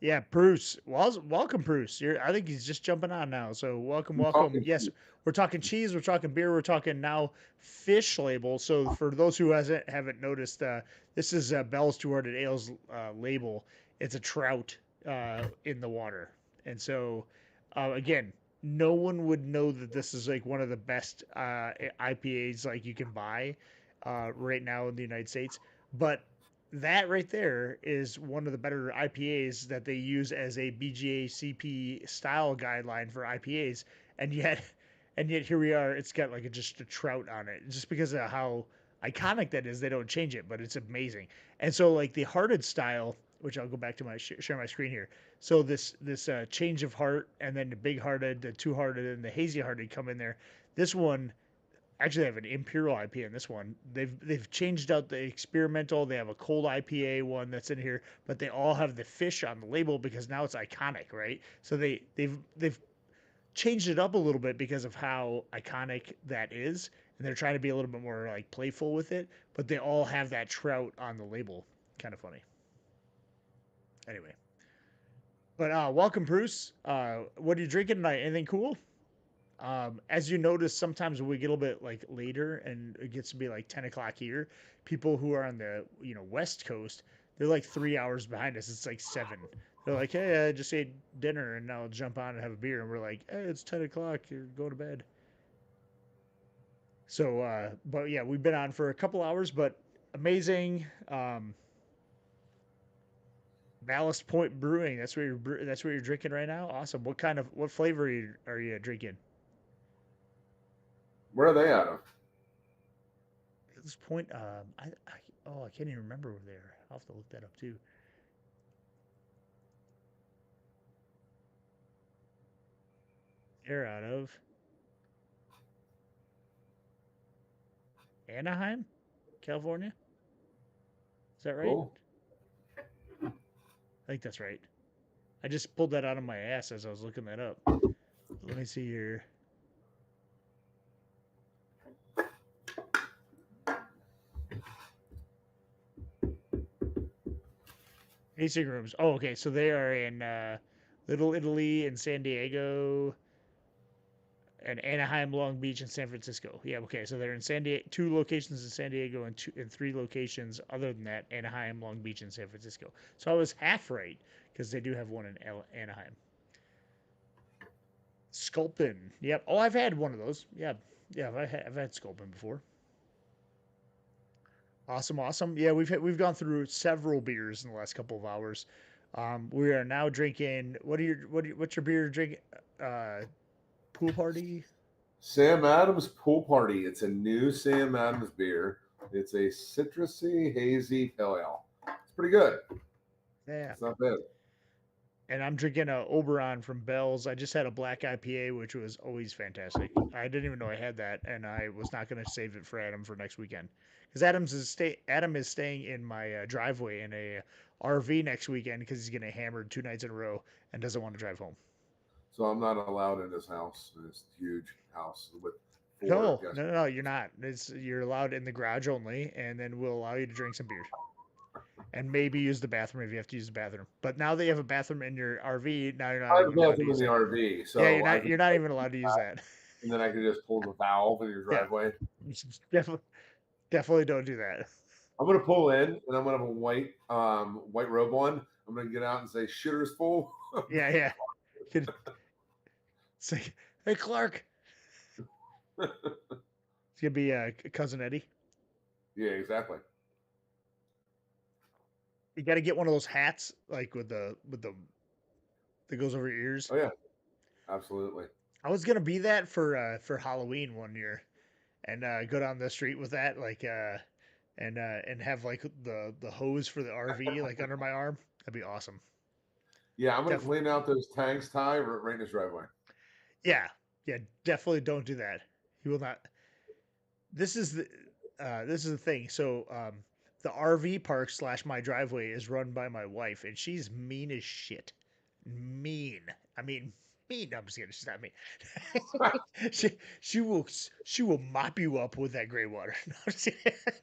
Yeah, Bruce. Well, welcome, Bruce. I think he's just jumping on now. So welcome, I'm welcome. talking Yes, cheese. we're talking cheese. We're talking beer. We're talking now fish label. So for those who hasn't haven't noticed, this is Bell's Two Hearted Ales label. It's a trout in the water, and so again, no one would know that this is like one of the best IPAs like you can buy right now in the United States, but that right there is one of the better IPAs that they use as a BJCP style guideline for IPAs, and yet, and yet here we are. It's got like just a trout on it, just because of how iconic that is. They don't change it, but it's amazing. And so like the hearted style, which I'll go back to my share my screen here. So this change of heart, and then the big hearted, the two hearted, and the hazy hearted come in there. This one actually they have an imperial IPA in this one. They've changed out the experimental. They have a cold IPA one that's in here, but they all have the fish on the label because now it's iconic, right? So they've changed it up a little bit because of how iconic that is, and they're trying to be a little bit more like playful with it. But they all have that trout on the label. Kind of funny. Anyway, but welcome, Bruce. What are you drinking tonight? Anything cool? As you notice, sometimes when we get a little bit like later and it gets to be like 10 o'clock here, people who are on the West Coast, they're like 3 hours behind us. It's like 7. They're like, hey, I just ate dinner and now I'll jump on and have a beer. And we're like, hey, it's 10 o'clock. You're going to bed. So, but yeah, we've been on for a couple hours, but amazing. Ballast Point Brewing. That's what you're drinking right now. Awesome. What flavor are you drinking? Where are they out of? At this point, I can't even remember over there. I'll have to look that up too. They're out of Anaheim, California. Is that right? Cool. I think that's right. I just pulled that out of my ass as I was looking that up. Let me see here. Tasting rooms. Oh, okay. So they are in Little Italy and San Diego and Anaheim, Long Beach, and San Francisco. Yeah, okay. So they're in San Diego, 2 locations in San Diego and 3 locations other than that, Anaheim, Long Beach, and San Francisco. So I was half right because they do have one in Anaheim. Sculpin. Yep. Oh, I've had one of those. Yeah. Yeah, I've had Sculpin before. Awesome, awesome. Yeah, we've gone through several beers in the last couple of hours. We are now drinking. What's your beer drink? Uh, Pool party. Sam Adams Pool Party. It's a new Sam Adams beer. It's a citrusy, hazy pale ale. It's pretty good. Yeah. It's not bad. And I'm drinking a Oberon from Bell's. I just had a black IPA, which was always fantastic. I didn't even know I had that, and I was not going to save it for Adam for next weekend because Adam is staying in my driveway in a RV next weekend because he's getting hammered 2 nights in a row and doesn't want to drive home. So I'm not allowed in this house, in this huge house with four No, guests. no, no, no, you're not. You're allowed in the garage only, and then we'll allow you to drink some beer and maybe use the bathroom if you have to use the bathroom. But now that you have a bathroom in your RV, now you're not I have a even allowed to bathroom in use the that. RV, Yeah, so I can, you're not even allowed to use that. and then I can just pull the valve in your Yeah, driveway. definitely don't do that. I'm gonna pull in, and I'm gonna have a white robe on. I'm gonna get out and say, "Shitter's full." Yeah, yeah. Could say, hey Clark, it's gonna be cousin Eddie. Yeah, exactly. You got to get one of those hats like with the that goes over your ears. Oh yeah, absolutely. I was gonna be that for Halloween one year and go down the street with that and have like the hose for the RV like under my arm. That'd be awesome. Yeah, I'm gonna Definitely. clean out those tanks, Ty, right in his driveway. Yeah, yeah. Definitely don't do that. He will not. This is the thing. So the RV park slash my driveway is run by my wife, and she's mean as shit. Mean. I mean, mean. No, I'm just kidding. She's not mean. she will mop you up with that gray water. No,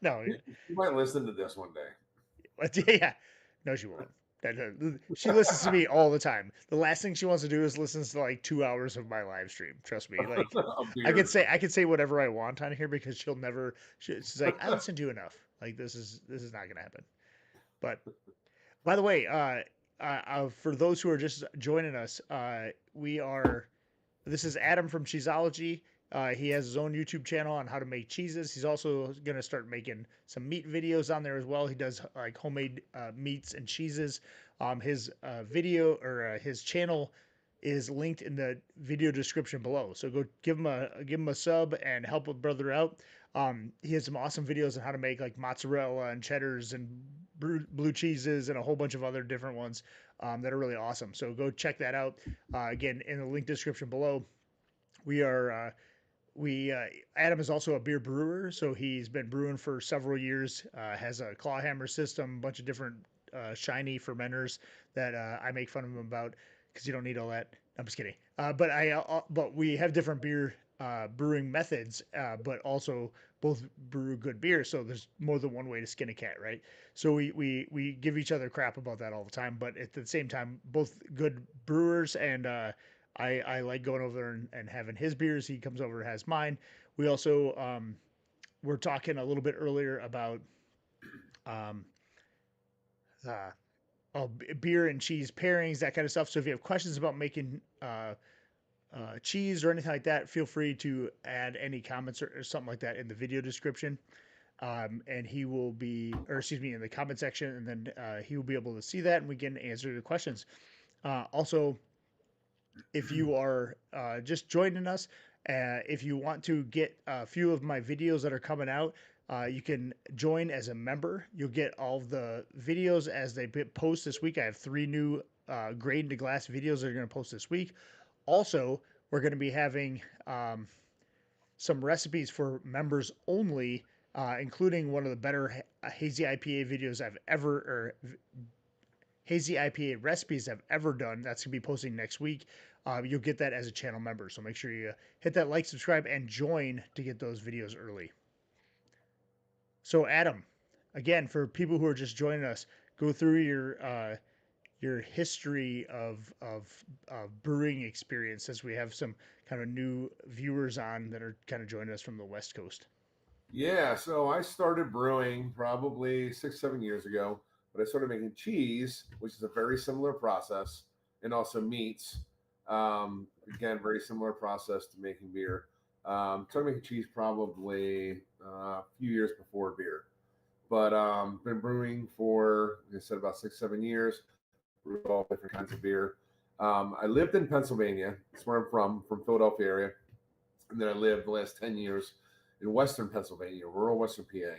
no, You might listen to this one day. but yeah, no, she won't. She listens to me all the time. The last thing she wants to do is listen to like 2 hours of my live stream. Trust me. Like, A I could beer. say I could say whatever I want on here because she'll never. She's like, I listened to you enough. Like, this is not gonna happen. But by the way, for those who are just joining us, we are. This is Adam from Cheeseology. He has his own YouTube channel on how to make cheeses. He's also going to start making some meat videos on there as well. He does like homemade meats and cheeses. His video or his channel is linked in the video description below. So go give him a sub and help a brother out. He has some awesome videos on how to make like mozzarella and cheddars and blue cheeses and a whole bunch of other different ones that are really awesome. So go check that out. Again, in the link description below. We are we Adam is also a beer brewer, so he's been brewing for several years. Has a claw hammer system, a bunch of different shiny fermenters that I make fun of him about because you don't need all that. I'm just kidding. But we have different beer brewing methods, but also both brew good beer. So there's more than one way to skin a cat, right? So we give each other crap about that all the time, but at the same time, both good brewers, and I like going over there and having his beers. He comes over and has mine. We also were talking a little bit earlier about um, uh, beer and cheese pairings, that kind of stuff. So if you have questions about making cheese or anything like that, feel free to add any comments or something like that in the video description. And he will be, or excuse me, in the comment section, and then he will be able to see that, and we can answer the questions. Also, if you are just joining us, if you want to get a few of my videos that are coming out, you can join as a member. You'll get all of the videos as they post this week. I have 3 new grade into glass videos that are going to post this week. Also, we're going to be having some recipes for members only, including one of the better hazy IPA videos I've ever, or hazy IPA recipes I've ever done. That's going to be posting next week. You'll get that as a channel member. So make sure you hit that like, subscribe, and join to get those videos early. So, Adam, again, for people who are just joining us, go through your history of brewing experience, as we have some kind of new viewers on that are kind of joining us from the West Coast. Yeah, so I started brewing probably 6, 7 years ago, but I started making cheese, which is a very similar process, and also meats. Again, very similar process to making beer. Started making cheese probably a few years before beer, but been brewing for, like I said, about 6, 7 years. Brewed all different kinds of beer. I lived in Pennsylvania. That's where I'm from Philadelphia area, and then I lived the last 10 years in Western Pennsylvania, rural Western PA.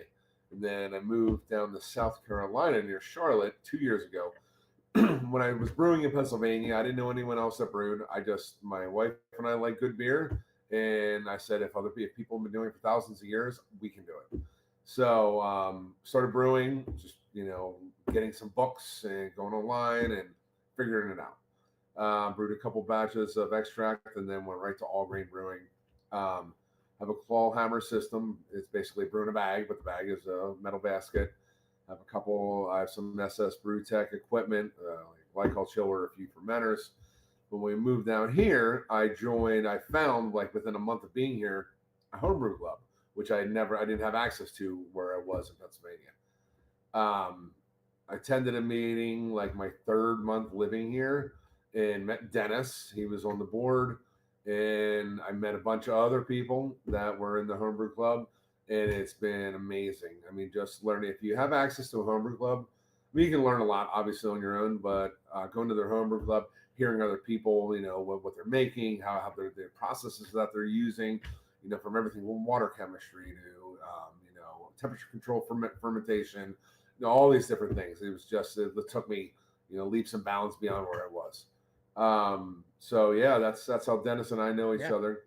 And then I moved down to South Carolina near Charlotte 2 years ago. When I was brewing in Pennsylvania, I didn't know anyone else that brewed. My wife and I like good beer. And I said, if people have been doing it for thousands of years, we can do it. So started brewing, just, getting some books and going online and figuring it out. Brewed a couple batches of extract and then went right to all grain brewing. Have a claw hammer system. It's basically brew in a bag, but the bag is a metal basket. I have some SS Brewtech equipment, like glycol chiller, a few fermenters. When we moved down here, I found, like, within a month of being here, a homebrew club, which I didn't have access to where I was in Pennsylvania. I attended a meeting like my third month living here and met Dennis. He was on the board, and I met a bunch of other people that were in the homebrew club, and it's been amazing. I mean, just learning, if you have access to a homebrew club, I mean, you can learn a lot, obviously, on your own, but going to their homebrew club, hearing other people, what they're making, how their processes that they're using, from everything from water chemistry to, temperature control fermentation, all these different things. It took me, leaps and bounds beyond where I was. So yeah, that's how Dennis and I know each Yeah. other.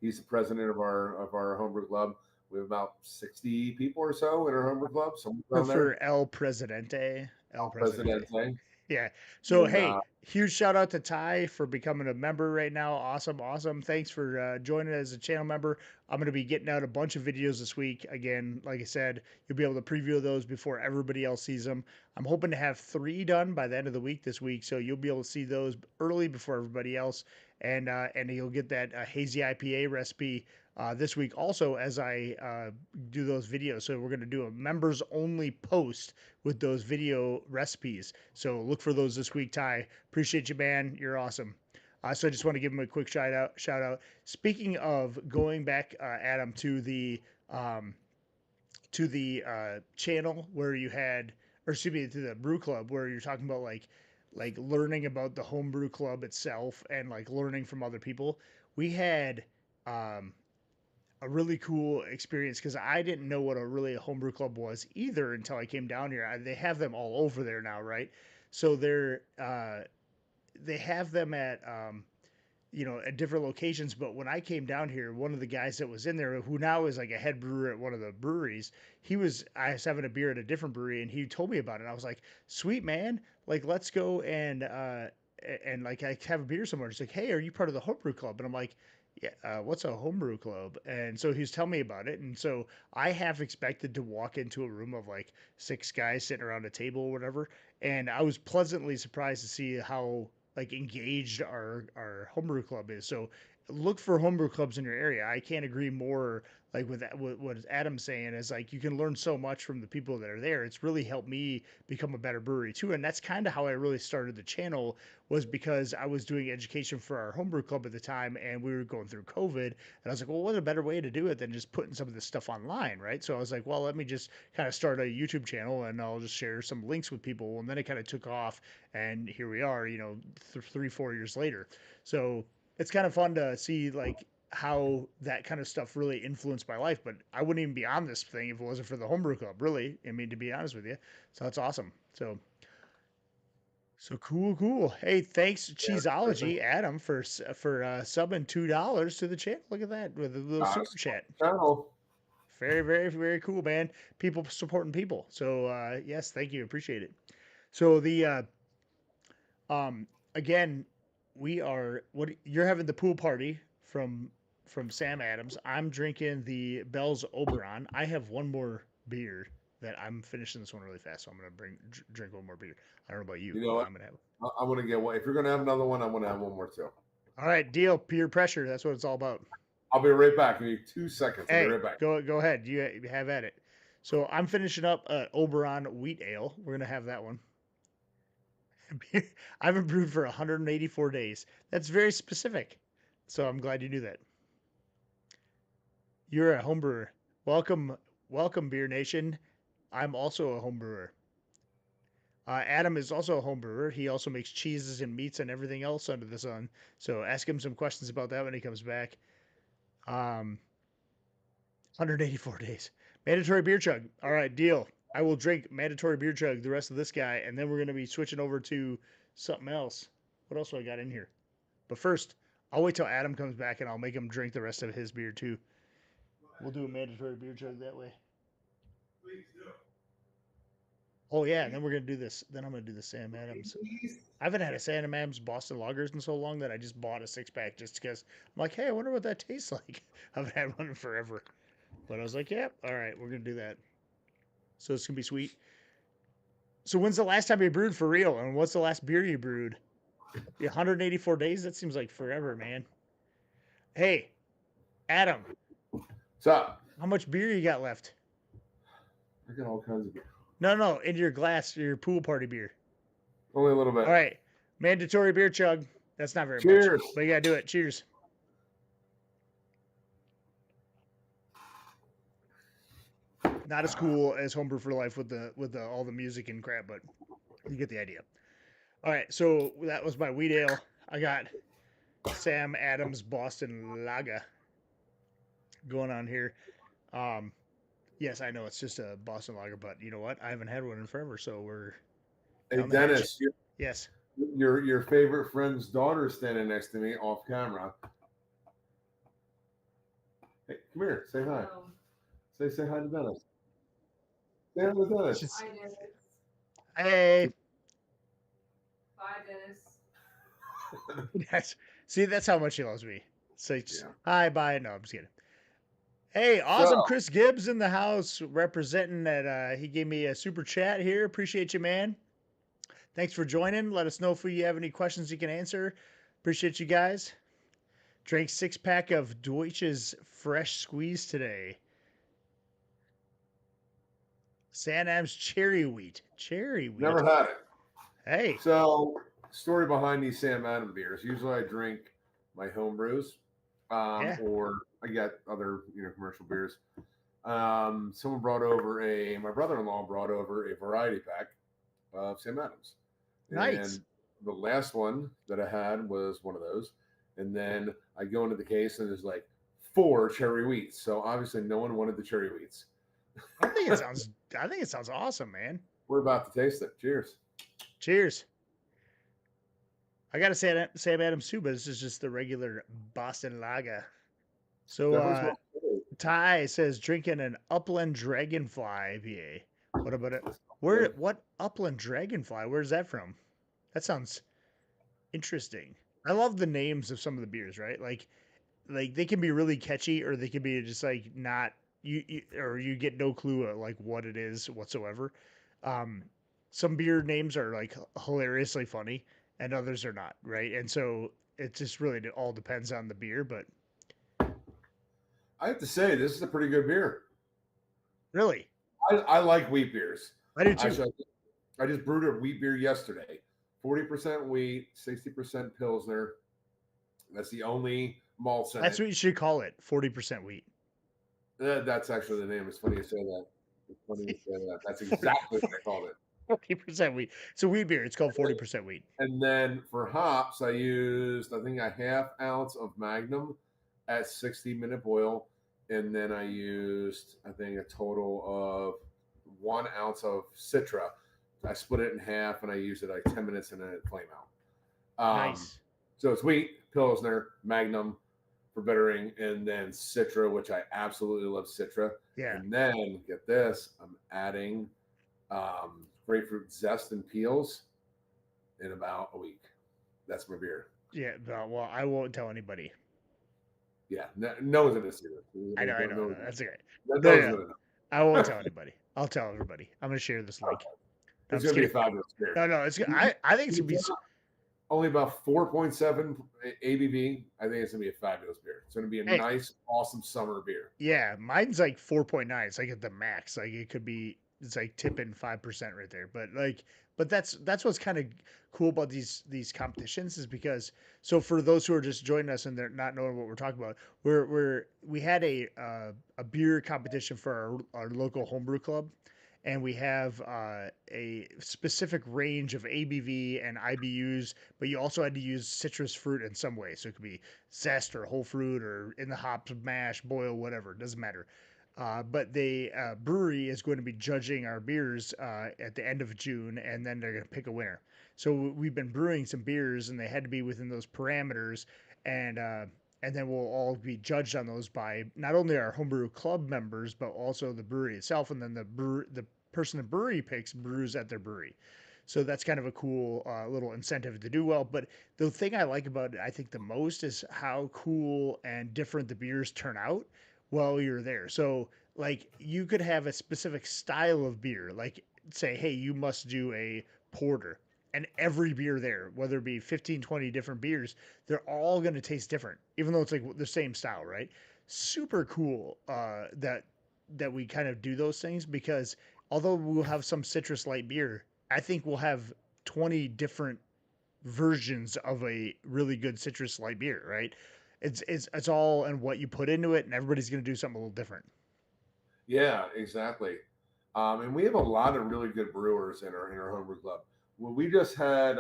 He's the president of our homebrew club. We have about 60 people or so in our homebrew club, somewhere around there. For El Presidente. El Presidente. Presidente. Yeah. So, And hey, huge shout out to Ty for becoming a member right now. Awesome. Awesome. Thanks for joining as a channel member. I'm going to be getting out a bunch of videos this week. Again, like I said, you'll be able to preview those before everybody else sees them. I'm hoping to have 3 done by the end of the week this week. So you'll be able to see those early before everybody else. And you'll get that hazy IPA recipe this week also as I do those videos. So we're going to do a members only post with those video recipes. So look for those this week, Ty. Appreciate you, man. You're awesome. So I just want to give him a quick shout out. Shout out. Speaking of going back, Adam, um, to the channel where you had, or excuse me, to the brew club where you're talking about like learning about the homebrew club itself and like learning from other people. We had um, a really cool experience because I didn't know what a really a homebrew club was either until I came down here. They have them all over there now, right? So they have them at at different locations. But when I came down here, one of the guys that was in there, who now is like a head brewer at one of the breweries, I was having a beer at a different brewery, and he told me about it. I was like, sweet man, like let's go and like I have a beer somewhere. It's like, hey, are you part of the homebrew club? And I'm like, yeah, what's a homebrew club? And so he was telling me about it. And so I half expected to walk into a room of like six guys sitting around a table or whatever. And I was pleasantly surprised to see how like engaged our homebrew club is. So look for homebrew clubs in your area. I can't agree more. Like with that, what Adam's saying is like you can learn so much from the people that are there. It's really helped me become a better brewery too, and that's kind of how I really started the channel, was because I was doing education for our homebrew club at the time, and we were going through COVID, and I was like, well, what a better way to do it than just putting some of this stuff online, right? So I was like, well, let me just kind of start a YouTube channel, and I'll just share some links with people, and then it kind of took off, and here we are, 3 4 years later. So it's kind of fun to see like how that kind of stuff really influenced my life. But I wouldn't even be on this thing if it wasn't for the homebrew club, really. I mean, to be honest with you. So that's awesome. So cool, cool. Hey, thanks Yeah, Cheeseology, Adam, for subbing $2 to the channel. Look at that with a little super chat. channel. Very, very, very cool, man. People supporting people. So yes, thank you, appreciate it. So the um again, we are what you're having the pool party from Sam Adams. I'm drinking the Bell's Oberon. I have one more beer that I'm finishing this one really fast, so I'm gonna drink one more beer. I don't know about you, You know but what? I'm gonna have. I'm gonna get one. If you're gonna have another one, I'm gonna have one more too. All right, deal. Peer pressure. That's what it's all about. I'll be right back. Give me 2 seconds. I'll be Hey, right back. go ahead. You have at it. So I'm finishing up Oberon Wheat Ale. We're gonna have that one. I haven't brewed for 184 days. That's very specific. So I'm glad you knew that. You're a home brewer. Welcome, welcome, Beer Nation. I'm also a home brewer. Adam is also a home brewer. He also makes cheeses and meats and everything else under the sun. So ask him some questions about that when he comes back. 184 days. Mandatory beer chug. All right, deal. I will drink mandatory beer chug the rest of this guy, and then we're going to be switching over to something else. What else do I got in here? But first, I'll wait till Adam comes back and I'll make him drink the rest of his beer too. We'll do a mandatory beer chug that way. Oh yeah, and then we're gonna do this. Then I'm gonna do the Sam Adams. I haven't had a Sam Adams Boston Lagers in so long that I just bought a 6 pack just because I'm like, hey, I wonder what that tastes like. I haven't had one in forever, but I was like, yeah, all right, we're gonna do that. So it's gonna be sweet. So when's the last time you brewed for real, and what's the last beer you brewed? 184 days? That seems like forever, man. Hey, Adam, So how much beer you got left? I got all kinds of beer. No, in your glass, your pool party beer. Only a little bit. All right, mandatory beer chug. That's not very much, Cheers. but you gotta do it. Cheers. Not as cool as Homebrew for Life with the all the music and crap, but you get the idea. All right, so that was my wheat ale. I got Sam Adams Boston Lager going on here. Yes, I know it's just a Boston Lager, but you know what? I haven't had one in forever, so we're Hey down the hatch. Dennis, Yes. your favorite friend's daughter is standing next to me off camera. Hey, come here. Say hi. Say hi to Dennis. Say hi to Dennis. Just, Hi, Dennis. hey. Bye, Dennis. Yes. See, that's how much he loves me. So just, Yeah. hi, bye. No, I'm just kidding. Hey, awesome. So- Chris Gibbs in the house representing that. He gave me a super chat here. Appreciate you, man. Thanks for joining. Let us know if you have any questions you can answer. Appreciate you guys. Drank 6 pack of Deutsch's fresh squeeze today. San Am's cherry wheat. Cherry wheat. Never had it. Hey. So, story behind these Sam Adams beers. Usually, I drink my home brews, Yeah. or I get other commercial beers. Someone brought over my brother-in-law brought over a variety pack of Sam Adams. Nice. And the last one that I had was one of those. And then I go into the case and there's like 4 cherry wheats. So obviously no one wanted the cherry wheats. I think it sounds awesome, man. We're about to taste it. Cheers. Cheers. I gotta say Sam Adams too, but this is just the regular Boston Lager. So Definitely smells good. Ty says drinking an Upland Dragonfly IPA. What about it? What Upland Dragonfly? Where's that from? That sounds Interesting. I love the names of some of the beers, right? Like they can be really catchy or they can be just like not you or you get no clue at like what it is whatsoever. Um some beer names are like hilariously funny and others are not, right? And so it just really all depends on the beer, but I have to say, this is a pretty good beer. really, I like wheat beers. I do too. Actually, I just brewed a wheat beer yesterday. 40% wheat, 60% Pilsner. That's the only malts in That's it. what you should call it, 40% wheat. That's actually the name. It's funny you say that. It's funny you say that. That's exactly what I called it. 40% wheat. It's a wheat beer. It's called 40% wheat. And then for hops, I used, I think, a half ounce of Magnum at 60-minute boil. And then I used, I think, a total of 1 ounce of Citra. I split it in half and I used it like 10 minutes in a flame out. Nice. So it's wheat, Pilsner, Magnum for bittering, and then Citra, which I absolutely love Citra. Yeah. And then, get this, I'm adding grapefruit zest and peels in about a week. That's my beer. Yeah. Well, I won't tell anybody. Yeah, no one's gonna see this. I know. I No, know. no, That's okay. no No, one's no, gonna know. I won't tell anybody. I'll tell everybody. I'm gonna share this link. No, I'm It's just gonna be a kidding. fabulous beer. No, no, it's good. I think it's gonna be. Only about 4.7 ABV. I think it's gonna be a fabulous beer. It's gonna be a Hey, nice, awesome summer beer. yeah, mine's like 4.9. It's like at the max. Like it could be. It's like tipping 5% right there. But that's what's kind of cool about these competitions is because so for those who are just joining us and they're not knowing what we're talking about, we had a beer competition for our local homebrew club, and we have a specific range of ABV and IBUs, but you also had to use citrus fruit in some way. So it could be zest or whole fruit or in the hops, mash, boil, whatever. It doesn't matter. But the brewery is going to be judging our beers at the end of June, and then they're going to pick a winner. So we've been brewing some beers, and they had to be within those parameters, and uh, and then we'll all be judged on those by not only our homebrew club members, but also the brewery itself, and then the person the brewery picks brews at their brewery. So that's kind of a cool little incentive to do well. But the thing I like about it, I think the most, is how cool and different the beers turn out while you're there. So like you could have a specific style of beer, like say, hey, you must do a porter. And every beer there, whether it be 15, 20 different beers, they're all going to taste different, even though it's like the same style, right? Super cool that we kind of do those things because although we'll have some citrus light beer, I think we'll have 20 different versions of a really good citrus light beer, right? It's all in what you put into it, and everybody's going to do something a little different. Yeah, exactly. And we have a lot of really good brewers in our homebrew club. Well, we just had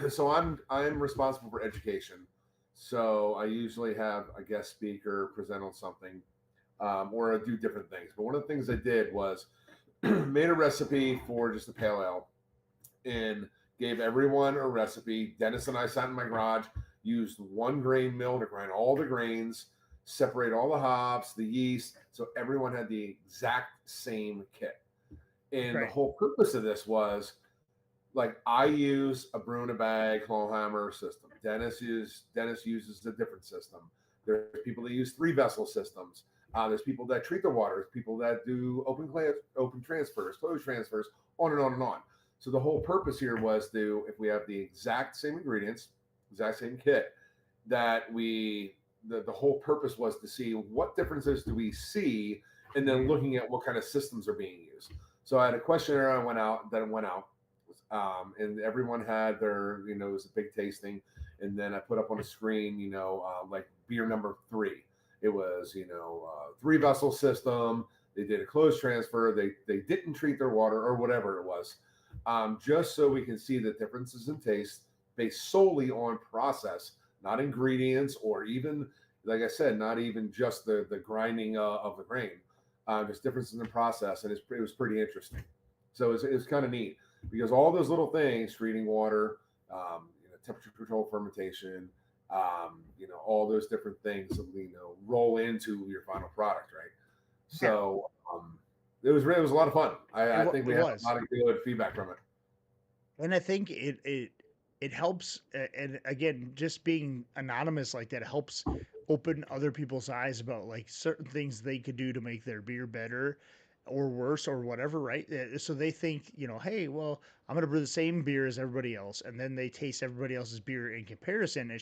so I'm responsible for education. So I usually have a guest speaker present on something, or I do different things. But one of the things I did was made a recipe for just a pale ale and gave everyone a recipe. Dennis and I sat in my garage, used one grain mill to grind all the grains, separate all the hops, the yeast, so everyone had the exact same kit. And the Right. whole purpose of this was like I use a brew in a bag Clawhammer system. Dennis uses a different system. There's people that use 3 vessel systems. There's people that treat the water. There's people that do open transfers, closed transfers, on and on and on. So the whole purpose here was to, if we have the exact same ingredients, exact same kit, that the whole purpose was to see what differences do we see, and then looking at what kind of systems are being used. So I had a questionnaire that went out, and everyone had their, it was a big tasting, and then I put up on a screen, like beer number 3. It was 3 vessel system. They did a closed transfer. They didn't treat their water or whatever it was, just so we can see the differences in taste based solely on process, not ingredients, or even, like I said, not even just the grinding of the grain. There's differences in process, and it was pretty interesting. So it was kind of neat because all those little things, treating water, temperature control, fermentation, all those different things, roll into your final product, right? So it was a lot of fun. I think we It had a was. lot of good feedback from it. And I think it it helps, and again, just being anonymous like that helps open other people's eyes about like certain things they could do to make their beer better or worse or whatever, right? So they think, hey, well, I'm going to brew the same beer as everybody else, and then they taste everybody else's beer in comparison.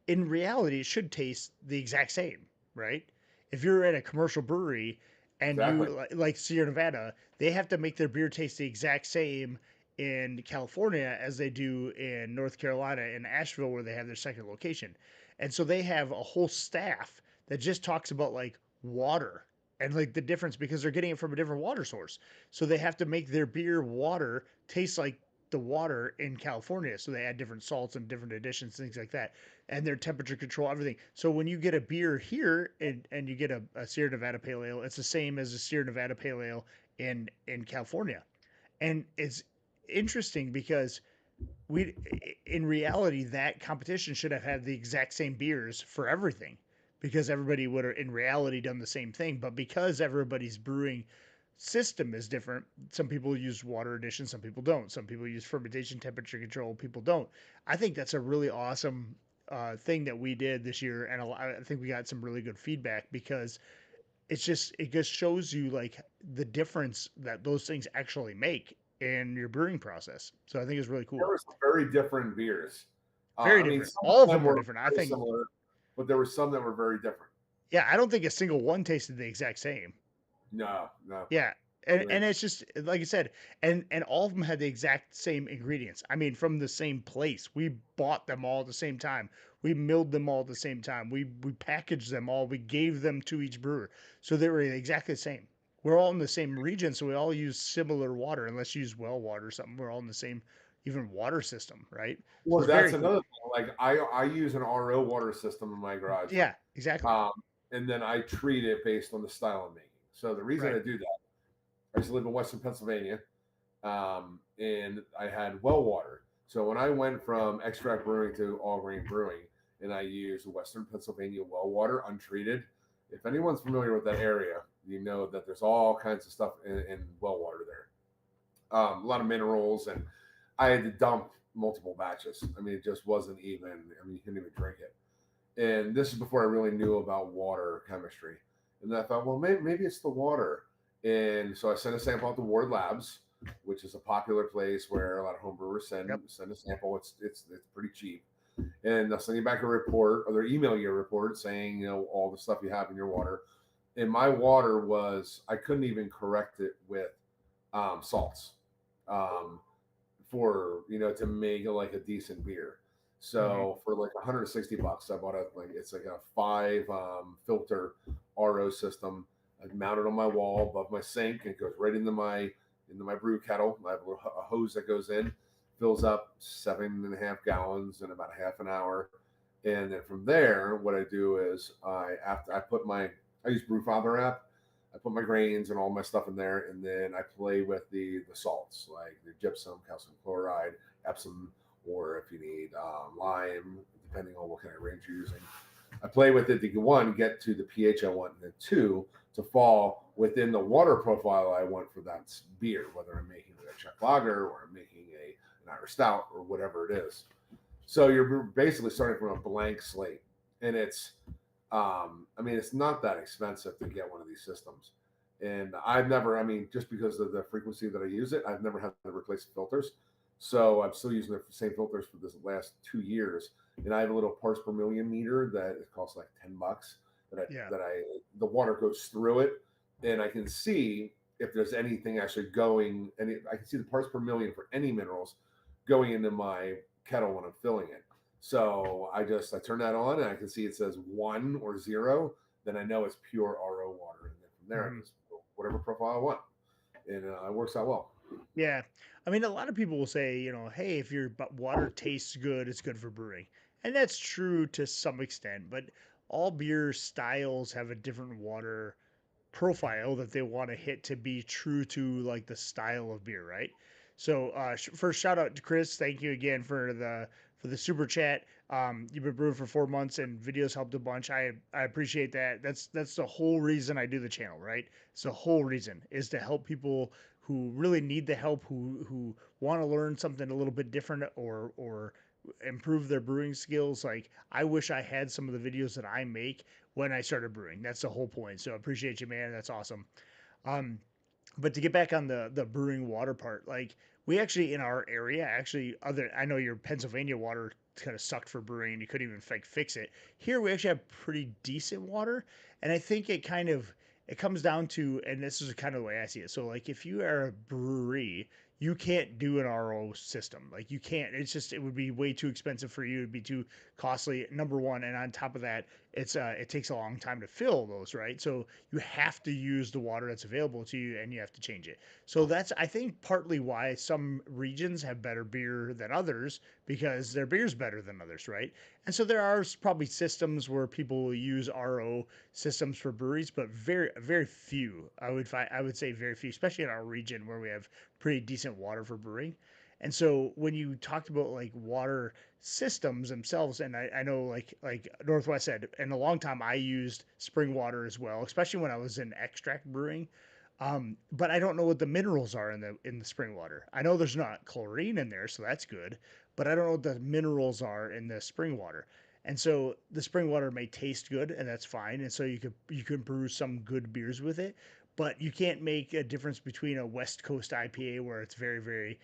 In reality, it should taste the exact same, right? If you're at a commercial brewery and Exactly. you like Sierra Nevada, they have to make their beer taste the exact same in California as they do in North Carolina in Asheville, where they have their second location. And so they have a whole staff that just talks about like water and like the difference because they're getting it from a different water source. So they have to make their beer water taste like the water in California. So they add different salts and different additions, things like that, and their temperature control, everything. So when you get a beer here and you get a Sierra Nevada Pale Ale, it's the same as a Sierra Nevada Pale Ale in California. And it's interesting because we in reality that competition should have had the exact same beers for everything because everybody would have in reality done the same thing, but because everybody's brewing system is different, some people use water addition, some people don't, some people use fermentation temperature control, people don't. I think that's a really awesome thing that we did this year, and I think we got some really good feedback because it just shows you like the difference that those things actually make in your brewing process. So I think it's really There cool. were some very different beers. Very I mean, different. some All of of them them were were different. I very think, similar, but there were some that were very different. yeah, I don't think a single one tasted the exact same. No, no. Yeah. Really. And it's just like I said, and all of them had the exact same ingredients. I mean, from the same place. We bought them all at the same time. We milled them all at the same time. We packaged them all. We gave them to each brewer, so they were exactly the same. We're all in the same region, so we all use similar water, unless you use well water or something. We're all in the same even water system, right? So Well, it's very that's cool. another thing. Like I use an RO water system in my garage, Yeah, exactly. um, and then I treat it based on the style I'm making. So the reason Right. I do that, I used to live in Western Pennsylvania, and I had well water. So when I went from extract brewing to all grain brewing, and I used Western Pennsylvania well water untreated. If anyone's familiar with that area, you know that there's all kinds of stuff in well water there. A lot of minerals, and I had to dump multiple batches. I mean, it just wasn't even. I mean, you couldn't even drink it. And this is before I really knew about water chemistry. And then I thought, well, maybe it's the water. And so I sent a sample out to Ward Labs, which is a popular place where a lot of home brewers Yep. send a sample. It's pretty cheap, and they'll send you back a report, or they'll email you a report saying all the stuff you have in your water. And my water was, I couldn't even correct it with salts, um, for to make like a decent beer. Hmm. So for like $160, I bought it's like a five filter RO system. I mount it on my wall above my sink. And it goes right into my brew kettle. I have a hose that goes in, fills up 7.5 gallons in about a half an hour. And then from there, what I do is I use Brewfather app. I put my grains and all my stuff in there, and then I play with the salts like the gypsum, calcium chloride, Epsom, or if you need lime, depending on what kind of range you're using. I play with it to one, get to the pH I want, and then two, to fall within the water profile I want for that beer, whether I'm making a Czech lager or I'm making an Irish stout or whatever it is. So you're basically starting from a blank slate, and I mean, it's not that expensive to get one of these systems. And I've never, I mean, just because of the frequency that I use it, I've never had to replace the filters. So I'm still using the same filters for this last 2 years. And I have a little parts per million meter that it costs like $10 Yeah. the water goes through it, and I can see if there's anything actually going, and I can see the parts per million for any minerals going into my kettle when I'm filling it. So I turn that on, and I can see it says 1 or 0. Then I know it's pure RO water, and then from there I Hmm. just whatever profile I want, and it works out well. Yeah. I mean, a lot of people will say, hey, if your water tastes good, it's good for brewing. And that's true to some extent, but all beer styles have a different water profile that they want to hit to be true to like the style of beer, right? So first shout out to Chris. Thank you again for the super chat. You've been brewing for 4 months and videos helped a bunch. I appreciate that. That's the whole reason I do the channel, right? It's the whole reason is to help people who really need the help, who want to learn something a little bit different or improve their brewing skills. Like I wish I had some of the videos that I make when I started brewing. That's the whole point. So I appreciate you, man. That's awesome. Um, but to get back on the brewing water part, like we actually in our area, actually other I know your Pennsylvania water kind of sucked for brewing and you couldn't even fix it. Here we actually have pretty decent water, and I think it comes down to, and this is kind of the way I see it. So like if you are a brewery, you can't do an RO system. Like you can't. It's just it would be way too expensive for you. It'd be too costly. Number one, and on top of that, it takes a long time to fill those, right? So you have to use the water that's available to you and you have to change it. So that's I think partly why some regions have better beer than others because their beer's better than others, right? And so there are probably systems where people will use RO systems for breweries, but very few. I would say very few, especially in our region where we have pretty decent water for brewing. And so when you talked about like water systems themselves, and I know like Northwest said, in a long time I used spring water as well, especially when I was in extract brewing. But I don't know what the minerals are in the spring water. I know there's not chlorine in there, so that's good. But I don't know what the minerals are in the spring water. And so the spring water may taste good, and that's fine. And so you can brew some good beers with it, but you can't make a difference between a West Coast IPA where it's very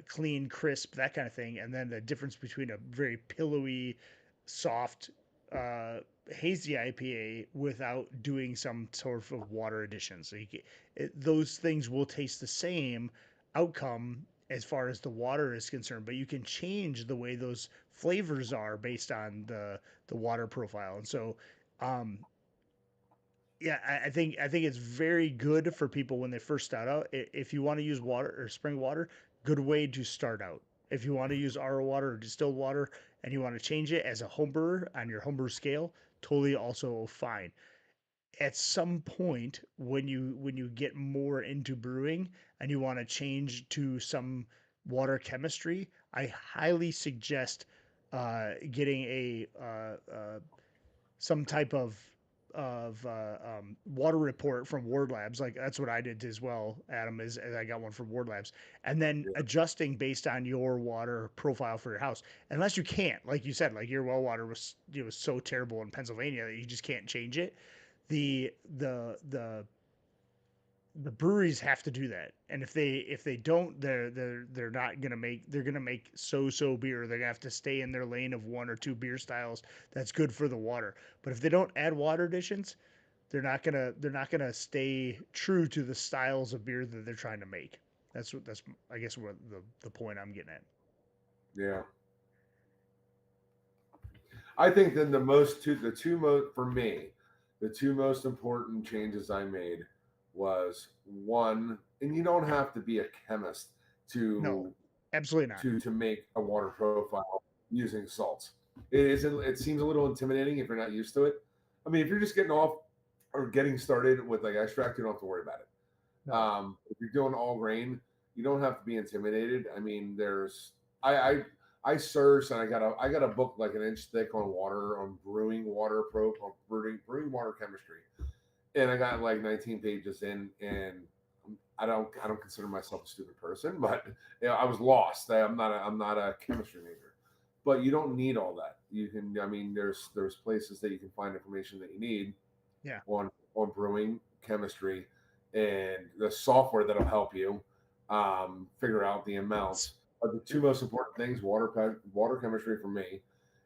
clean, crisp, that kind of thing, and then the difference between a very pillowy, soft, uh, hazy IPA without doing some sort of water addition. So those things will taste the same outcome as far as the water is concerned, but you can change the way those flavors are based on the water profile. And so, um, yeah, I think it's very good for people when they first start out. If you want to use water or spring water, good way to start out. If you want to use RO water or distilled water and you want to change it as a home brewer on your homebrew scale, totally also fine. At some point when you get more into brewing and you want to change to some water chemistry, I highly suggest getting a some type of water report from Ward Labs. Like that's what I did as well, Adam. Is I got one from Ward Labs, and then Yeah. adjusting based on your water profile for your house. Unless you can't, like you said, like your well water was was so terrible in Pennsylvania that you just can't change it. The the the the breweries have to do that, and if they don't, they're not gonna make they're gonna make so beer. They're gonna have to stay in their lane of one or two beer styles that's good for the water. But if they don't add water additions, they're not gonna stay true to the styles of beer that they're trying to make. That's I guess what the point I'm getting at. Yeah. I think then the two most for me, the two most important changes I made was one, and you don't have to be a chemist No, to absolutely not. to make a water profile using salts. It seems a little intimidating if you're not used to it. I mean, if you're just getting off or getting started with like extract, you don't have to worry about it. No. If you're doing all grain, you don't have to be intimidated. I mean, I searched and I got a book like an inch thick on water on brewing water pro on brewing water chemistry, and I got like 19 pages in, and I don't consider myself a stupid person, but you know, I was lost. I'm not a chemistry major, but you don't need all that. You can I mean there's places that you can find information that you need Yeah. on brewing chemistry and the software that'll help you figure out the amounts. But the two most important things: water chemistry for me,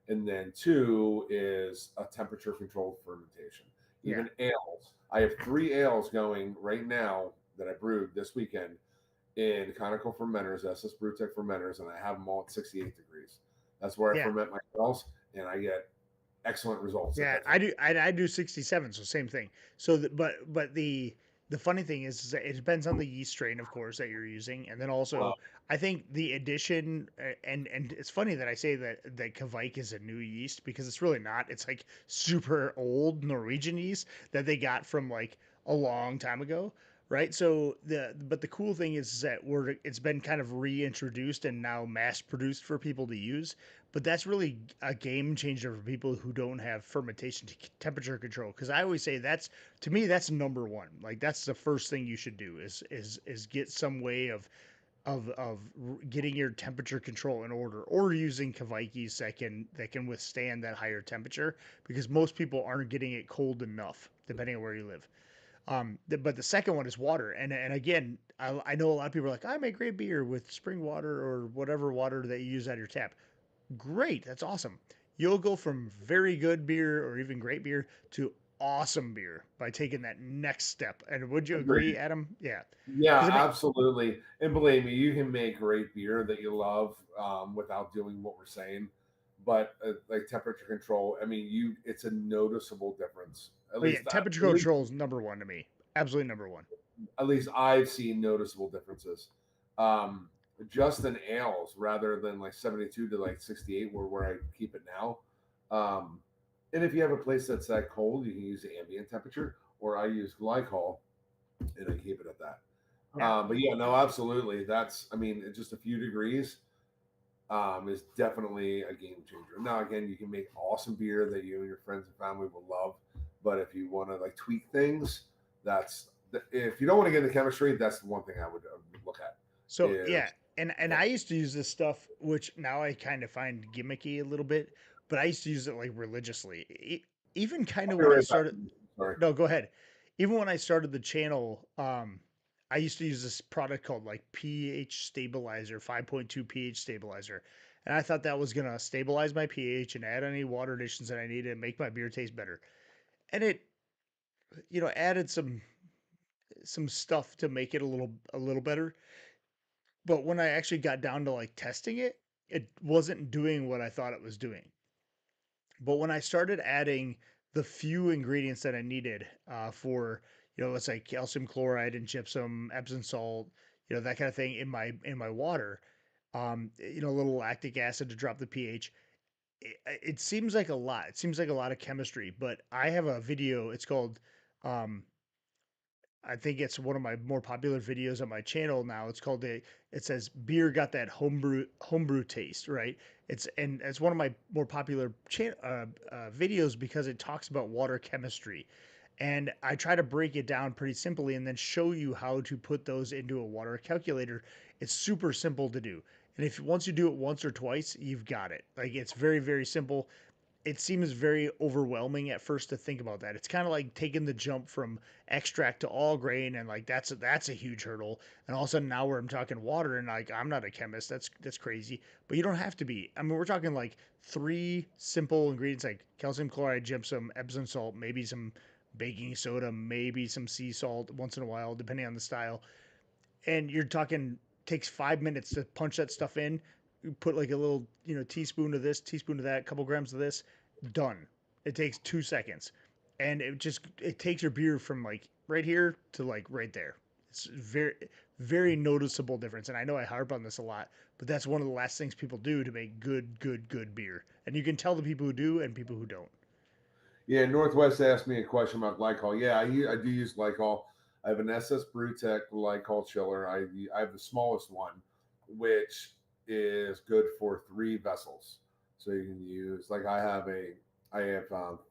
and then two is a temperature controlled fermentation. Yeah. Even ales. I have 3 ales going right now that I brewed this weekend in conical fermenters, SS Brewtech fermenters, and I have them all at 68 degrees. That's where I Yeah. ferment my ales, and I get excellent results at Yeah, that I time. do. I do 67, so same thing. So, but the funny thing is that it depends on the yeast strain, of course, that you're using, and then Well, also I think the addition and it's funny that I say that Kvike is a new yeast because it's really not. It's like super old Norwegian yeast that they got from like a long time ago. right? So the cool thing is that it's been kind of reintroduced and now mass produced for people to use. But that's really a game changer for people who don't have fermentation temperature control. Because I always say that's, to me, that's number one. Like that's the first thing you should do is get some way of getting your temperature control in order, or using kavaikis that can withstand that higher temperature, because most people aren't getting it cold enough depending on where you live. But the second one is water, and again, I know a lot of people are like, I make great beer with spring water or whatever water that you use out of your tap. Great, that's awesome. You'll go from very good beer or even great beer to awesome beer by taking that next step. And would you agree, Agreed. Adam? Yeah, Yeah, because I mean, absolutely. And believe me, you can make great beer that you love without doing what we're saying. But like temperature control, I mean, it's a noticeable difference. oh yeah, temperature control is number one to me. Absolutely number one. At least I've seen noticeable differences. Um, just in ales rather than like 72 to like 68 where I keep it now. Um, and if you have a place that's that cold, you can use the ambient temperature, or I use glycol and I keep it at that. Yeah. But yeah, no, absolutely. That's, I mean, just a few degrees is definitely a game changer. Now, again, you can make awesome beer that you and your friends and family will love. But if you want to like tweak things, if you don't want to get into chemistry, that's the one thing I would look at So is yeah, and I used to use this stuff, which now I kind of find gimmicky a little bit, but I used to use it like religiously. Even kind I'll of be when I right back. started. Sorry. No, go ahead. Even when I started the channel, I used to use this product called like pH stabilizer, 5.2 pH stabilizer, and I thought that was gonna stabilize my pH and add any water additions that I needed and make my beer taste better. And it, added some stuff to make it a little better. But when I actually got down to like testing it, it wasn't doing what I thought it was doing. But when I started adding the few ingredients that I needed for, let's say calcium chloride and gypsum, Epsom salt, that kind of thing in my water, a little lactic acid to drop the pH. It seems like a lot. It seems like a lot of chemistry, but I have a video. It's called um, I think it's one of my more popular videos on my channel now. It says beer got that homebrew taste, right? It's one of my more popular videos because it talks about water chemistry, and I try to break it down pretty simply and then show you how to put those into a water calculator. It's super simple to do. And if once you do it once or twice, you've got it. Like it's very, very simple. It seems very overwhelming at first to think about that. It's kind of like taking the jump from extract to all grain, and like that's a huge hurdle. And all of a sudden now I'm talking water, and like I'm not a chemist. That's crazy. But you don't have to be. I mean, we're talking like three simple ingredients like calcium chloride, gypsum, Epsom salt, maybe some baking soda, maybe some sea salt once in a while, depending on the style. And you're talking takes 5 minutes to punch that stuff in. You put like a little, teaspoon of this, teaspoon of that, couple grams of this, done. It takes 2 seconds, and it takes your beer from like right here to like right there. It's very very noticeable difference, and I know I harp on this a lot, but that's one of the last things people do to make good beer, and you can tell the people who do and people who don't. Yeah, Northwest asked me a question about glycol. Yeah, I do use glycol. I have an SS BrewTech glycol chiller. I have the smallest one, which is good for 3 vessels. So you can use like I have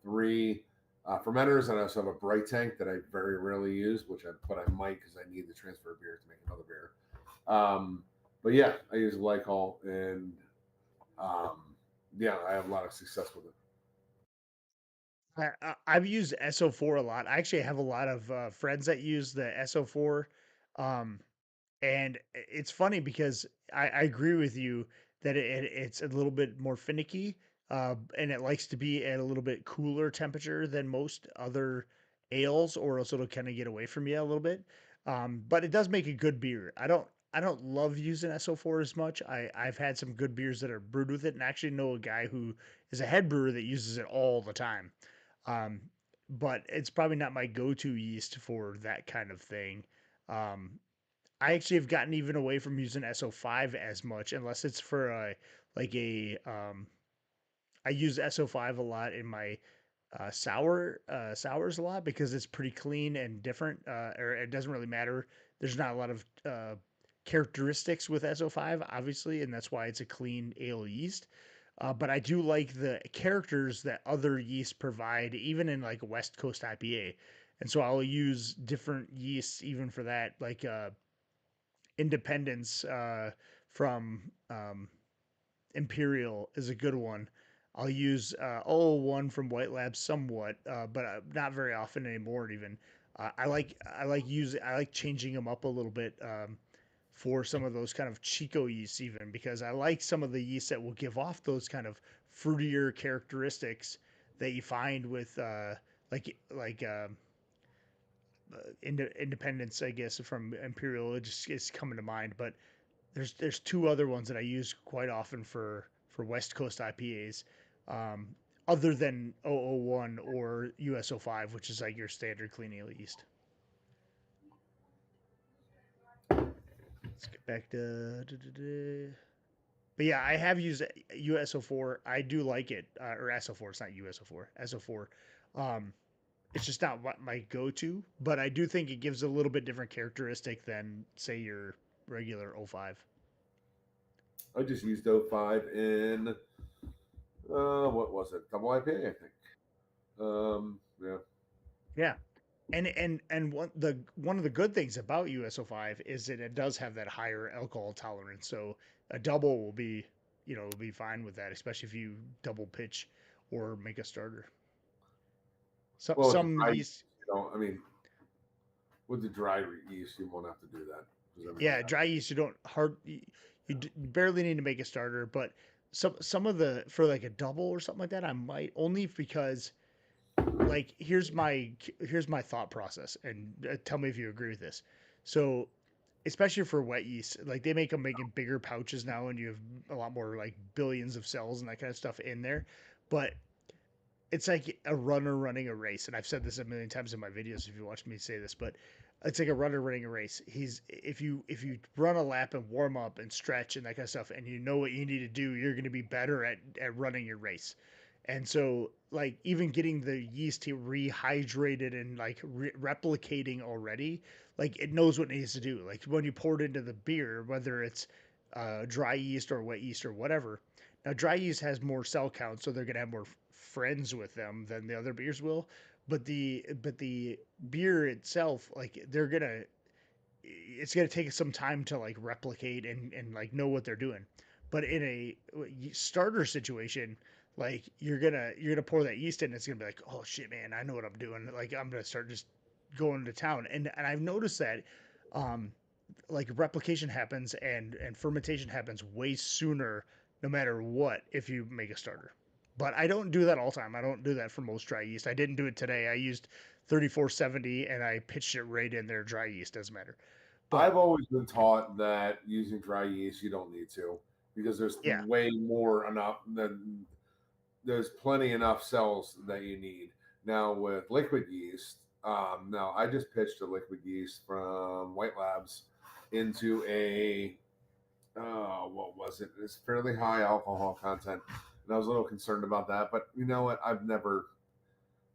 three fermenters, and I also have a bright tank that I very rarely use, but I might because I need the transfer beer to make another beer. But yeah, I use glycol, and um, yeah, I have a lot of success with it. I've used SO4 a lot. I actually have a lot of friends that use the SO4. Um, And it's funny because I agree with you that it's a little bit more finicky, and it likes to be at a little bit cooler temperature than most other ales, or else it'll kind of get away from you a little bit. But it does make a good beer. I don't love using SO4 as much. I've had some good beers that are brewed with it, and actually know a guy who is a head brewer that uses it all the time. Um, but it's probably not my go-to yeast for that kind of thing. Um, I actually have gotten even away from using SO5 as much, unless it's for a like a I use SO5 a lot in my sours a lot because it's pretty clean and different, or it doesn't really matter. There's not a lot of characteristics with SO5, obviously, and that's why it's a clean ale yeast. But I do like the characters that other yeasts provide, even in like a West Coast IPA. And so I'll use different yeasts even for that, like Independence from Imperial is a good one. I'll use 001 from White Labs somewhat, but not very often anymore. Even I like changing them up a little bit for some of those kind of Chico yeasts, even because I like some of the yeasts that will give off those kind of fruitier characteristics that you find with like Independence, I guess, from Imperial. It just is coming to mind, but there's two other ones that I use quite often for West Coast IPAs, um, other than 001 or USO5, which is like your standard clean ale yeast. Let's get back to. But yeah, I have used USO4. I do like it, or SO4. It's not USO4. SO4. Um, it's just not what my go-to, but I do think it gives a little bit different characteristic than say your regular O5. I just used O5 in what was it? Double IPA, I think. Yeah. Yeah, and one of the good things about USO5 is that it does have that higher alcohol tolerance. So a double will be, will be fine with that, especially if you double pitch or make a starter. Well, with the Some dry yeast, yeast, I mean, with the dry yeast, you won't have to do that because I mean, yeah, dry yeast you don't hard you barely need to make a starter, but some of the for like a double or something like that, I might only because like here's my thought process, and tell me if you agree with this. So especially for wet yeast, like they make them making bigger pouches now, and you have a lot more like billions of cells and that kind of stuff in there. But it's like a runner running a race, and I've said this a million times in my videos if you watch me say this, but it's like a runner running a race. He's if you run a lap and warm up and stretch and that kind of stuff, and you know what you need to do, you're going to be better at running your race. And so, like, even getting the yeast to rehydrated and like replicating already, like it knows what it needs to do. Like when you pour it into the beer, whether it's dry yeast or wet yeast or whatever. Now, dry yeast has more cell count, so they're gonna have more friends with them than the other beers will. But the beer itself, like it's gonna take some time to like replicate and like know what they're doing. But in a starter situation, like you're gonna pour that yeast in, it's gonna be like, oh shit, man, I know what I'm doing. Like I'm gonna start just going to town, and I've noticed that, um, like replication happens and fermentation happens way sooner, no matter what, if you make a starter. But I don't do that all the time. I don't do that for most dry yeast. I didn't do it today. I used 3470 and I pitched it right in there dry yeast, doesn't matter. But I've always been taught that using dry yeast you don't need to because there's yeah, way more enough than there's plenty enough cells that you need. Now with liquid yeast, now I just pitched a liquid yeast from White Labs into a what was it? It's fairly high alcohol content, and I was a little concerned about that. But you know what? I've never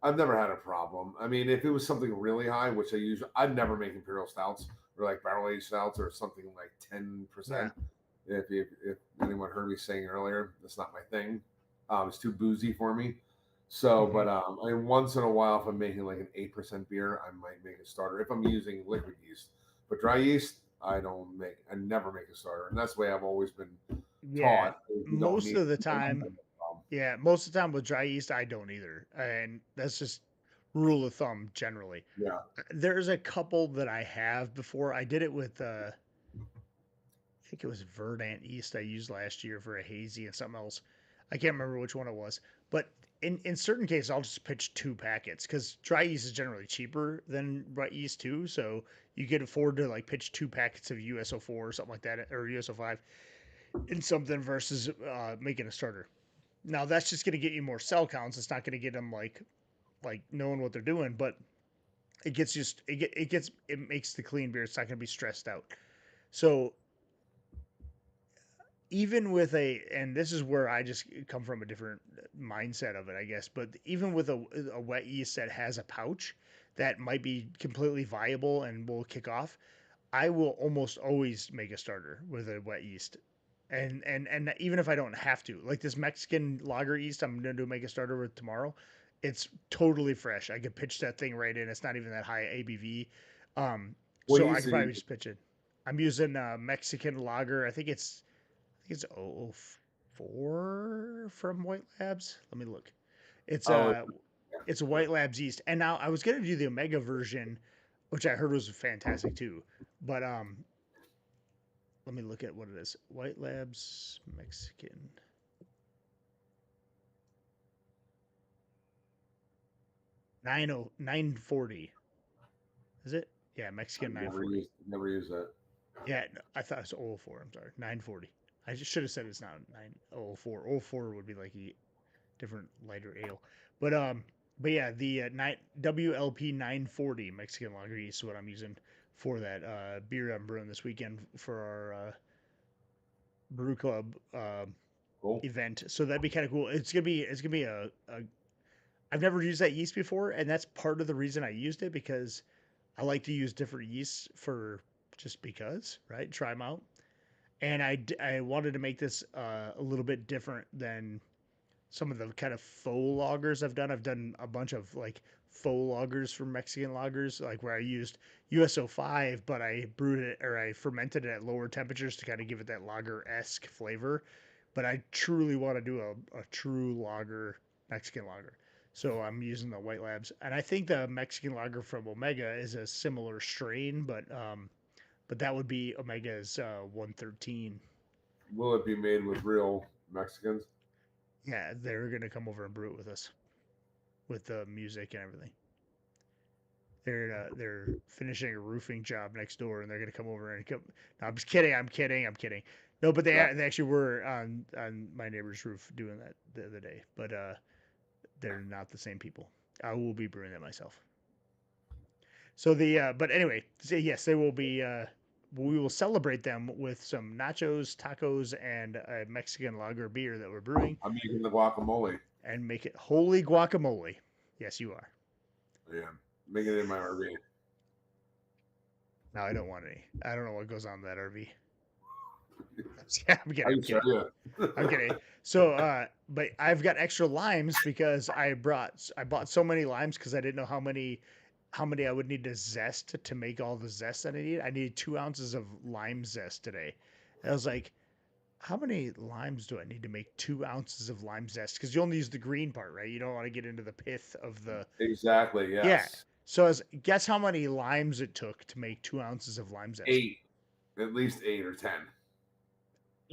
had a problem. I mean, if it was something really high, which I'd never make imperial stouts or like barrel aged stouts or something like yeah, 10%. If anyone heard me saying earlier, that's not my thing. It's too boozy for me. So, hmm but I mean, once in a while, if I'm making like an 8% beer, I might make a starter. If I'm using liquid yeast, but dry yeast, I never make a starter, and that's the way I've always been yeah. taught. You don't Most need. of the time, yeah, most of the time with dry yeast, I don't either, and that's just rule of thumb generally. Yeah, There's a couple that I have before. I did it with I think it was Verdant yeast I used last year for a hazy and something else. I can't remember which one it was, but in certain cases I'll just pitch two packets because dry yeast is generally cheaper than wet yeast too, so you can afford to like pitch two packets of USO4 or something like that, or USO5 in something versus making a starter. Now that's just going to get you more cell counts. It's not going to get them like knowing what they're doing, but it makes the clean beer. It's not going to be stressed out. So even with and this is where I just come from a different mindset of it, I guess, but even with a wet yeast that has a pouch that might be completely viable and will kick off, I will almost always make a starter with a wet yeast. And even if I don't have to, like this Mexican lager yeast I'm going to make a starter with tomorrow, it's totally fresh. I could pitch that thing right in. It's not even that high ABV. What So you I could see? probably just pitch it. I'm using Mexican lager. I think it's 004 from White Labs. Let me look. It's Oh, it's a White Labs yeast. And now I was gonna do the Omega version, which I heard was fantastic too. But let me look at what it is. White Labs Mexican. 940. Is it? Yeah, I Mexican 940. never use that. Yeah, no, I thought it was 004. I'm sorry. 940. I just should have said it's not 904. 004 would be like a different lighter ale. But yeah, the WLP 940 Mexican lager yeast is what I'm using for that beer I'm brewing this weekend for our brew club Cool. event. So that'd be kind of cool. It's gonna be a I've never used that yeast before, and that's part of the reason I used it, because I like to use different yeasts for just because, right? Try them out. And I wanted to make this a little bit different than some of the kind of faux lagers I've done. I've done a bunch of like faux lagers from Mexican lagers, like where I used USO5, but I brewed it or I fermented it at lower temperatures to kind of give it that lager esque flavor. But I truly want to do a true lager, Mexican lager. So I'm using the White Labs, and I think the Mexican lager from Omega is a similar strain, but that would be Omega's 113. Will it be made with real Mexicans? Yeah, they're gonna come over and brew it with us, with the music and everything. They're finishing a roofing job next door, and they're gonna come over and come. No, I'm just kidding. I'm kidding. I'm kidding. No, but Yeah. they actually were on my neighbor's roof doing that the other day. But they're not the same people. I will be brewing that myself. So but anyway, so yes, they will be. We will celebrate them with some nachos, tacos, and a Mexican lager beer that we're brewing, I'm making the guacamole. and make it holy guacamole. Yes, you are. Yeah, making it in my RV. No, I don't want any. I don't know what goes on that RV. Yeah, I'm kidding. I I'm can show kidding. you. I'm kidding. So, but I've got extra limes because I bought so many limes because I didn't know how many I would need to zest to make all the zest that I need. I needed 2 ounces of lime zest today. And I was like, how many limes do I need to make 2 ounces of lime zest? Because you only use the green part, right? You don't want to get into the pith of the. Exactly. Yeah. Yes. So guess how many limes it took to make 2 ounces of lime zest? 8, at least 8 or 10.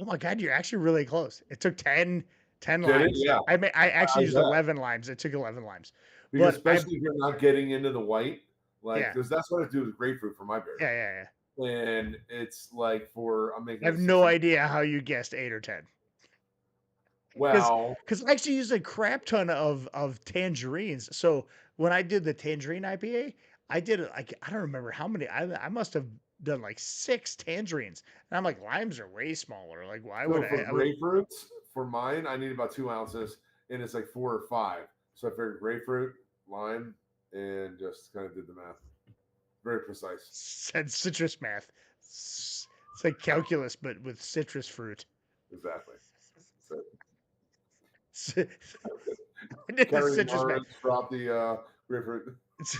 Oh my God, you're actually really close. It took 10 Did it? limes. Yeah. I actually I used bet. 11 limes. It took 11 limes. Because But especially if you're not getting into the white, like yeah, because that's what I do with grapefruit for my beer. yeah. And it's like I'm I making have a no 60. idea how you guessed 8 or 10. Well, Because I actually used a crap ton of tangerines. So when I did the tangerine IPA, I did it like, I don't remember how many. I must have done like 6 tangerines. And I'm like, limes are way smaller. Like, why would so for I would. grapefruits, for mine, I need about 2 ounces, and it's like 4 or 5. So I figured grapefruit, lime, and just kind of did the math. Very precise. Said citrus math. It's like calculus, but with citrus fruit. Exactly. So I did the carrying citrus math. orange, drop the grapefruit. It's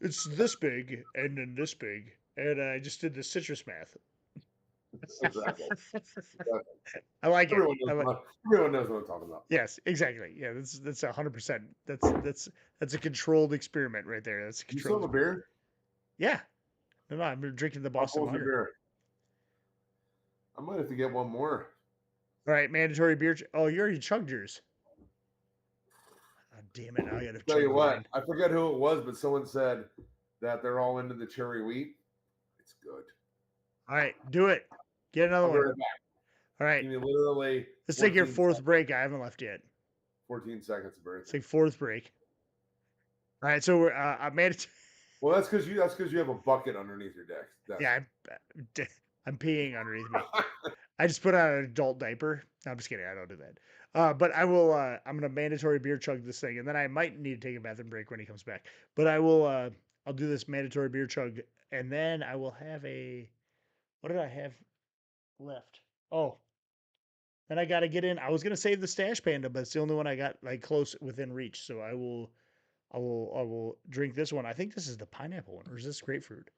it's this big and then this big, and I just did the citrus math. Exactly. I like it. Everyone knows what I'm talking about. Yes, exactly. Yeah, that's 100%. That's a controlled experiment right there. That's a You still controlled have a experiment. beer? Yeah. No, I'm drinking the How Boston cold's your Lager. beer? I might have to get one more. All right, mandatory beer. Oh, you already chugged yours. Oh, damn it! Now I got to Tell you chug what, mine. I forget who it was, but someone said that they're all into the cherry wheat. It's good. All right, do it. Get another I'll be one. right back. All right, Give me literally let's take your 14 fourth seconds. break. I haven't left yet. 14 seconds of Let's break. take fourth break. All right, so I made it. Well, that's because you have a bucket underneath your desk. Yeah, I'm peeing underneath me. I just put on an adult diaper. No, I'm just kidding. I don't do that. But I will. I'm gonna mandatory beer chug this thing, and then I might need to take a bathroom break when he comes back. But I will. I'll do this mandatory beer chug, and then I will have a. What did I have left? Oh, then I got to get in. I was gonna save the stash panda, but it's the only one I got like close within reach. So I will. I will drink this one. I think this is the pineapple one, or is this grapefruit?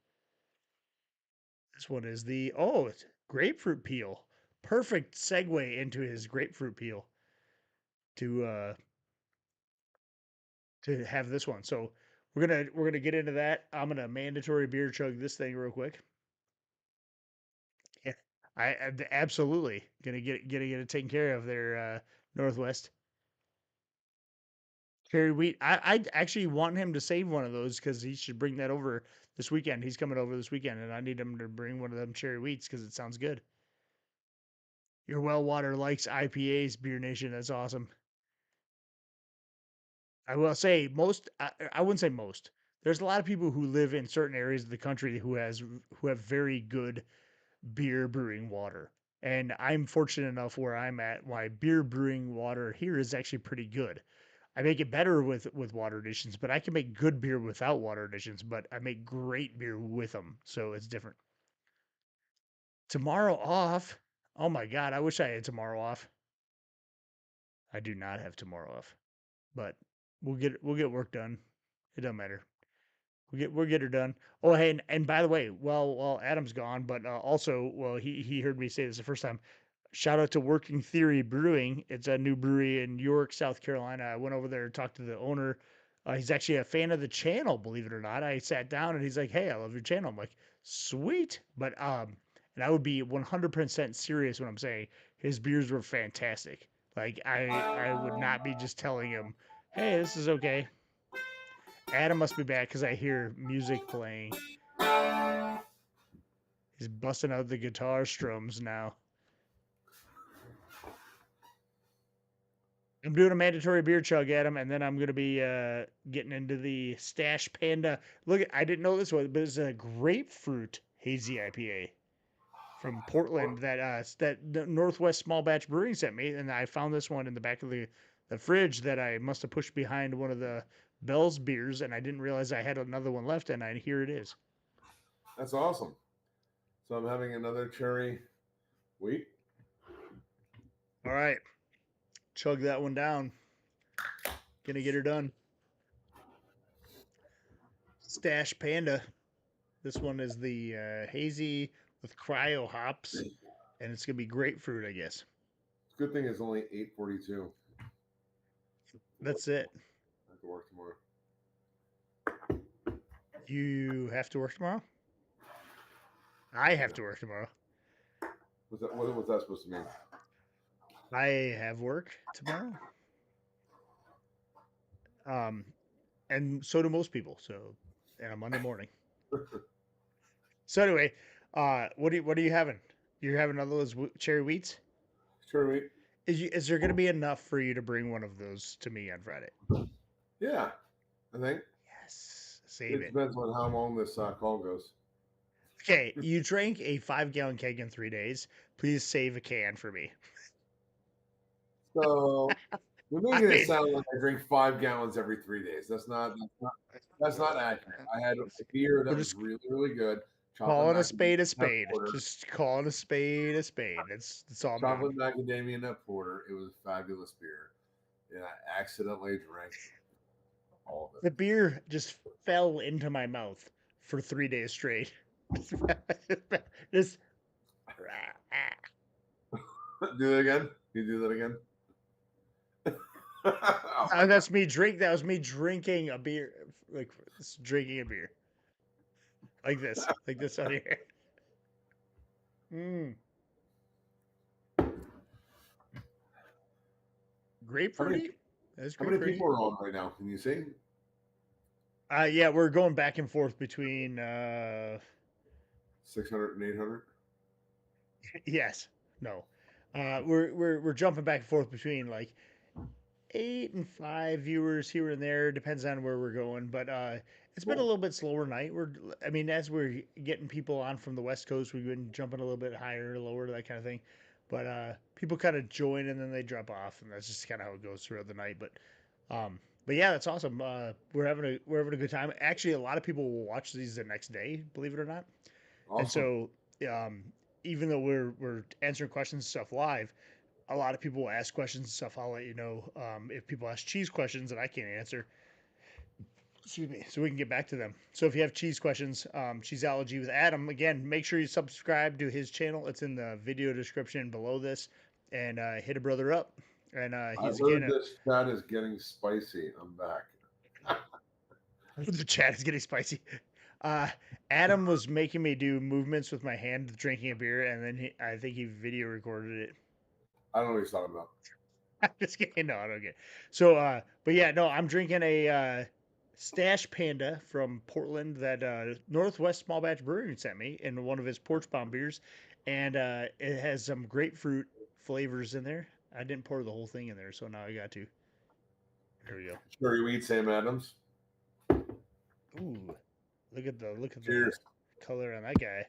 This one is the it's grapefruit peel. Perfect segue into his grapefruit peel to uh to have this one. So we're gonna get into that. I'm gonna mandatory beer chug this thing real quick. Yeah, I'm absolutely gonna get it taken care of there, Northwest cherry wheat. I actually want him to save one of those because he should bring that over this weekend. He's coming over this weekend, and I need him to bring one of them cherry wheats because it sounds good. Your well water likes IPAs, Beer Nation. That's awesome. I will say most. I wouldn't say most. There's a lot of people who live in certain areas of the country who have very good beer brewing water, and I'm fortunate enough where I'm at. My beer brewing water here is actually pretty good. I make it better with water additions, but I can make good beer without water additions. But I make great beer with them, so it's different. Tomorrow off. Oh my god, I wish I had tomorrow off. I do not have tomorrow off, but we'll get work done. It doesn't matter. We'll get her done. Oh, hey, and by the way, well, Adam's gone, but also, well, he heard me say this the first time. Shout out to Working Theory Brewing. It's a new brewery in York, South Carolina. I went over there and talked to the owner. He's actually a fan of the channel, believe it or not. I sat down and he's like, "Hey, I love your channel." I'm like, "Sweet," but and I would be 100% serious when I'm saying his beers were fantastic. Like I would not be just telling him, "Hey, this is okay." Adam must be back because I hear music playing. He's busting out the guitar strums now. I'm doing a mandatory beer chug, Adam, and then I'm gonna be getting into the Stash Panda. Look, I didn't know this was, but it's a grapefruit hazy IPA from Portland that the Northwest Small Batch Brewing sent me, and I found this one in the back of the fridge that I must have pushed behind one of the Bell's beers, and I didn't realize I had another one left, and here it is. That's awesome. So I'm having another cherry wheat. All right, chug that one down. Gonna get her done. Stash Panda. This one is the hazy with cryo hops, and it's gonna be grapefruit, I guess. Good thing it's only 8:42. That's it. I have to work tomorrow. You have to work tomorrow. I have to work tomorrow. What was that supposed to mean? I have work tomorrow. Um, and so do most people. So, and a Monday morning. So anyway, what are you having? You're having another of those cherry wheats. Cherry wheat. Is there going to be enough for you to bring one of those to me on Friday? Yeah, I think Yes, save it it. depends on how long this call goes. Okay, you drank a 5 gallon keg in 3 days. Please save a can for me. So you're I making it mean, sound like I drink 5 gallons every 3 days. That's not accurate. I had a beer we're that was just really, really good. calling a Macadamia spade a nut spade. porter. Just calling a spade a spade. That's all I'm doing. Chocolate macadamia nut porter. It was a fabulous beer. And I accidentally drank all of The it. beer just fell into my mouth for 3 days straight. Just Do that again? Can you do that again? Oh my God. That was me drinking a beer, like drinking a beer, like this out here. Mm, How many grapefruity. That's how many grapefruity. people are on right now? Can you see? Yeah, we're going back and forth between 600 and 800? yes, no. We're jumping back and forth between like 8 and 5 viewers here and there, depends on where we're going. But It's been a Cool. little bit slower night. I mean, as we're getting people on from the West Coast, we've been jumping a little bit higher, lower, that kind of thing. But people kind of join and then they drop off, and that's just kind of how it goes throughout the night. Um, but yeah, that's awesome. We're having a good time. Actually, a lot of people will watch these the next day, believe it or not. And Awesome. so, um, even though we're answering questions and stuff live, a lot of people will ask questions and stuff. I'll let you know if people ask cheese questions that I can't answer. Excuse me, so we can get back to them. So if you have cheese questions, Cheeseology with Adam, again, make sure you subscribe to his channel. It's in the video description below this, and hit a brother up. And I he's again, heard this chat is getting spicy. I'm back. the chat is getting spicy. Uh, Adam was making me do movements with my hand drinking a beer, and then I think he video recorded it. I don't know what he's talking about. I'm just kidding. No, I don't get. So, but yeah, no, I'm drinking a Stash Panda from Portland that Northwest Small Batch Brewing sent me in one of his porch bomb beers, and it has some grapefruit flavors in there. I didn't pour the whole thing in there, so now I got to. Here we go. Sure, you eat Sam Adams. Ooh, look at the Cheers. color on that guy.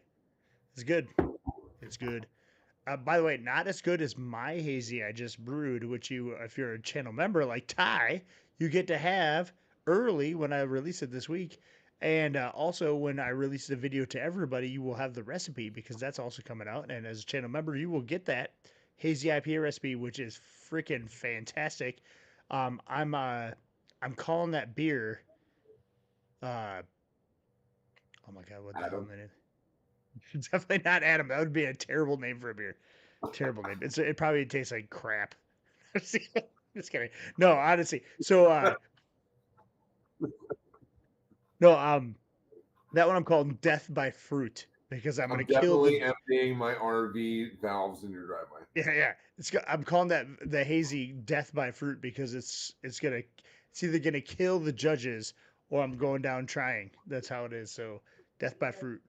It's good. It's good. By the way, not as good as my hazy I just brewed, which you, if you're a channel member like Ty, you get to have early when I release it this week. And also, when I release the video to everybody, you will have the recipe because that's also coming out. And as a channel member, you will get that hazy IPA recipe, which is freaking fantastic. Um, I'm uh, I'm calling that beer. Uh, oh my god, what the hell Adam. name? Definitely not Adam. That would be a terrible name for a beer. Terrible name. It probably tastes like crap. Just kidding. No, honestly. So no, that one I'm calling Death by Fruit because I'm gonna I'm kill the definitely emptying my RV valves in your driveway. yeah. I'm calling that the hazy Death by Fruit because it's either gonna kill the judges or I'm going down trying. That's how it is. So Death by Fruit.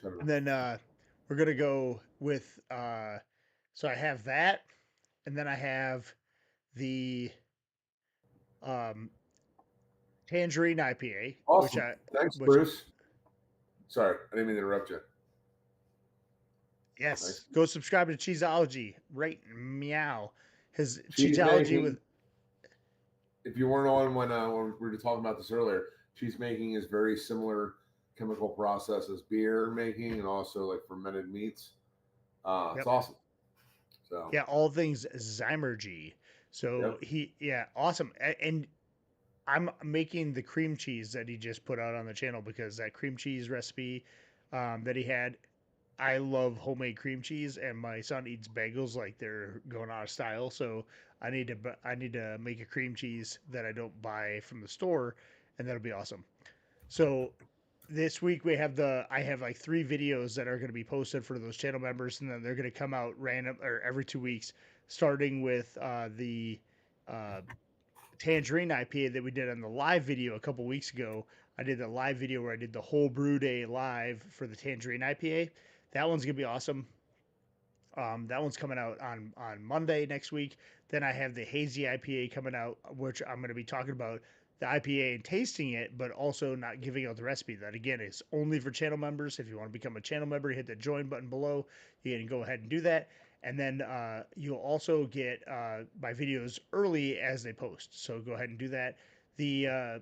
Shut it And up. then we're gonna go with so I have that and then I have the um Tangerine IPA, Awesome. Thanks, which Bruce. Sorry, I didn't mean to interrupt you. yes, Thanks. go subscribe to Cheeseology, right? Meow. His Cheese Cheeseology making. with If you weren't on when we were talking about this earlier, cheese making is very similar chemical process as beer making and also like fermented meats. It's yep, awesome. So, yeah, all things Zymergy. So yep. yeah, awesome. And I'm making the cream cheese that he just put out on the channel because that cream cheese recipe that he had. I love homemade cream cheese, and my son eats bagels like they're going out of style. So I need to make a cream cheese that I don't buy from the store, and that'll be awesome. So this week I have like 3 videos that are going to be posted for those channel members, and then they're going to come out random or every 2 weeks, starting with the uh, Tangerine IPA that we did on the live video a couple weeks ago. I did the live video where I did the whole brew day live for the Tangerine IPA. That one's gonna be awesome. That one's coming out on Monday next week. Then I have the hazy IPA coming out, which I'm going to be talking about the IPA and tasting it, but also not giving out the recipe. That again is only for channel members. If you want to become a channel member, hit the join button below. You can go ahead and do that. And then you'll also get my videos early as they post. So go ahead and do that. The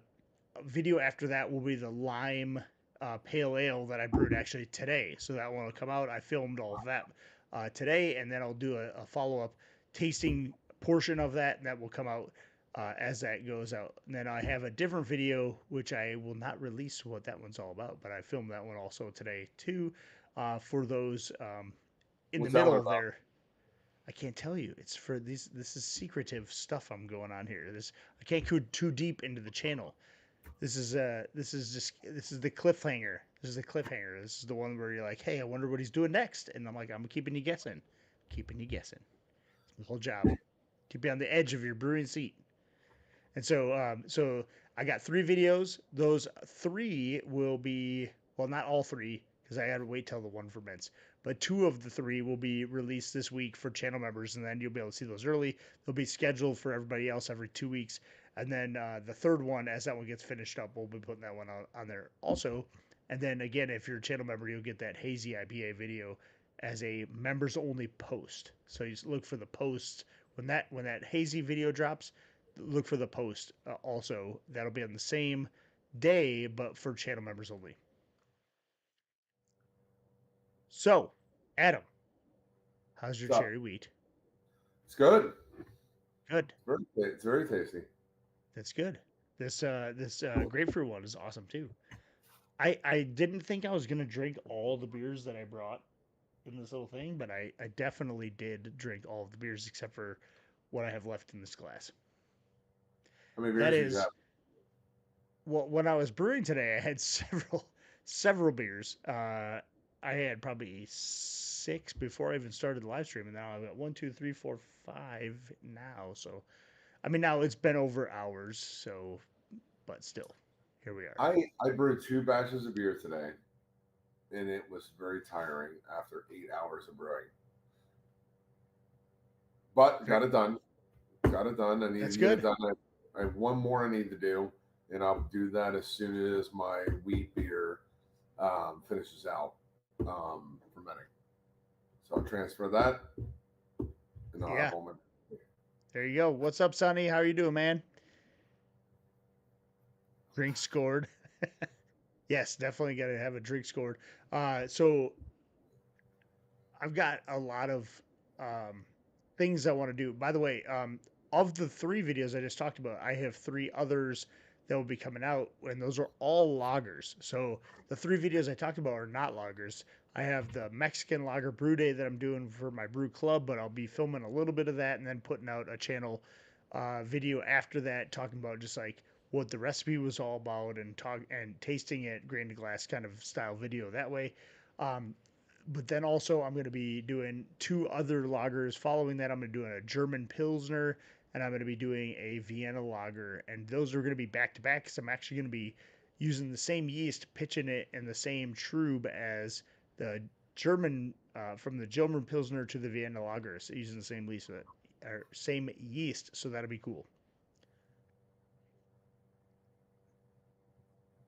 video after that will be the lime pale ale that I brewed actually today. So that one will come out. I filmed all of that today, and then I'll do a follow up tasting portion of that, and that will come out as that goes out. And then I have a different video which I will not release what that one's all about, but I filmed that one also today too for those in the What's that one middle about? there. I can't tell you. It's for these. This is secretive stuff I'm going on here. I can't go too deep into the channel. This is the cliffhanger. This is the cliffhanger. This is the one where you're like, hey, I wonder what he's doing next, and I'm like, I'm keeping you guessing, keeping you guessing. It's the whole job. Keep you on the edge of your brewing seat. And so I got 3 videos. Those 3 will be well, not all 3 because I had to wait till the one ferments. But 2 of the 3 will be released this week for channel members, and then you'll be able to see those early. They'll be scheduled for everybody else every 2 weeks. And then the third one, as that one gets finished up, we'll be putting that one on there also. And then again, if you're a channel member, you'll get that hazy IPA video as a members only post. So you just look for the post when that hazy video drops. Look for the post also. That'll be on the same day, but for channel members only. So, Adam, how's your So cherry wheat? it's good. Good. It's very tasty. That's good. This grapefruit one is awesome too. I didn't think I was gonna drink all the beers that I brought in this little thing, but I definitely did drink all of the beers except for what I have left in this glass. How many That beers did you have? is, well, when I was brewing today, I had several beers. I had probably six before I even started the live stream, and now I've got one, two, three, four, five now. So I mean, now it's been over hours, so but still, here we are. I brewed 2 batches of beer today, and it was very tiring after 8 hours of brewing. But got it done. Got it done. I need That's to get it good. done. I have one more I need to do, and I'll do that as soon as my wheat beer finishes out fermenting. So I'll transfer that, and I'll Yeah, have all my. there you go. What's up, Sonny? How are you doing, man? Drink scored. Yes, definitely got to have a drink scored. So I've got a lot of um, things I want to do. By the way, of the three videos I just talked about, I have three others that will be coming out, and those are all loggers. So the three videos I talked about are not loggers. I have the Mexican Lager Brew Day that I'm doing for my brew club, but I'll be filming a little bit of that and then putting out a channel video after that, talking about just like what the recipe was all about and talk and tasting it, grain to glass kind of style video that way. Um, but then also I'm going to be doing two other lagers. Following that, I'm going to be doing a German Pilsner and I'm going to be doing a Vienna lager. And those are going to be back to back because I'm actually going to be using the same yeast, pitching it in the same trube as the German, from the German Pilsner to the Vienna lager, so using the same yeast, or same yeast. So that'll be cool.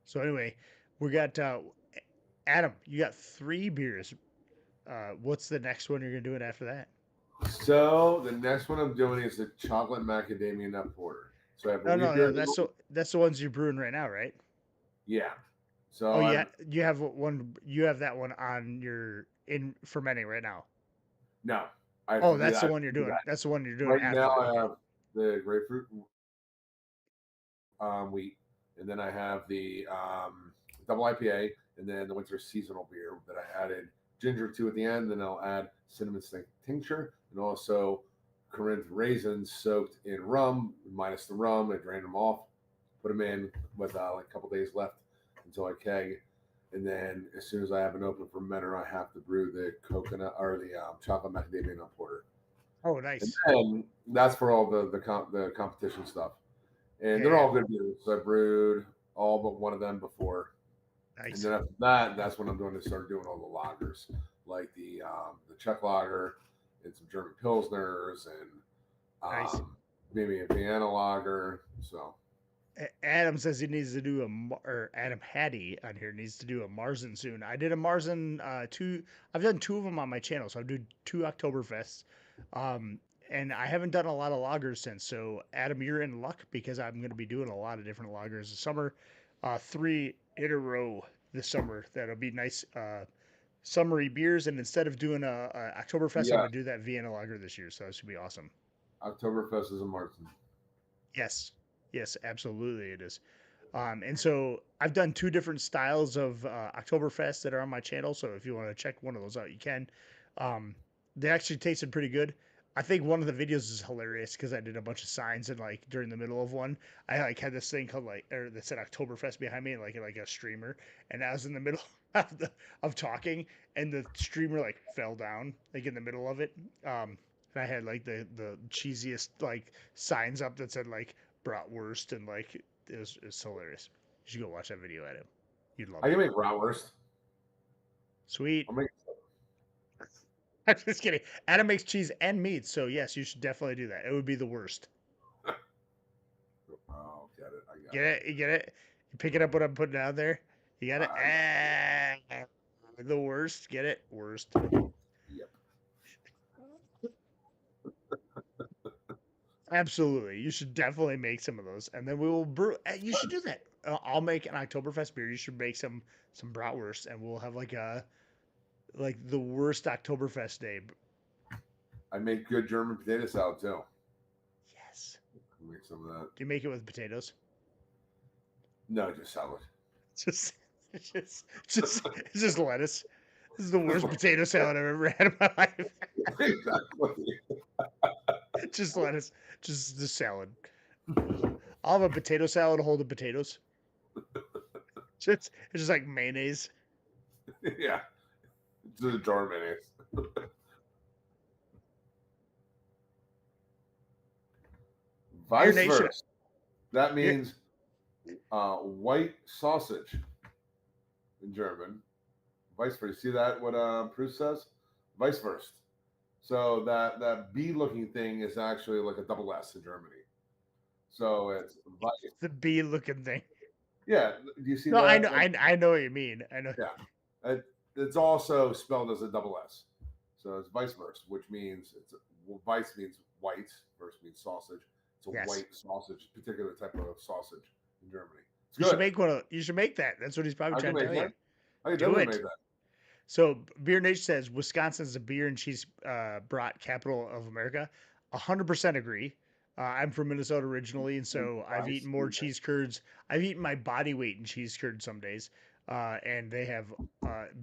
So anyway, we got Adam. You got three beers. What's the next one you're gonna do it after that? So the next one I'm doing is the chocolate macadamia nut porter. So I have a No, wheat no, beer. no. That's the ones you're brewing right now, right? Yeah. So Oh, I've yeah. You have one. You have that one on your in fermenting right now. no. I have to Oh, do that's that. the I have one to you're do doing. that. That's the one you're doing Right now after. I Okay. have the grapefruit wheat, and then I have the double IPA, and then the winter seasonal beer that I added ginger to at the end. Then I'll add cinnamon stick tincture and also Corinth raisins soaked in rum, minus the rum. I drain them off, put them in with like a couple days left until I keg. And then as soon as I have an open fermenter, I have to brew the coconut or the chocolate macadamia nut porter. Oh, And nice. then that's for all the competition stuff. And Yeah, they're yeah. all good beers. So I brewed all but one of them before. And Nice. then after that, that's when I'm going to start doing all the lagers, like the Czech lager and some German pilsners and Nice. maybe a Vienna lager. So Adam says he needs to do or Adam Hattie on here needs to do a Marzen soon. I did a Marzen two. I've done two of them on my channel, so I've done two Oktoberfests, um, and I haven't done a lot of lagers since. So Adam, you're in luck because I'm going to be doing a lot of different lagers this summer, three in a row this summer. That'll be nice summery beers. And instead of doing a Oktoberfest, I'm yeah, going to do that Vienna lager this year. So that should be awesome. Oktoberfest is a Martin. Yes, yes, absolutely, it is. And so I've done two different styles of Oktoberfest that are on my channel. So if you want to check one of those out, you can. Um, they actually tasted pretty good. I think one of the videos is hilarious because I did a bunch of signs and like during the middle of one, I like had this thing called like or that said Oktoberfest behind me, like a streamer, and I was in the middle of talking, and the streamer like fell down like in the middle of it. And I had like the cheesiest like signs up that said like bratwurst and like it was hilarious. You should go watch that video at him. You'd love I it. can make bratwurst. Sweet. I'll make I'm just kidding. Adam makes cheese and meat, so yes, you should definitely do that. It would be the worst. got Get it? You get it? You picking up what I'm putting out there? You got it? The worst. Get it? Worst. Yep. Absolutely. You should definitely make some of those, and then we will brew. You should do that. I'll make an Oktoberfest beer. You should make some bratwurst, and we'll have like the worst Oktoberfest day. I make good German potato salad too. Yes. Make some of that. Do you make it with potatoes? No, just salad. Just, it's just lettuce. This is the worst potato salad I've ever had in my life. Exactly. Just lettuce. Just the salad. I'll have a potato salad, a hold of potatoes. It's just like mayonnaise. Yeah. Just a jar of mayonnaise. Beer Vice Nation. versa. That Beer- means white sausage in German. Vice versa. See that? What Proust says? Vice versa. So that B looking thing is actually like a double S in Germany. So it's vice. the bee looking thing. Yeah. Do you see No, that? I know. I know what you mean. I know. Yeah. It's also spelled as a double S. So it's vice versa, which means vice means white, verse means sausage. It's a Yes. white sausage, particular type of sausage in Germany. It's You good. should make one. You should make that. That's what he's probably I trying can to make tell you. that. I can Do definitely it. make that. So Beer Nation says Wisconsin's the beer and cheese brat capital of America. 100% agree. I'm from Minnesota originally, and so I've eaten more cheese curds. I've eaten my body weight in cheese curds some days, and they have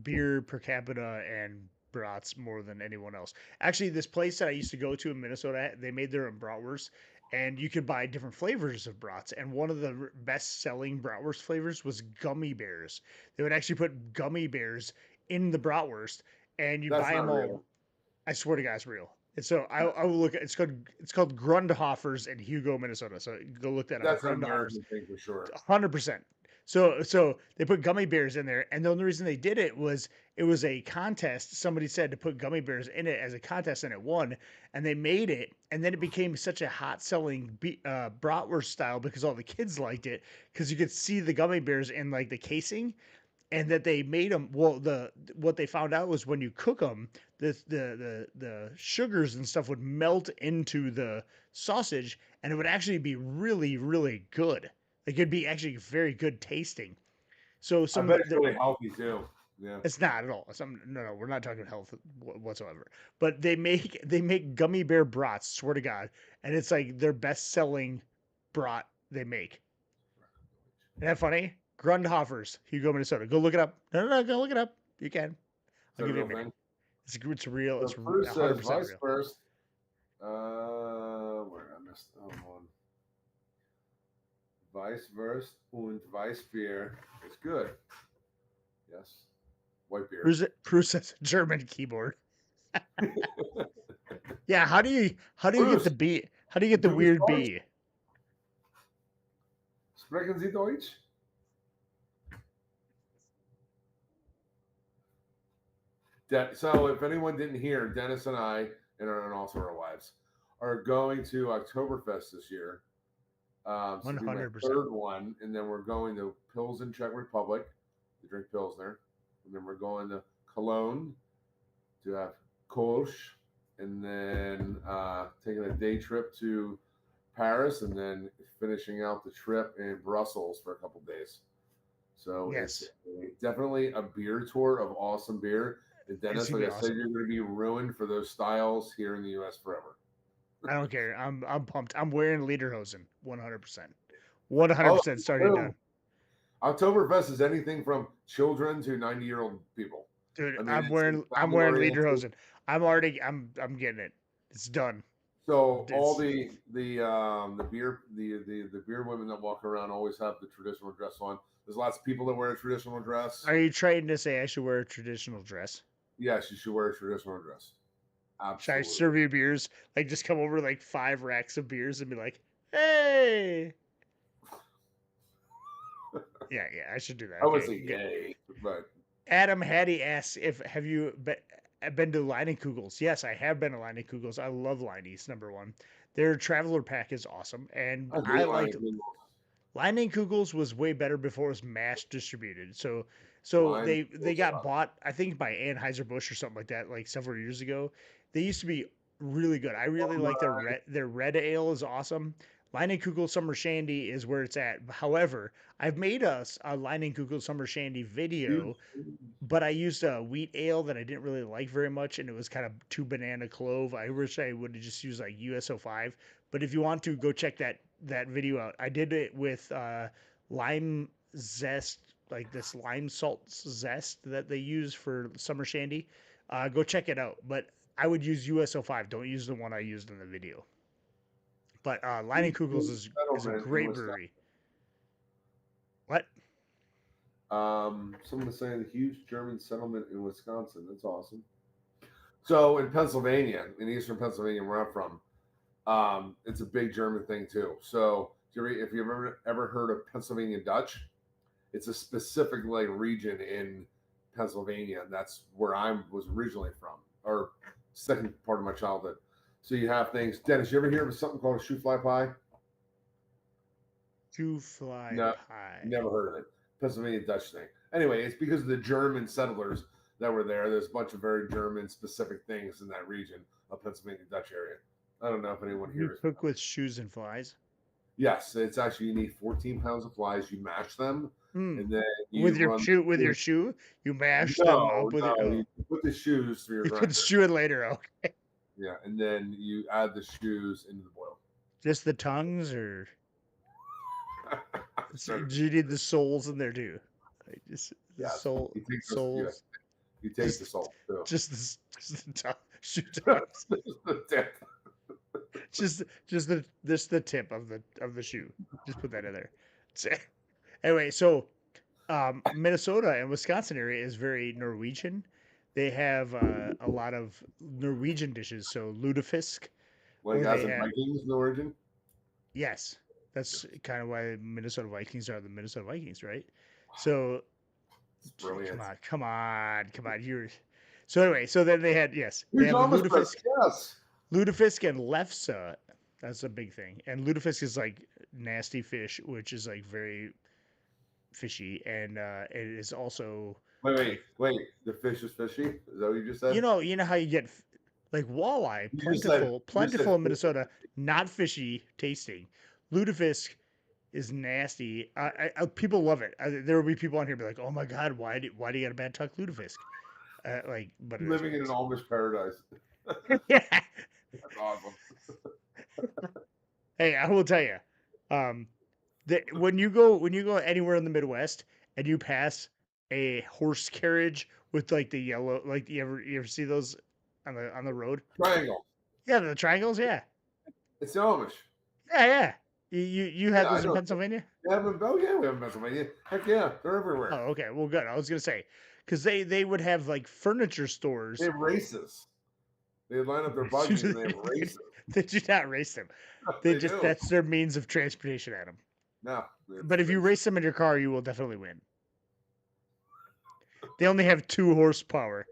beer per capita and brats more than anyone else. Actually, this place that I used to go to in Minnesota, they made their own bratwurst, and you could buy different flavors of brats. And one of the best-selling bratwurst flavors was gummy bears. They would actually put gummy bears in the bratwurst, and you That's buy them not all. real. I swear to God, it's real. And so I will look at it's called Grundhofer's in Hugo, Minnesota. So go look that up. That's an Grundhofer's, American thing for sure. 100%. So they put gummy bears in there, and the only reason they did it was a contest. Somebody said to put gummy bears in it as a contest, and it won. And they made it, and then it became such a hot selling bratwurst style because all the kids liked it because you could see the gummy bears in like the casing, and that they made them. Well, what they found out was when you cook them, the sugars and stuff would melt into the sausage, and it would actually be really really good. Like it'd be actually very good tasting. So I some bet it's really healthy too. Yeah. it's not at all. No, we're not talking health whatsoever. But they make gummy bear brats. Swear to God, and it's like their best selling brat they make. Isn't that funny? Grundhofer's, Hugo, Minnesota. Go look it up. No, go look it up. You can. Is I'll that a give you a real minute. thing? It's real. So It's Bruce says 100% vice real. first. Where I missed one. Vice versa und Weiss beer is good. Yes. White beer. Bruce has a German keyboard. Yeah, how do you get the Bruce, B? How do you get the du bist weird Deutsch? B? Sprechen Sie Deutsch? So if anyone didn't hear, Dennis and I, and also our wives, are going to Oktoberfest this year. So it'll be my 100%. third one, and then we're going to Pilsen, Czech Republic to drink Pilsner, and then we're going to Cologne to have Kolsch, and then taking a day trip to Paris, and then finishing out the trip in Brussels for a couple days. So Yes. it's definitely a beer tour of awesome beer. And Dennis, gonna like be I said, awesome. you're going to be ruined for those styles here in the U.S. forever. I don't care. I'm pumped. I'm wearing lederhosen. 100%. Oh, 100% starting boom. done. Oktoberfest is anything from children to 90-year-old people. Dude, I mean, I'm it's wearing family-oriented. lederhosen. I'm getting it. It's done. So all It's- the beer women that walk around always have the traditional dress on. There's lots of people that wear a traditional dress. Are you trying to say I should wear a traditional dress? Yes, you should wear a traditional dress. Should I Absolutely. serve you beers? Like just come over like 5 racks of beers and be like, "Hey." Yeah, I should do that. I would Okay. say yay, but Adam Hattie asks if have you been to Leinenkugels? Yes, I have been to Leinenkugels. I love Leinie's, number one. Their traveler pack is awesome, and I I hate liked Lion Leinenkugels was way better before it was mass distributed. So Line they cool got stuff. bought, I think, by Anheuser-Busch or something like that, like several years ago. They used to be really good. I really like their red ale is awesome. Leinenkugel Summer Shandy is where it's at. However, I've made a Leinenkugel Summer Shandy Dude, video, but I used a wheat ale that I didn't really like very much, and it was kind of too banana clove. I wish I would have just used like USO5. But if you want to, go check that video out. I did it with lime zest, like this lime salt zest that they use for summer shandy. Go check it out. But I would use USO5. Don't use the one I used in the video. But Leinenkugels is a settlement in great Wisconsin. brewery. What? Someone was saying a huge German settlement in Wisconsin. That's awesome. So in Pennsylvania, in eastern Pennsylvania, where I'm from, it's a big German thing too. So if you've ever heard of Pennsylvania Dutch, it's a specific like region in Pennsylvania, and that's where I was originally from, or second part of my childhood. So you have things. Dennis, you ever hear of something called a shoe fly pie? Two fly No, pie. never heard of it. Pennsylvania Dutch thing. Anyway, it's because of the German settlers that were there. There's a bunch of very German specific things in that region of Pennsylvania Dutch area. I don't know if anyone You here is. cook with shoes and flies. Yes, it's actually you need 14 pounds of flies. You mash them, Hmm. and then With you your run. shoe, you mash them up with your. No. Oh, You put the shoes through your you put grinder. stew it later. Okay, Yeah, and then you add the shoes into the boil. just the tongues, or So, do you need the soles in there too? Like just the yes, you take those, soles, yes, you take the salt too. just the shoe tongues, The tip. just the tip of the shoe. Just put that in there. So, anyway, so Minnesota and Wisconsin area is very Norwegian. They have a lot of Norwegian dishes. So lutefisk, Like or as they in have Vikings in origin. yes, that's kind of why Minnesota Vikings are the Minnesota Vikings, right? So It's brilliant. come on, you're. So anyway, so then they had yes, they Huge have a Amish bread. lutefisk, Yes. lutefisk and lefse. That's a big thing, and lutefisk is like nasty fish, which is like very fishy, and it is also Wait. The fish is fishy. Is that what you just said? you know how you get like walleye, You just said. You just plentiful said in Minnesota, not fishy tasting. Lutefisk is nasty. People love it. There will be people on here be like, "Oh my god, why do you got a bad tuck lutefisk?" Like, but it is living what in it an Amish paradise. is. Yeah. That's awesome. Hey, I will tell you, when you go anywhere in the Midwest and you pass a horse carriage with like the yellow, like you ever see those on the road? Triangle. Yeah, the triangles. Yeah, It's the Amish. yeah. You Yeah, had I those in know. Pennsylvania? Oh yeah, we have in Pennsylvania. Heck yeah, they're everywhere. Oh, okay. Well, good. I was gonna say because they would have like furniture They stores. have races. They line up their buggies and they have races. They do not race them. They do. That's their means of transportation, Adam. No, But if you race them in your car, you will definitely win. They only have 2 horsepower.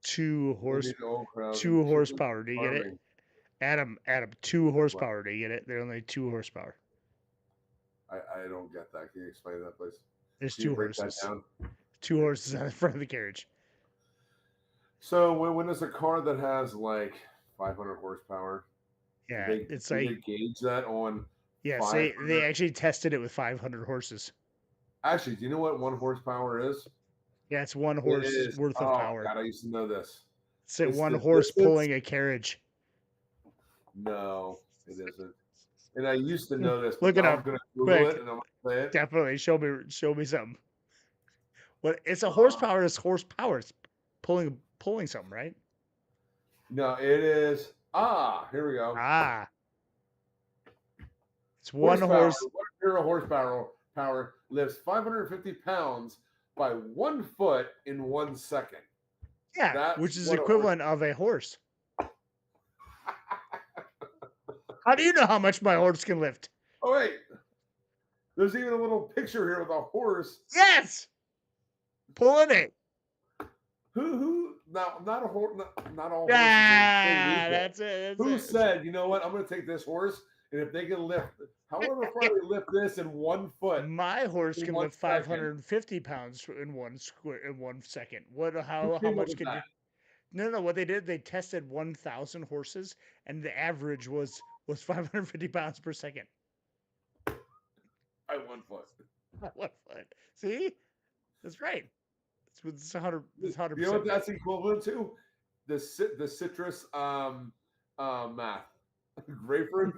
2 horsepower. Do you get it? Adam, 2 horsepower. Do you get it? They're only 2 horsepower. I don't get that. Can you explain that, please? There's Can you two break that horses. down? 2 horses on the front of the carriage. So when there's a car that has like 500 horsepower, Yeah, it's do like they gauge that on. yes, they actually tested it with 500 horses. Actually, do you know what 1 horsepower is? Yeah, it's 1 It horse is. worth of Oh power. God, I used to know this. So It's 1 the horse distance. pulling a carriage. No, it isn't. And I used to know this. Look it now up, I'm going to Google quick. it and I'm going to say it. Definitely show me something. What it's a horsepower is horsepower. It's pulling something, right? No, it is. Here we go. It's 1 horse. 1 horsepower lifts 550 pounds by 1 foot in 1 second. Yeah, That's which is what a equivalent of a horse. How do you know how much my horse can lift? Oh wait, there's even a little picture here with a horse. Yes, pulling it. Who? Not a horse. Not all horses. That's it. Who said, you know what? I'm going to take this horse And if they can lift, however far they lift this in 1 foot My horse in can one lift second, 550 pounds in 1 second. What? who How came up much with could you? that? No. What they did, they tested 1,000 horses, and the average was 550 pounds per second. By 1 foot. 1 foot. See, that's right. It's 100. It's You know 100% what right. that's equivalent to? The citrus math. Grapefruit.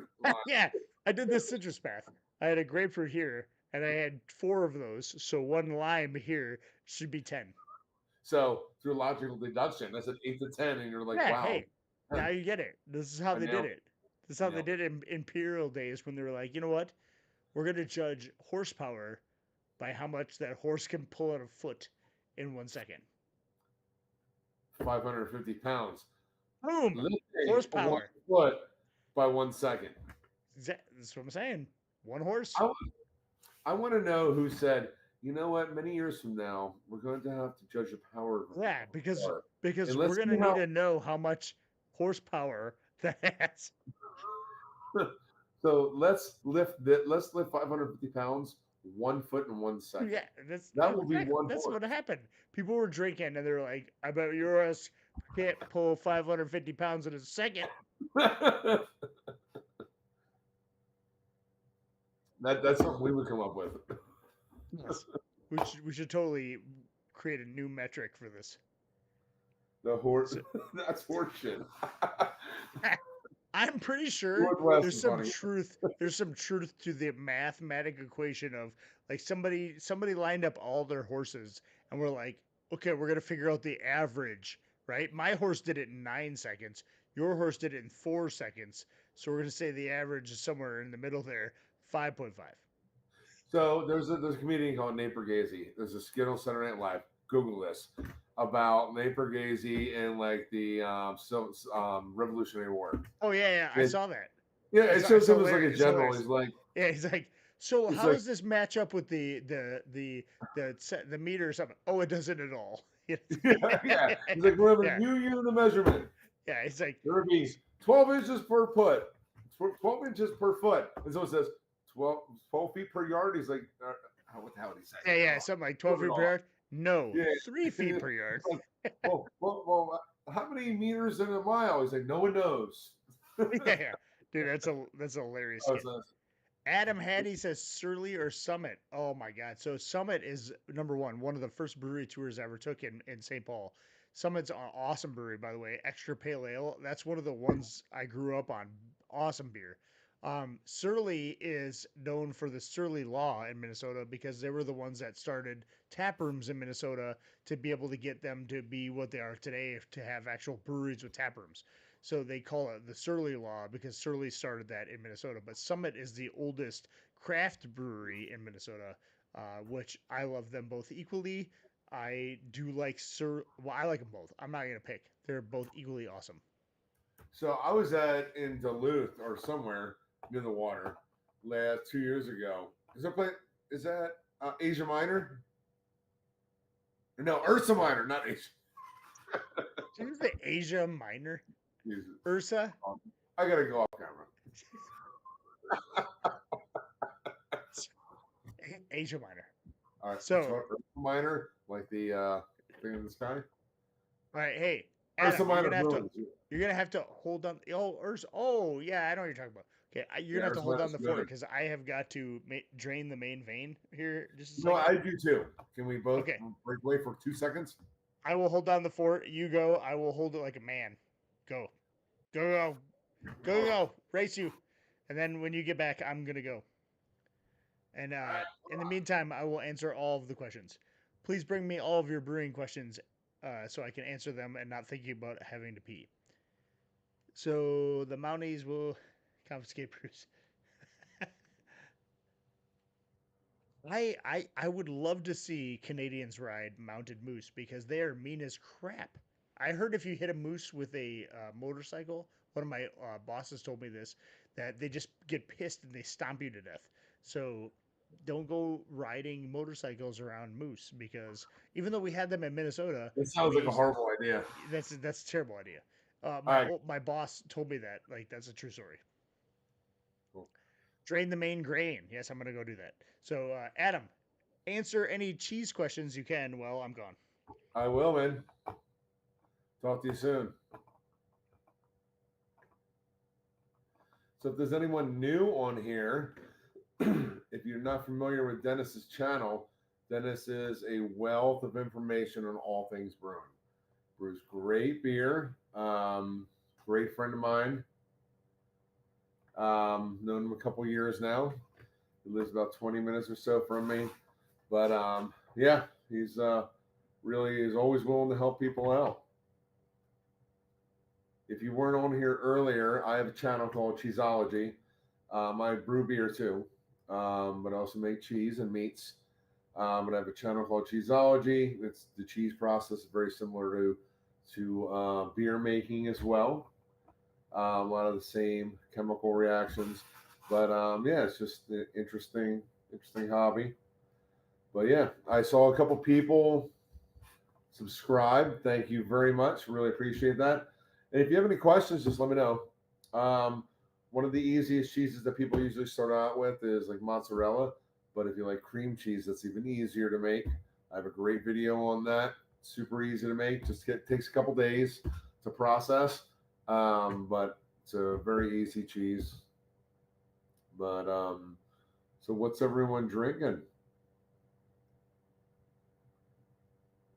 Yeah, I did this citrus math. I had a grapefruit here, and I had 4 of those. So one lime here should be 10. So through logical deduction, that's an 8 to 10, and you're like, Yeah. wow. Hey, now you get it. This is how I they did nailed it. This is how they nailed it. did it in imperial days when they were like, you know what? We're gonna judge horsepower by how much that horse can pull out a foot in 1 second. 550 pounds. Boom! Lifting 1 Horsepower. foot by 1 second. That's what I'm saying. One horse. I, I want to know who said, you know what, many years from now, we're going to have to judge the power of Yeah, a car. because And we're let's see gonna need how. to know how much horsepower that has. So let's lift 550 pounds 1 foot in 1 second. Yeah, That will be exactly one that's horse. what happened. People were drinking and they're like, "I bet your ass can't pull 550 pounds in a second." That's something we would come up with. Yes, we should totally create a new metric for this. The horse. So, That's horse shit. I'm pretty sure Northwest there's is some funny. truth. There's some truth to the mathematic equation of like somebody lined up all their horses and we're like, okay, we're gonna figure out the average, right? My horse did it in 9 seconds. Your horse did it in 4 seconds. So we're gonna say the average is somewhere in the middle there, 5.5. So there's a comedian called Nate Bargatze. There's a skit on Saturday Night Live. Google this about Nate Bargatze and like the Revolutionary War. Oh yeah, I saw that. Yeah, it shows him as like a It's general. hilarious. He's like, Yeah, he's like, so he's how like, does this match up with the meter or something? Oh, it doesn't at all. yeah. He's like, we're Yeah, a new unit of measurement. yeah. He's like, There would be 12 inches per foot, 12 inches per foot. And so it says 12 feet per yard. He's like, what the hell did he say? yeah, something like 12 feet per yard. No, Yeah. 3 feet per yard. Like, well, how many meters in a mile? He's like, no one knows. Yeah, dude, that's a hilarious skit. Adam Hattie says Surly or Summit. Oh my God. So Summit is number one of the first brewery tours I ever took in St. Paul. Summit's an awesome brewery, by the way. Extra Pale Ale. That's one of the ones I grew up on. Awesome beer. Surly is known for the Surly Law in Minnesota because they were the ones that started tap rooms in Minnesota to be able to get them to be what they are today, to have actual breweries with tap rooms. So they call it the Surly Law because Surly started that in Minnesota. But Summit is the oldest craft brewery in Minnesota, which I love them both equally. I do like Well, I like them both. I'm not gonna pick. They're both equally awesome. So I was in Duluth or somewhere near the water 2 years ago. Is that Asia Minor? No, Ursa Minor, not Asia. Did you say Asia Minor? Jesus. Ursa? I gotta go off camera. Asia Minor. All right. So Ursa Minor, like the thing in the sky. All right, hey, Ursa Adam, Minor Brewing. you're gonna have to hold on. Oh, Ursa. Oh, yeah, I know what you're talking about. Okay, you're gonna have to Ursa hold on Minor's the fort good. because I have got to drain the main vein here. Just a No, second. I do too. Can we both break away for 2 seconds? I will hold down the fort. You go. I will hold it like a man. Go, go, go, go, go. Race you, and then when you get back, I'm gonna go. And in the meantime, I will answer all of the questions. Please bring me all of your brewing questions so I can answer them and not thinking about having to pee. So the Mounties will confiscate brews. I would love to see Canadians ride mounted moose because they are mean as crap. I heard if you hit a moose with a motorcycle, one of my bosses told me this, that they just get pissed and they stomp you to death. So don't go riding motorcycles around moose because even though we had them in Minnesota, It sounds like a horrible idea. that's a terrible idea. right. My boss told me that, like, that's a true story. Cool. Drain the main grain. Yes, I'm gonna go do that. So, Adam, answer any cheese questions you can while I'm gone. I will, man. Talk to you soon. So if there's anyone new on here, if you're not familiar with Dennis's channel, Dennis is a wealth of information on all things brewing. Brews great beer. Great friend of mine. Known him a couple years now. He lives about 20 minutes or so from me. But yeah, he's really is always willing to help people out. If you weren't on here earlier, I have a channel called Cheeseology. I brew beer too, but I also make cheese and meats. But I have a channel called Cheeseology. It's the cheese process, very similar to beer making as well. A lot of the same chemical reactions, but yeah, it's just an interesting hobby. But yeah, I saw a couple people subscribe. Thank you very much. Really appreciate that. And if you have any questions, just let me know. One of the easiest cheeses that people usually start out with is like mozzarella. But if you like cream cheese, that's even easier to make. I have a great video on that. Super easy to make. Takes a couple days to process, but it's a very easy cheese. But so what's everyone drinking?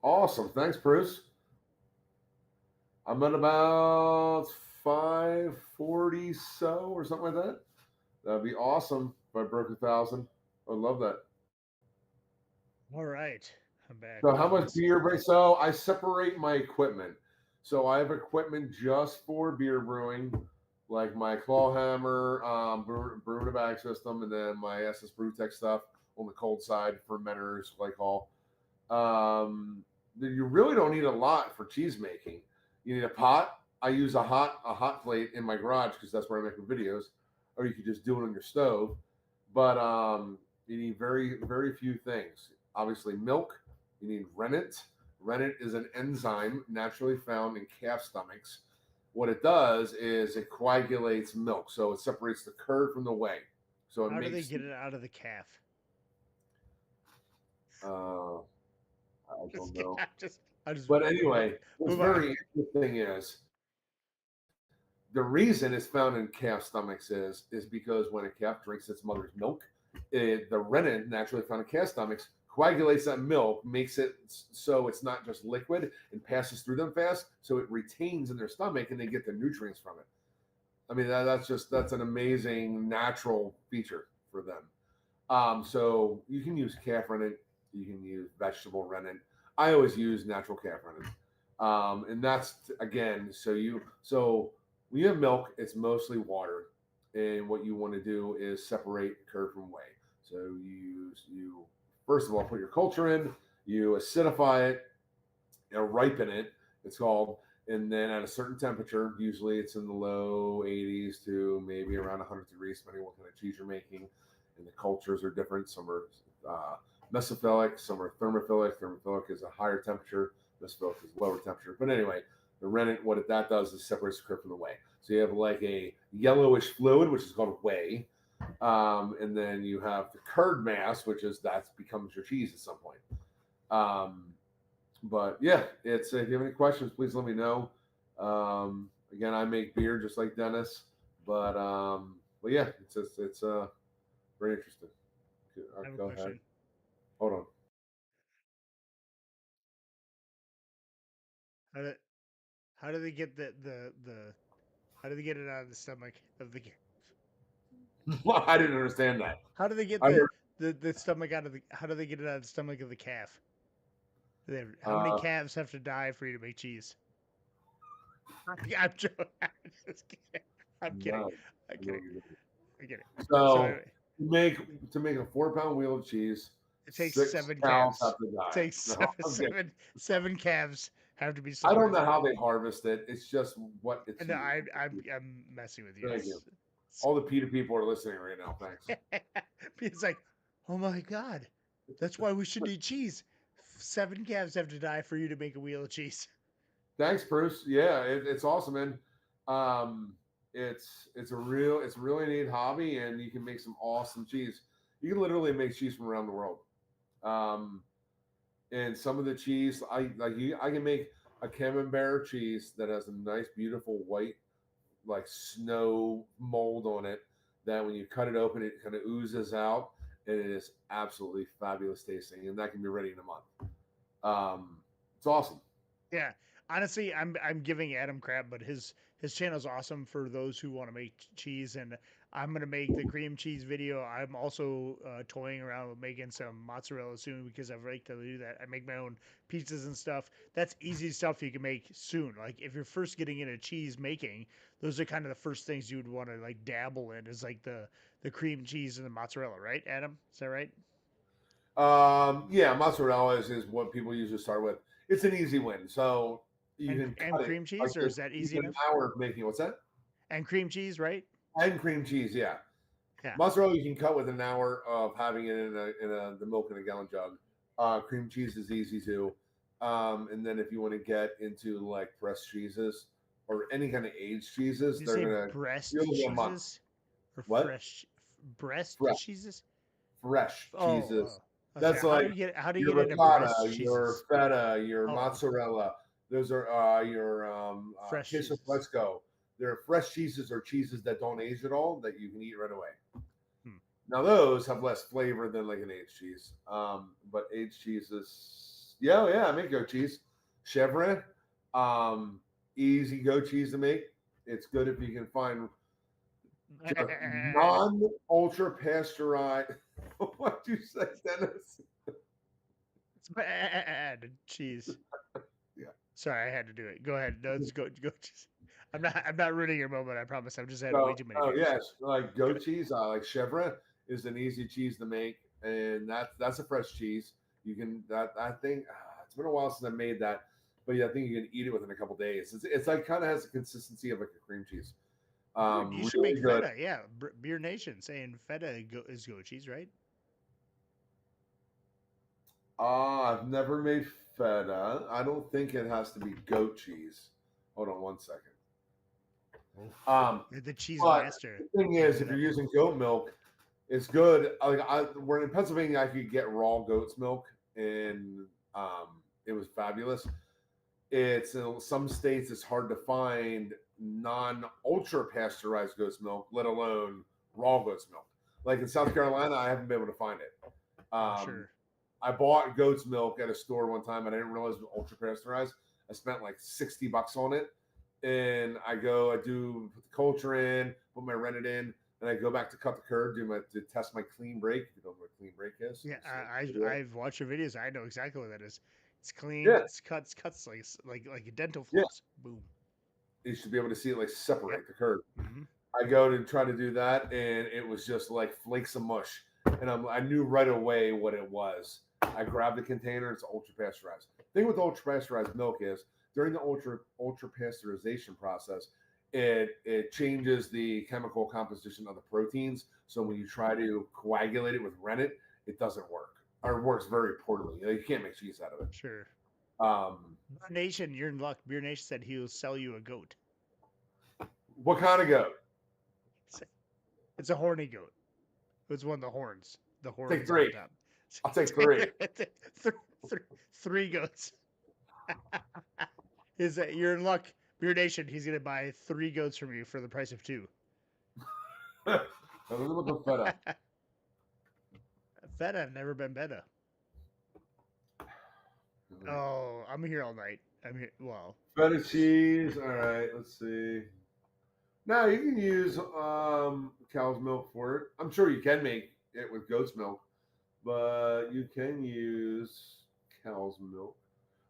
Awesome. Thanks, Bruce. I'm at about 540 so or something like that. That'd be awesome if I broke 1,000. I'd love that. All right, I'm back. So how much beer? So I separate my equipment. So I have equipment just for beer brewing, like my claw hammer, brew in a bag system, and then my SS Brewtech stuff on the cold side, fermenters, glycol. You really don't need a lot for cheese making. You need a pot. I use a hot plate in my garage because that's where I make my videos, or you could just do it on your stove. But you need very few things. Obviously, milk. You need rennet. Rennet is an enzyme naturally found in calf stomachs. What it does is it coagulates milk, so it separates the curd from the whey. So it How do they makes. get it out of the calf? I Just, don't know. I just. But anyway, what's Move on. very interesting is the reason it's found in calf stomachs is because when a calf drinks its mother's milk, the rennet naturally found in calf stomachs coagulates that milk, makes it so it's not just liquid and passes through them fast, so it retains in their stomach and they get the nutrients from it. I mean, that's an amazing natural feature for them. So you can use calf rennet, you can use vegetable rennet. I always use natural calf rennet, and that's again. So when you have milk, it's mostly water, and what you want to do is separate curd from whey. So you first of all put your culture in, you acidify it, ripen it. It's called, and then at a certain temperature, usually it's in the low 80s to maybe around 100 degrees, depending on what kind of cheese you're making. And the cultures are different. Some are mesophilic, some are thermophilic. Thermophilic is a higher temperature, mesophilic is lower temperature. But anyway, the rennet, that does is separates the curd from the whey. So you have like a yellowish fluid, which is called whey. And then you have the curd mass, which is that becomes your cheese at some point. But yeah, it's if you have any questions, please let me know. Again, I make beer just like Dennis, but yeah, it's very interesting. I have a Go question. ahead. Hold on. How do, how do they get the how do they get it out of the stomach of the? I didn't understand that. How do they get I heard, the stomach out of the? How do they get it out of the stomach of the calf? How many uh, calves have to die for you to make cheese? I'm joking. I'm just kidding. I'm kidding. no, I'm I know kidding. what you're doing. I'm kidding. So So anyway, to make a 4-pound wheel of cheese, it takes 6 seven cows calves. have to It die. takes No, okay. seven calves have to be I don't slaughtered. know how they harvest it. It's just what it's And no, used. I'm messing with you. Thank you. All the PETA people are listening right now. Thanks. It's like, oh my god, that's why we should eat cheese. 7 calves have to die for you to make a wheel of cheese. Thanks, Bruce. Yeah, it's awesome, man. Um, it's a really neat hobby, and you can make some awesome cheese. You can literally make cheese from around the world. Um, and some of the cheese, I can make a camembert cheese that has a nice, beautiful white, like snow mold on it. That when you cut it open, it kind of oozes out, and it is absolutely fabulous tasting. And that can be ready in a month. It's awesome. Yeah, honestly, I'm giving Adam crap, but his channel's awesome for those who want to make cheese, and I'm gonna make the cream cheese video. I'm also toying around with making some mozzarella soon because I've liked to do that. I make my own pizzas and stuff. That's easy stuff you can make soon. Like if you're first getting into cheese making, those are kind of the first things you would want to like dabble in is like the cream cheese and the mozzarella, right, Adam? Is that right? Yeah, mozzarella is what people usually start with. It's an easy win. So you can And cut it cream like cheese, or this. is that You easy get an enough? hour of making it. What's that? And cream cheese, right? And cream cheese, yeah. Yeah. Mozzarella you can cut with an hour of having it in the milk in a gallon jug. Cream cheese is easy too. And then if you want to get into like pressed cheeses or any kind of aged cheeses, Did you they're say gonna breast you'll get a month. cheeses or What? fresh breast Fresh, cheeses? fresh cheeses. I say That's like how do you your get into ricotta, breast your cheeses? feta, your Oh, mozzarella. Those are your fresh queso cheeses. fresco. They're fresh cheeses or cheeses that don't age at all that you can eat right away. Hmm. Now those have less flavor than like an aged cheese. But aged cheeses, yeah, I make goat cheese. Chevre, easy goat cheese to make. It's good if you can find just non-ultra pasteurized. What'd you say, Dennis? It's bad cheese. Yeah. Sorry, I had to do it. Go ahead. No, let's go. I'm not ruining your moment. I promise. I've just had way So, too many oh beers. yes, like goat cheese, like chevre is an easy cheese to make, and that's a fresh cheese. You can that I think it's been a while since I made that, but yeah, I think you can eat it within a couple days. It's like kind of has the consistency of like a cream cheese. Dude, you should make Really good. feta. Yeah, Beer Nation saying feta is goat cheese, right? I've never made feta. I don't think it has to be goat cheese. Hold on one second. You're the cheese But master. the thing is, if you're using goat milk, it's good. We're in Pennsylvania. I could get raw goat's milk, and it was fabulous. It's in some states it's hard to find non ultra pasteurized goat's milk, let alone raw goat's milk. Like in South Carolina, I haven't been able to find it. Sure. I bought goat's milk at a store one time, and I didn't realize it was ultra pasteurized. I spent like $60 on it, and I do put the culture in, put my rennet in, and I go back to cut the curd, to test my clean break. If you don't know what a clean break is, Yeah, like, I've watched your videos. I know exactly what that is. It's clean. yeah, It's cuts like a dental yeah. floss. Boom. You should be able to see it like Yep. separate the curd. Mm-hmm. I go to try to do that, and it was just like flakes of mush. And I knew right away what it was. I grabbed the container. It's ultra pasteurized. The thing with ultra pasteurized milk is during the ultra pasteurization process, it changes the chemical composition of the proteins. So when you try to coagulate it with rennet, it doesn't work, or it works very poorly. You can't make cheese out of it. Sure. Um, Beer Nation, you're in luck. Beer Nation said he'll sell you a goat. what kind of goat? It's a horny goat. It's one of the horns. The horns Take three. on top. I'll take three. Three goats. Is that you're in luck, Beer Nation? He's gonna buy 3 goats from you for the price of 2. A little bit of feta. Feta, never been better. Oh, I'm here all night. I'm here. Well, Feta cheese. All right, let's see. Now you can use cow's milk for it. I'm sure you can make it with goat's milk, but you can use cow's milk.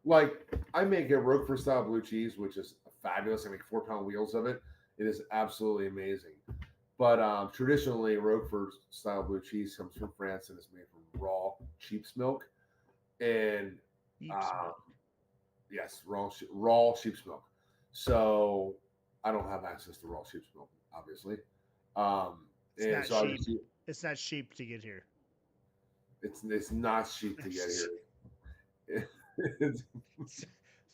Like I make a Roquefort style blue cheese, which is fabulous. I make 4-pound wheels of it. It is absolutely amazing. But traditionally, Roquefort style blue cheese comes from France and is made from raw sheep's milk. And yes, raw sheep's milk. So I don't have access to raw sheep's milk, obviously. it's And not so sheep. It's not sheep to get here. it's not sheep to get here.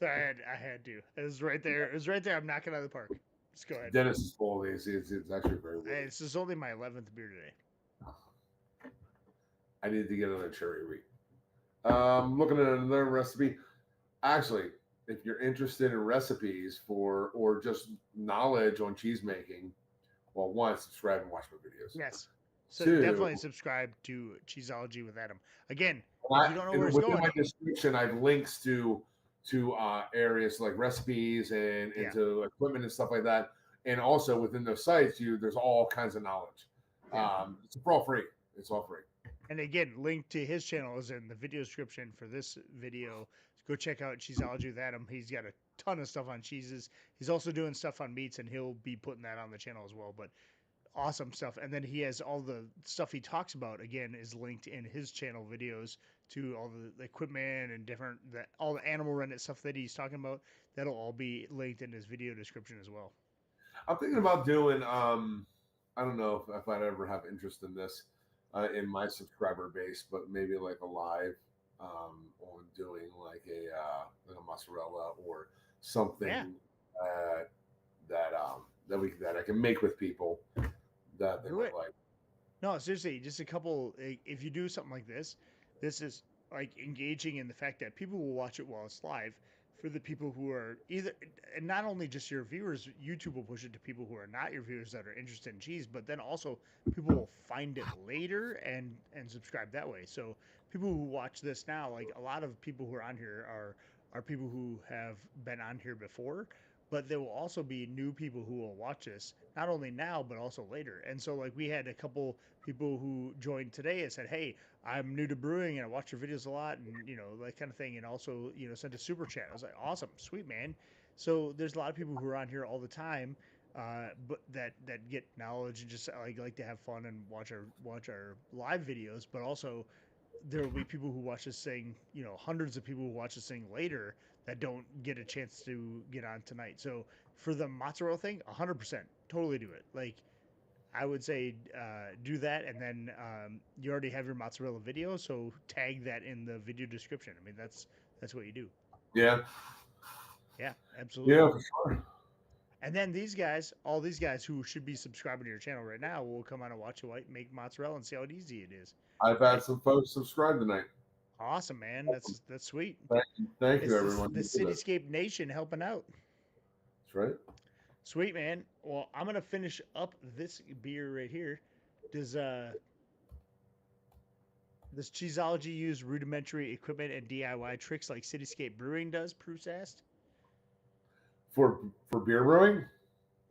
So I had to. It was right there. It was right there. I'm knocking out of the park. Just go ahead. Dennis is full. It's actually very woody. This is only my 11th beer today. I need to get another cherry wheat. Looking at another recipe. Actually, if you're interested in recipes or just knowledge on cheese making, well, one, subscribe and watch my videos. Yes. So Two, definitely subscribe to Cheeseology with Adam. Again, if you don't know where it's within going, my description, I have links to areas like recipes and Yeah. to equipment and stuff like that. And also within those sites, there's all kinds of knowledge. Yeah. It's all free. It's all free. And again, link to his channel is in the video description for this video. Go check out Cheeseology with Adam. He's got a ton of stuff on cheeses. He's also doing stuff on meats, and he'll be putting that on the channel as well. But awesome stuff. And then he has all the stuff he talks about, again, is linked in his channel videos to all the equipment and all the animal rennet stuff that he's talking about. That'll all be linked in his video description as well. I'm thinking about doing. I don't know if I'd ever have interest in this in my subscriber base, but maybe like a live on doing like a mozzarella or something that I can make with people that they might like. No, seriously, just a couple. If you do something like this is like engaging in the fact that people will watch it while it's live. For the people who are either, and not only just your viewers, YouTube will push it to people who are not your viewers that are interested in cheese, but then also people will find it later and subscribe that way. So people who watch this now, like a lot of people who are on here are people who have been on here before, but there will also be new people who will watch this not only now but also later. And so like we had a couple people who joined today and said, hey, I'm new to brewing and I watch your videos a lot, and that kind of thing, and also sent a super chat. I was like, awesome, sweet, man. So there's a lot of people who are on here all the time, but that get knowledge and just like to have fun and watch our live videos, but also there will be people who watch this thing, hundreds of people who watch this thing later that don't get a chance to get on tonight. So for the mozzarella thing, 100%, totally do it. Like I would say do that, and then you already have your mozzarella video, so tag that in the video description. I mean, that's what you do. Yeah. Yeah, absolutely. Yeah, for sure. And then all these guys who should be subscribing to your channel right now will come on and watch you make mozzarella and see how easy it is. I've had some folks subscribe tonight. Awesome, man. That's sweet. Thank you, everyone. The Cityscape Nation helping out. That's right. Sweet, man. Well, I'm gonna finish up this beer right here. Does Cheeseology use rudimentary equipment and DIY tricks like Cityscape Brewing does? Bruce asked. For beer brewing?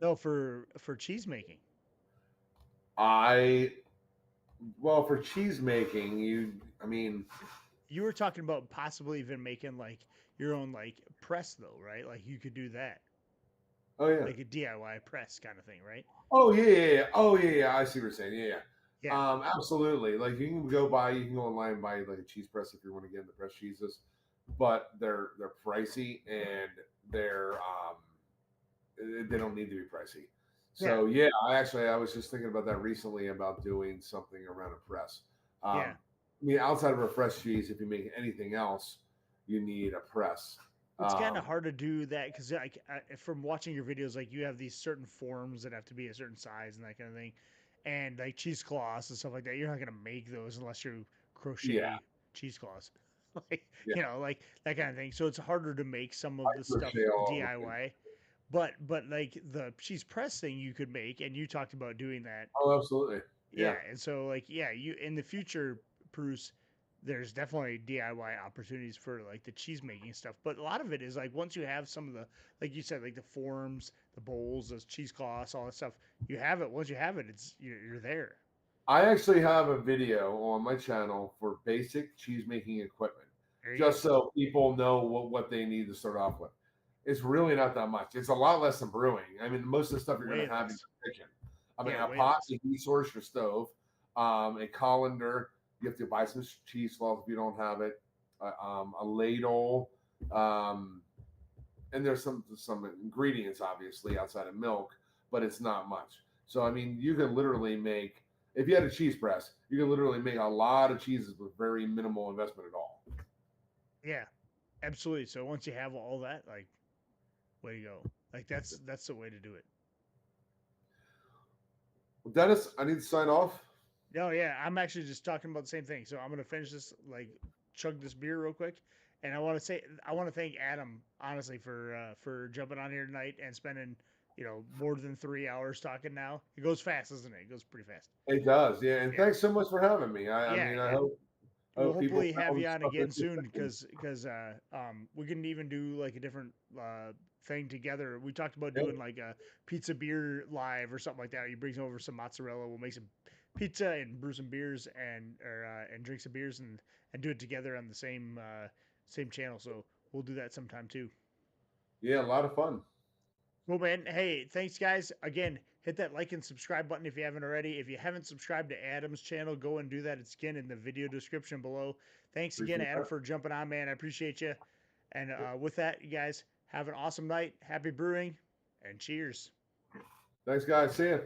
No, for cheese making. For cheese making, you were talking about possibly even making like your own like press though, right? Like you could do that. Oh yeah. Like a DIY press kind of thing, right? Oh yeah. Oh yeah. I see what you're saying. Yeah. Yeah. Absolutely. Like you can go online and buy like a cheese press if you want to get into press cheeses, but they're pricey and they don't need to be pricey. So yeah, I was just thinking about that recently about doing something around a press. I mean, outside of a fresh cheese, if you make anything else, you need a press. It's kind of hard to do that because from watching your videos, like you have these certain forms that have to be a certain size and that kind of thing, and like cheesecloths and stuff like that. You're not gonna make those unless you crochet cheesecloths, like like that kind of thing. So it's harder to make some of the stuff DIY. But like the cheese press thing you could make, and you talked about doing that. Oh, absolutely. Yeah, and so like you in the future, Bruce, there's definitely DIY opportunities for like the cheese making stuff. But a lot of it is like once you have some of the, like you said, like the forms, the bowls, those cheesecloths, all that stuff. You have it. Once you have it, you're there. I actually have a video on my channel for basic cheese making equipment, just so people know what they need to start off with. It's really not that much. It's a lot less than brewing. I mean, most of the stuff you're going to have in your kitchen. I mean, a pot, a heat source, your stove, a colander. You have to buy some cheesecloth if you don't have it. A ladle, and there's some ingredients obviously outside of milk, but it's not much. So I mean, you can literally make, if you had a cheese press, you can literally make a lot of cheeses with very minimal investment at all. Yeah, absolutely. So once you have all that, like, way to go. Like that's the way to do it. Well, Dennis, I need to sign off. No, yeah, I'm actually just talking about the same thing. So I'm gonna finish this, like, chug this beer real quick, and I want to thank Adam honestly for jumping on here tonight and spending more than 3 hours talking. Now it goes fast, doesn't it? It goes pretty fast. It does, yeah. And Yeah, thanks so much for having me. I yeah, mean, I and we'll hope people hopefully have found you on stuff again soon interesting. because we can even do like a different thing together. We talked about Yeah, doing like a pizza beer live or something like that. You bring over some mozzarella, we'll make some pizza and brew some beers and drink some beers and do it together on the same channel. So we'll do that sometime too. yeah, a lot of fun. Cool, man. Hey, thanks, guys. Again, hit that like and subscribe button if you haven't already. If you haven't subscribed to Adam's channel, go and do that. It's again in the video description below. Thanks again, Appreciate Adam, that. for jumping on, man. I appreciate you. And Yep. with that, you guys have an awesome night. Happy brewing and cheers. Thanks, guys. See ya.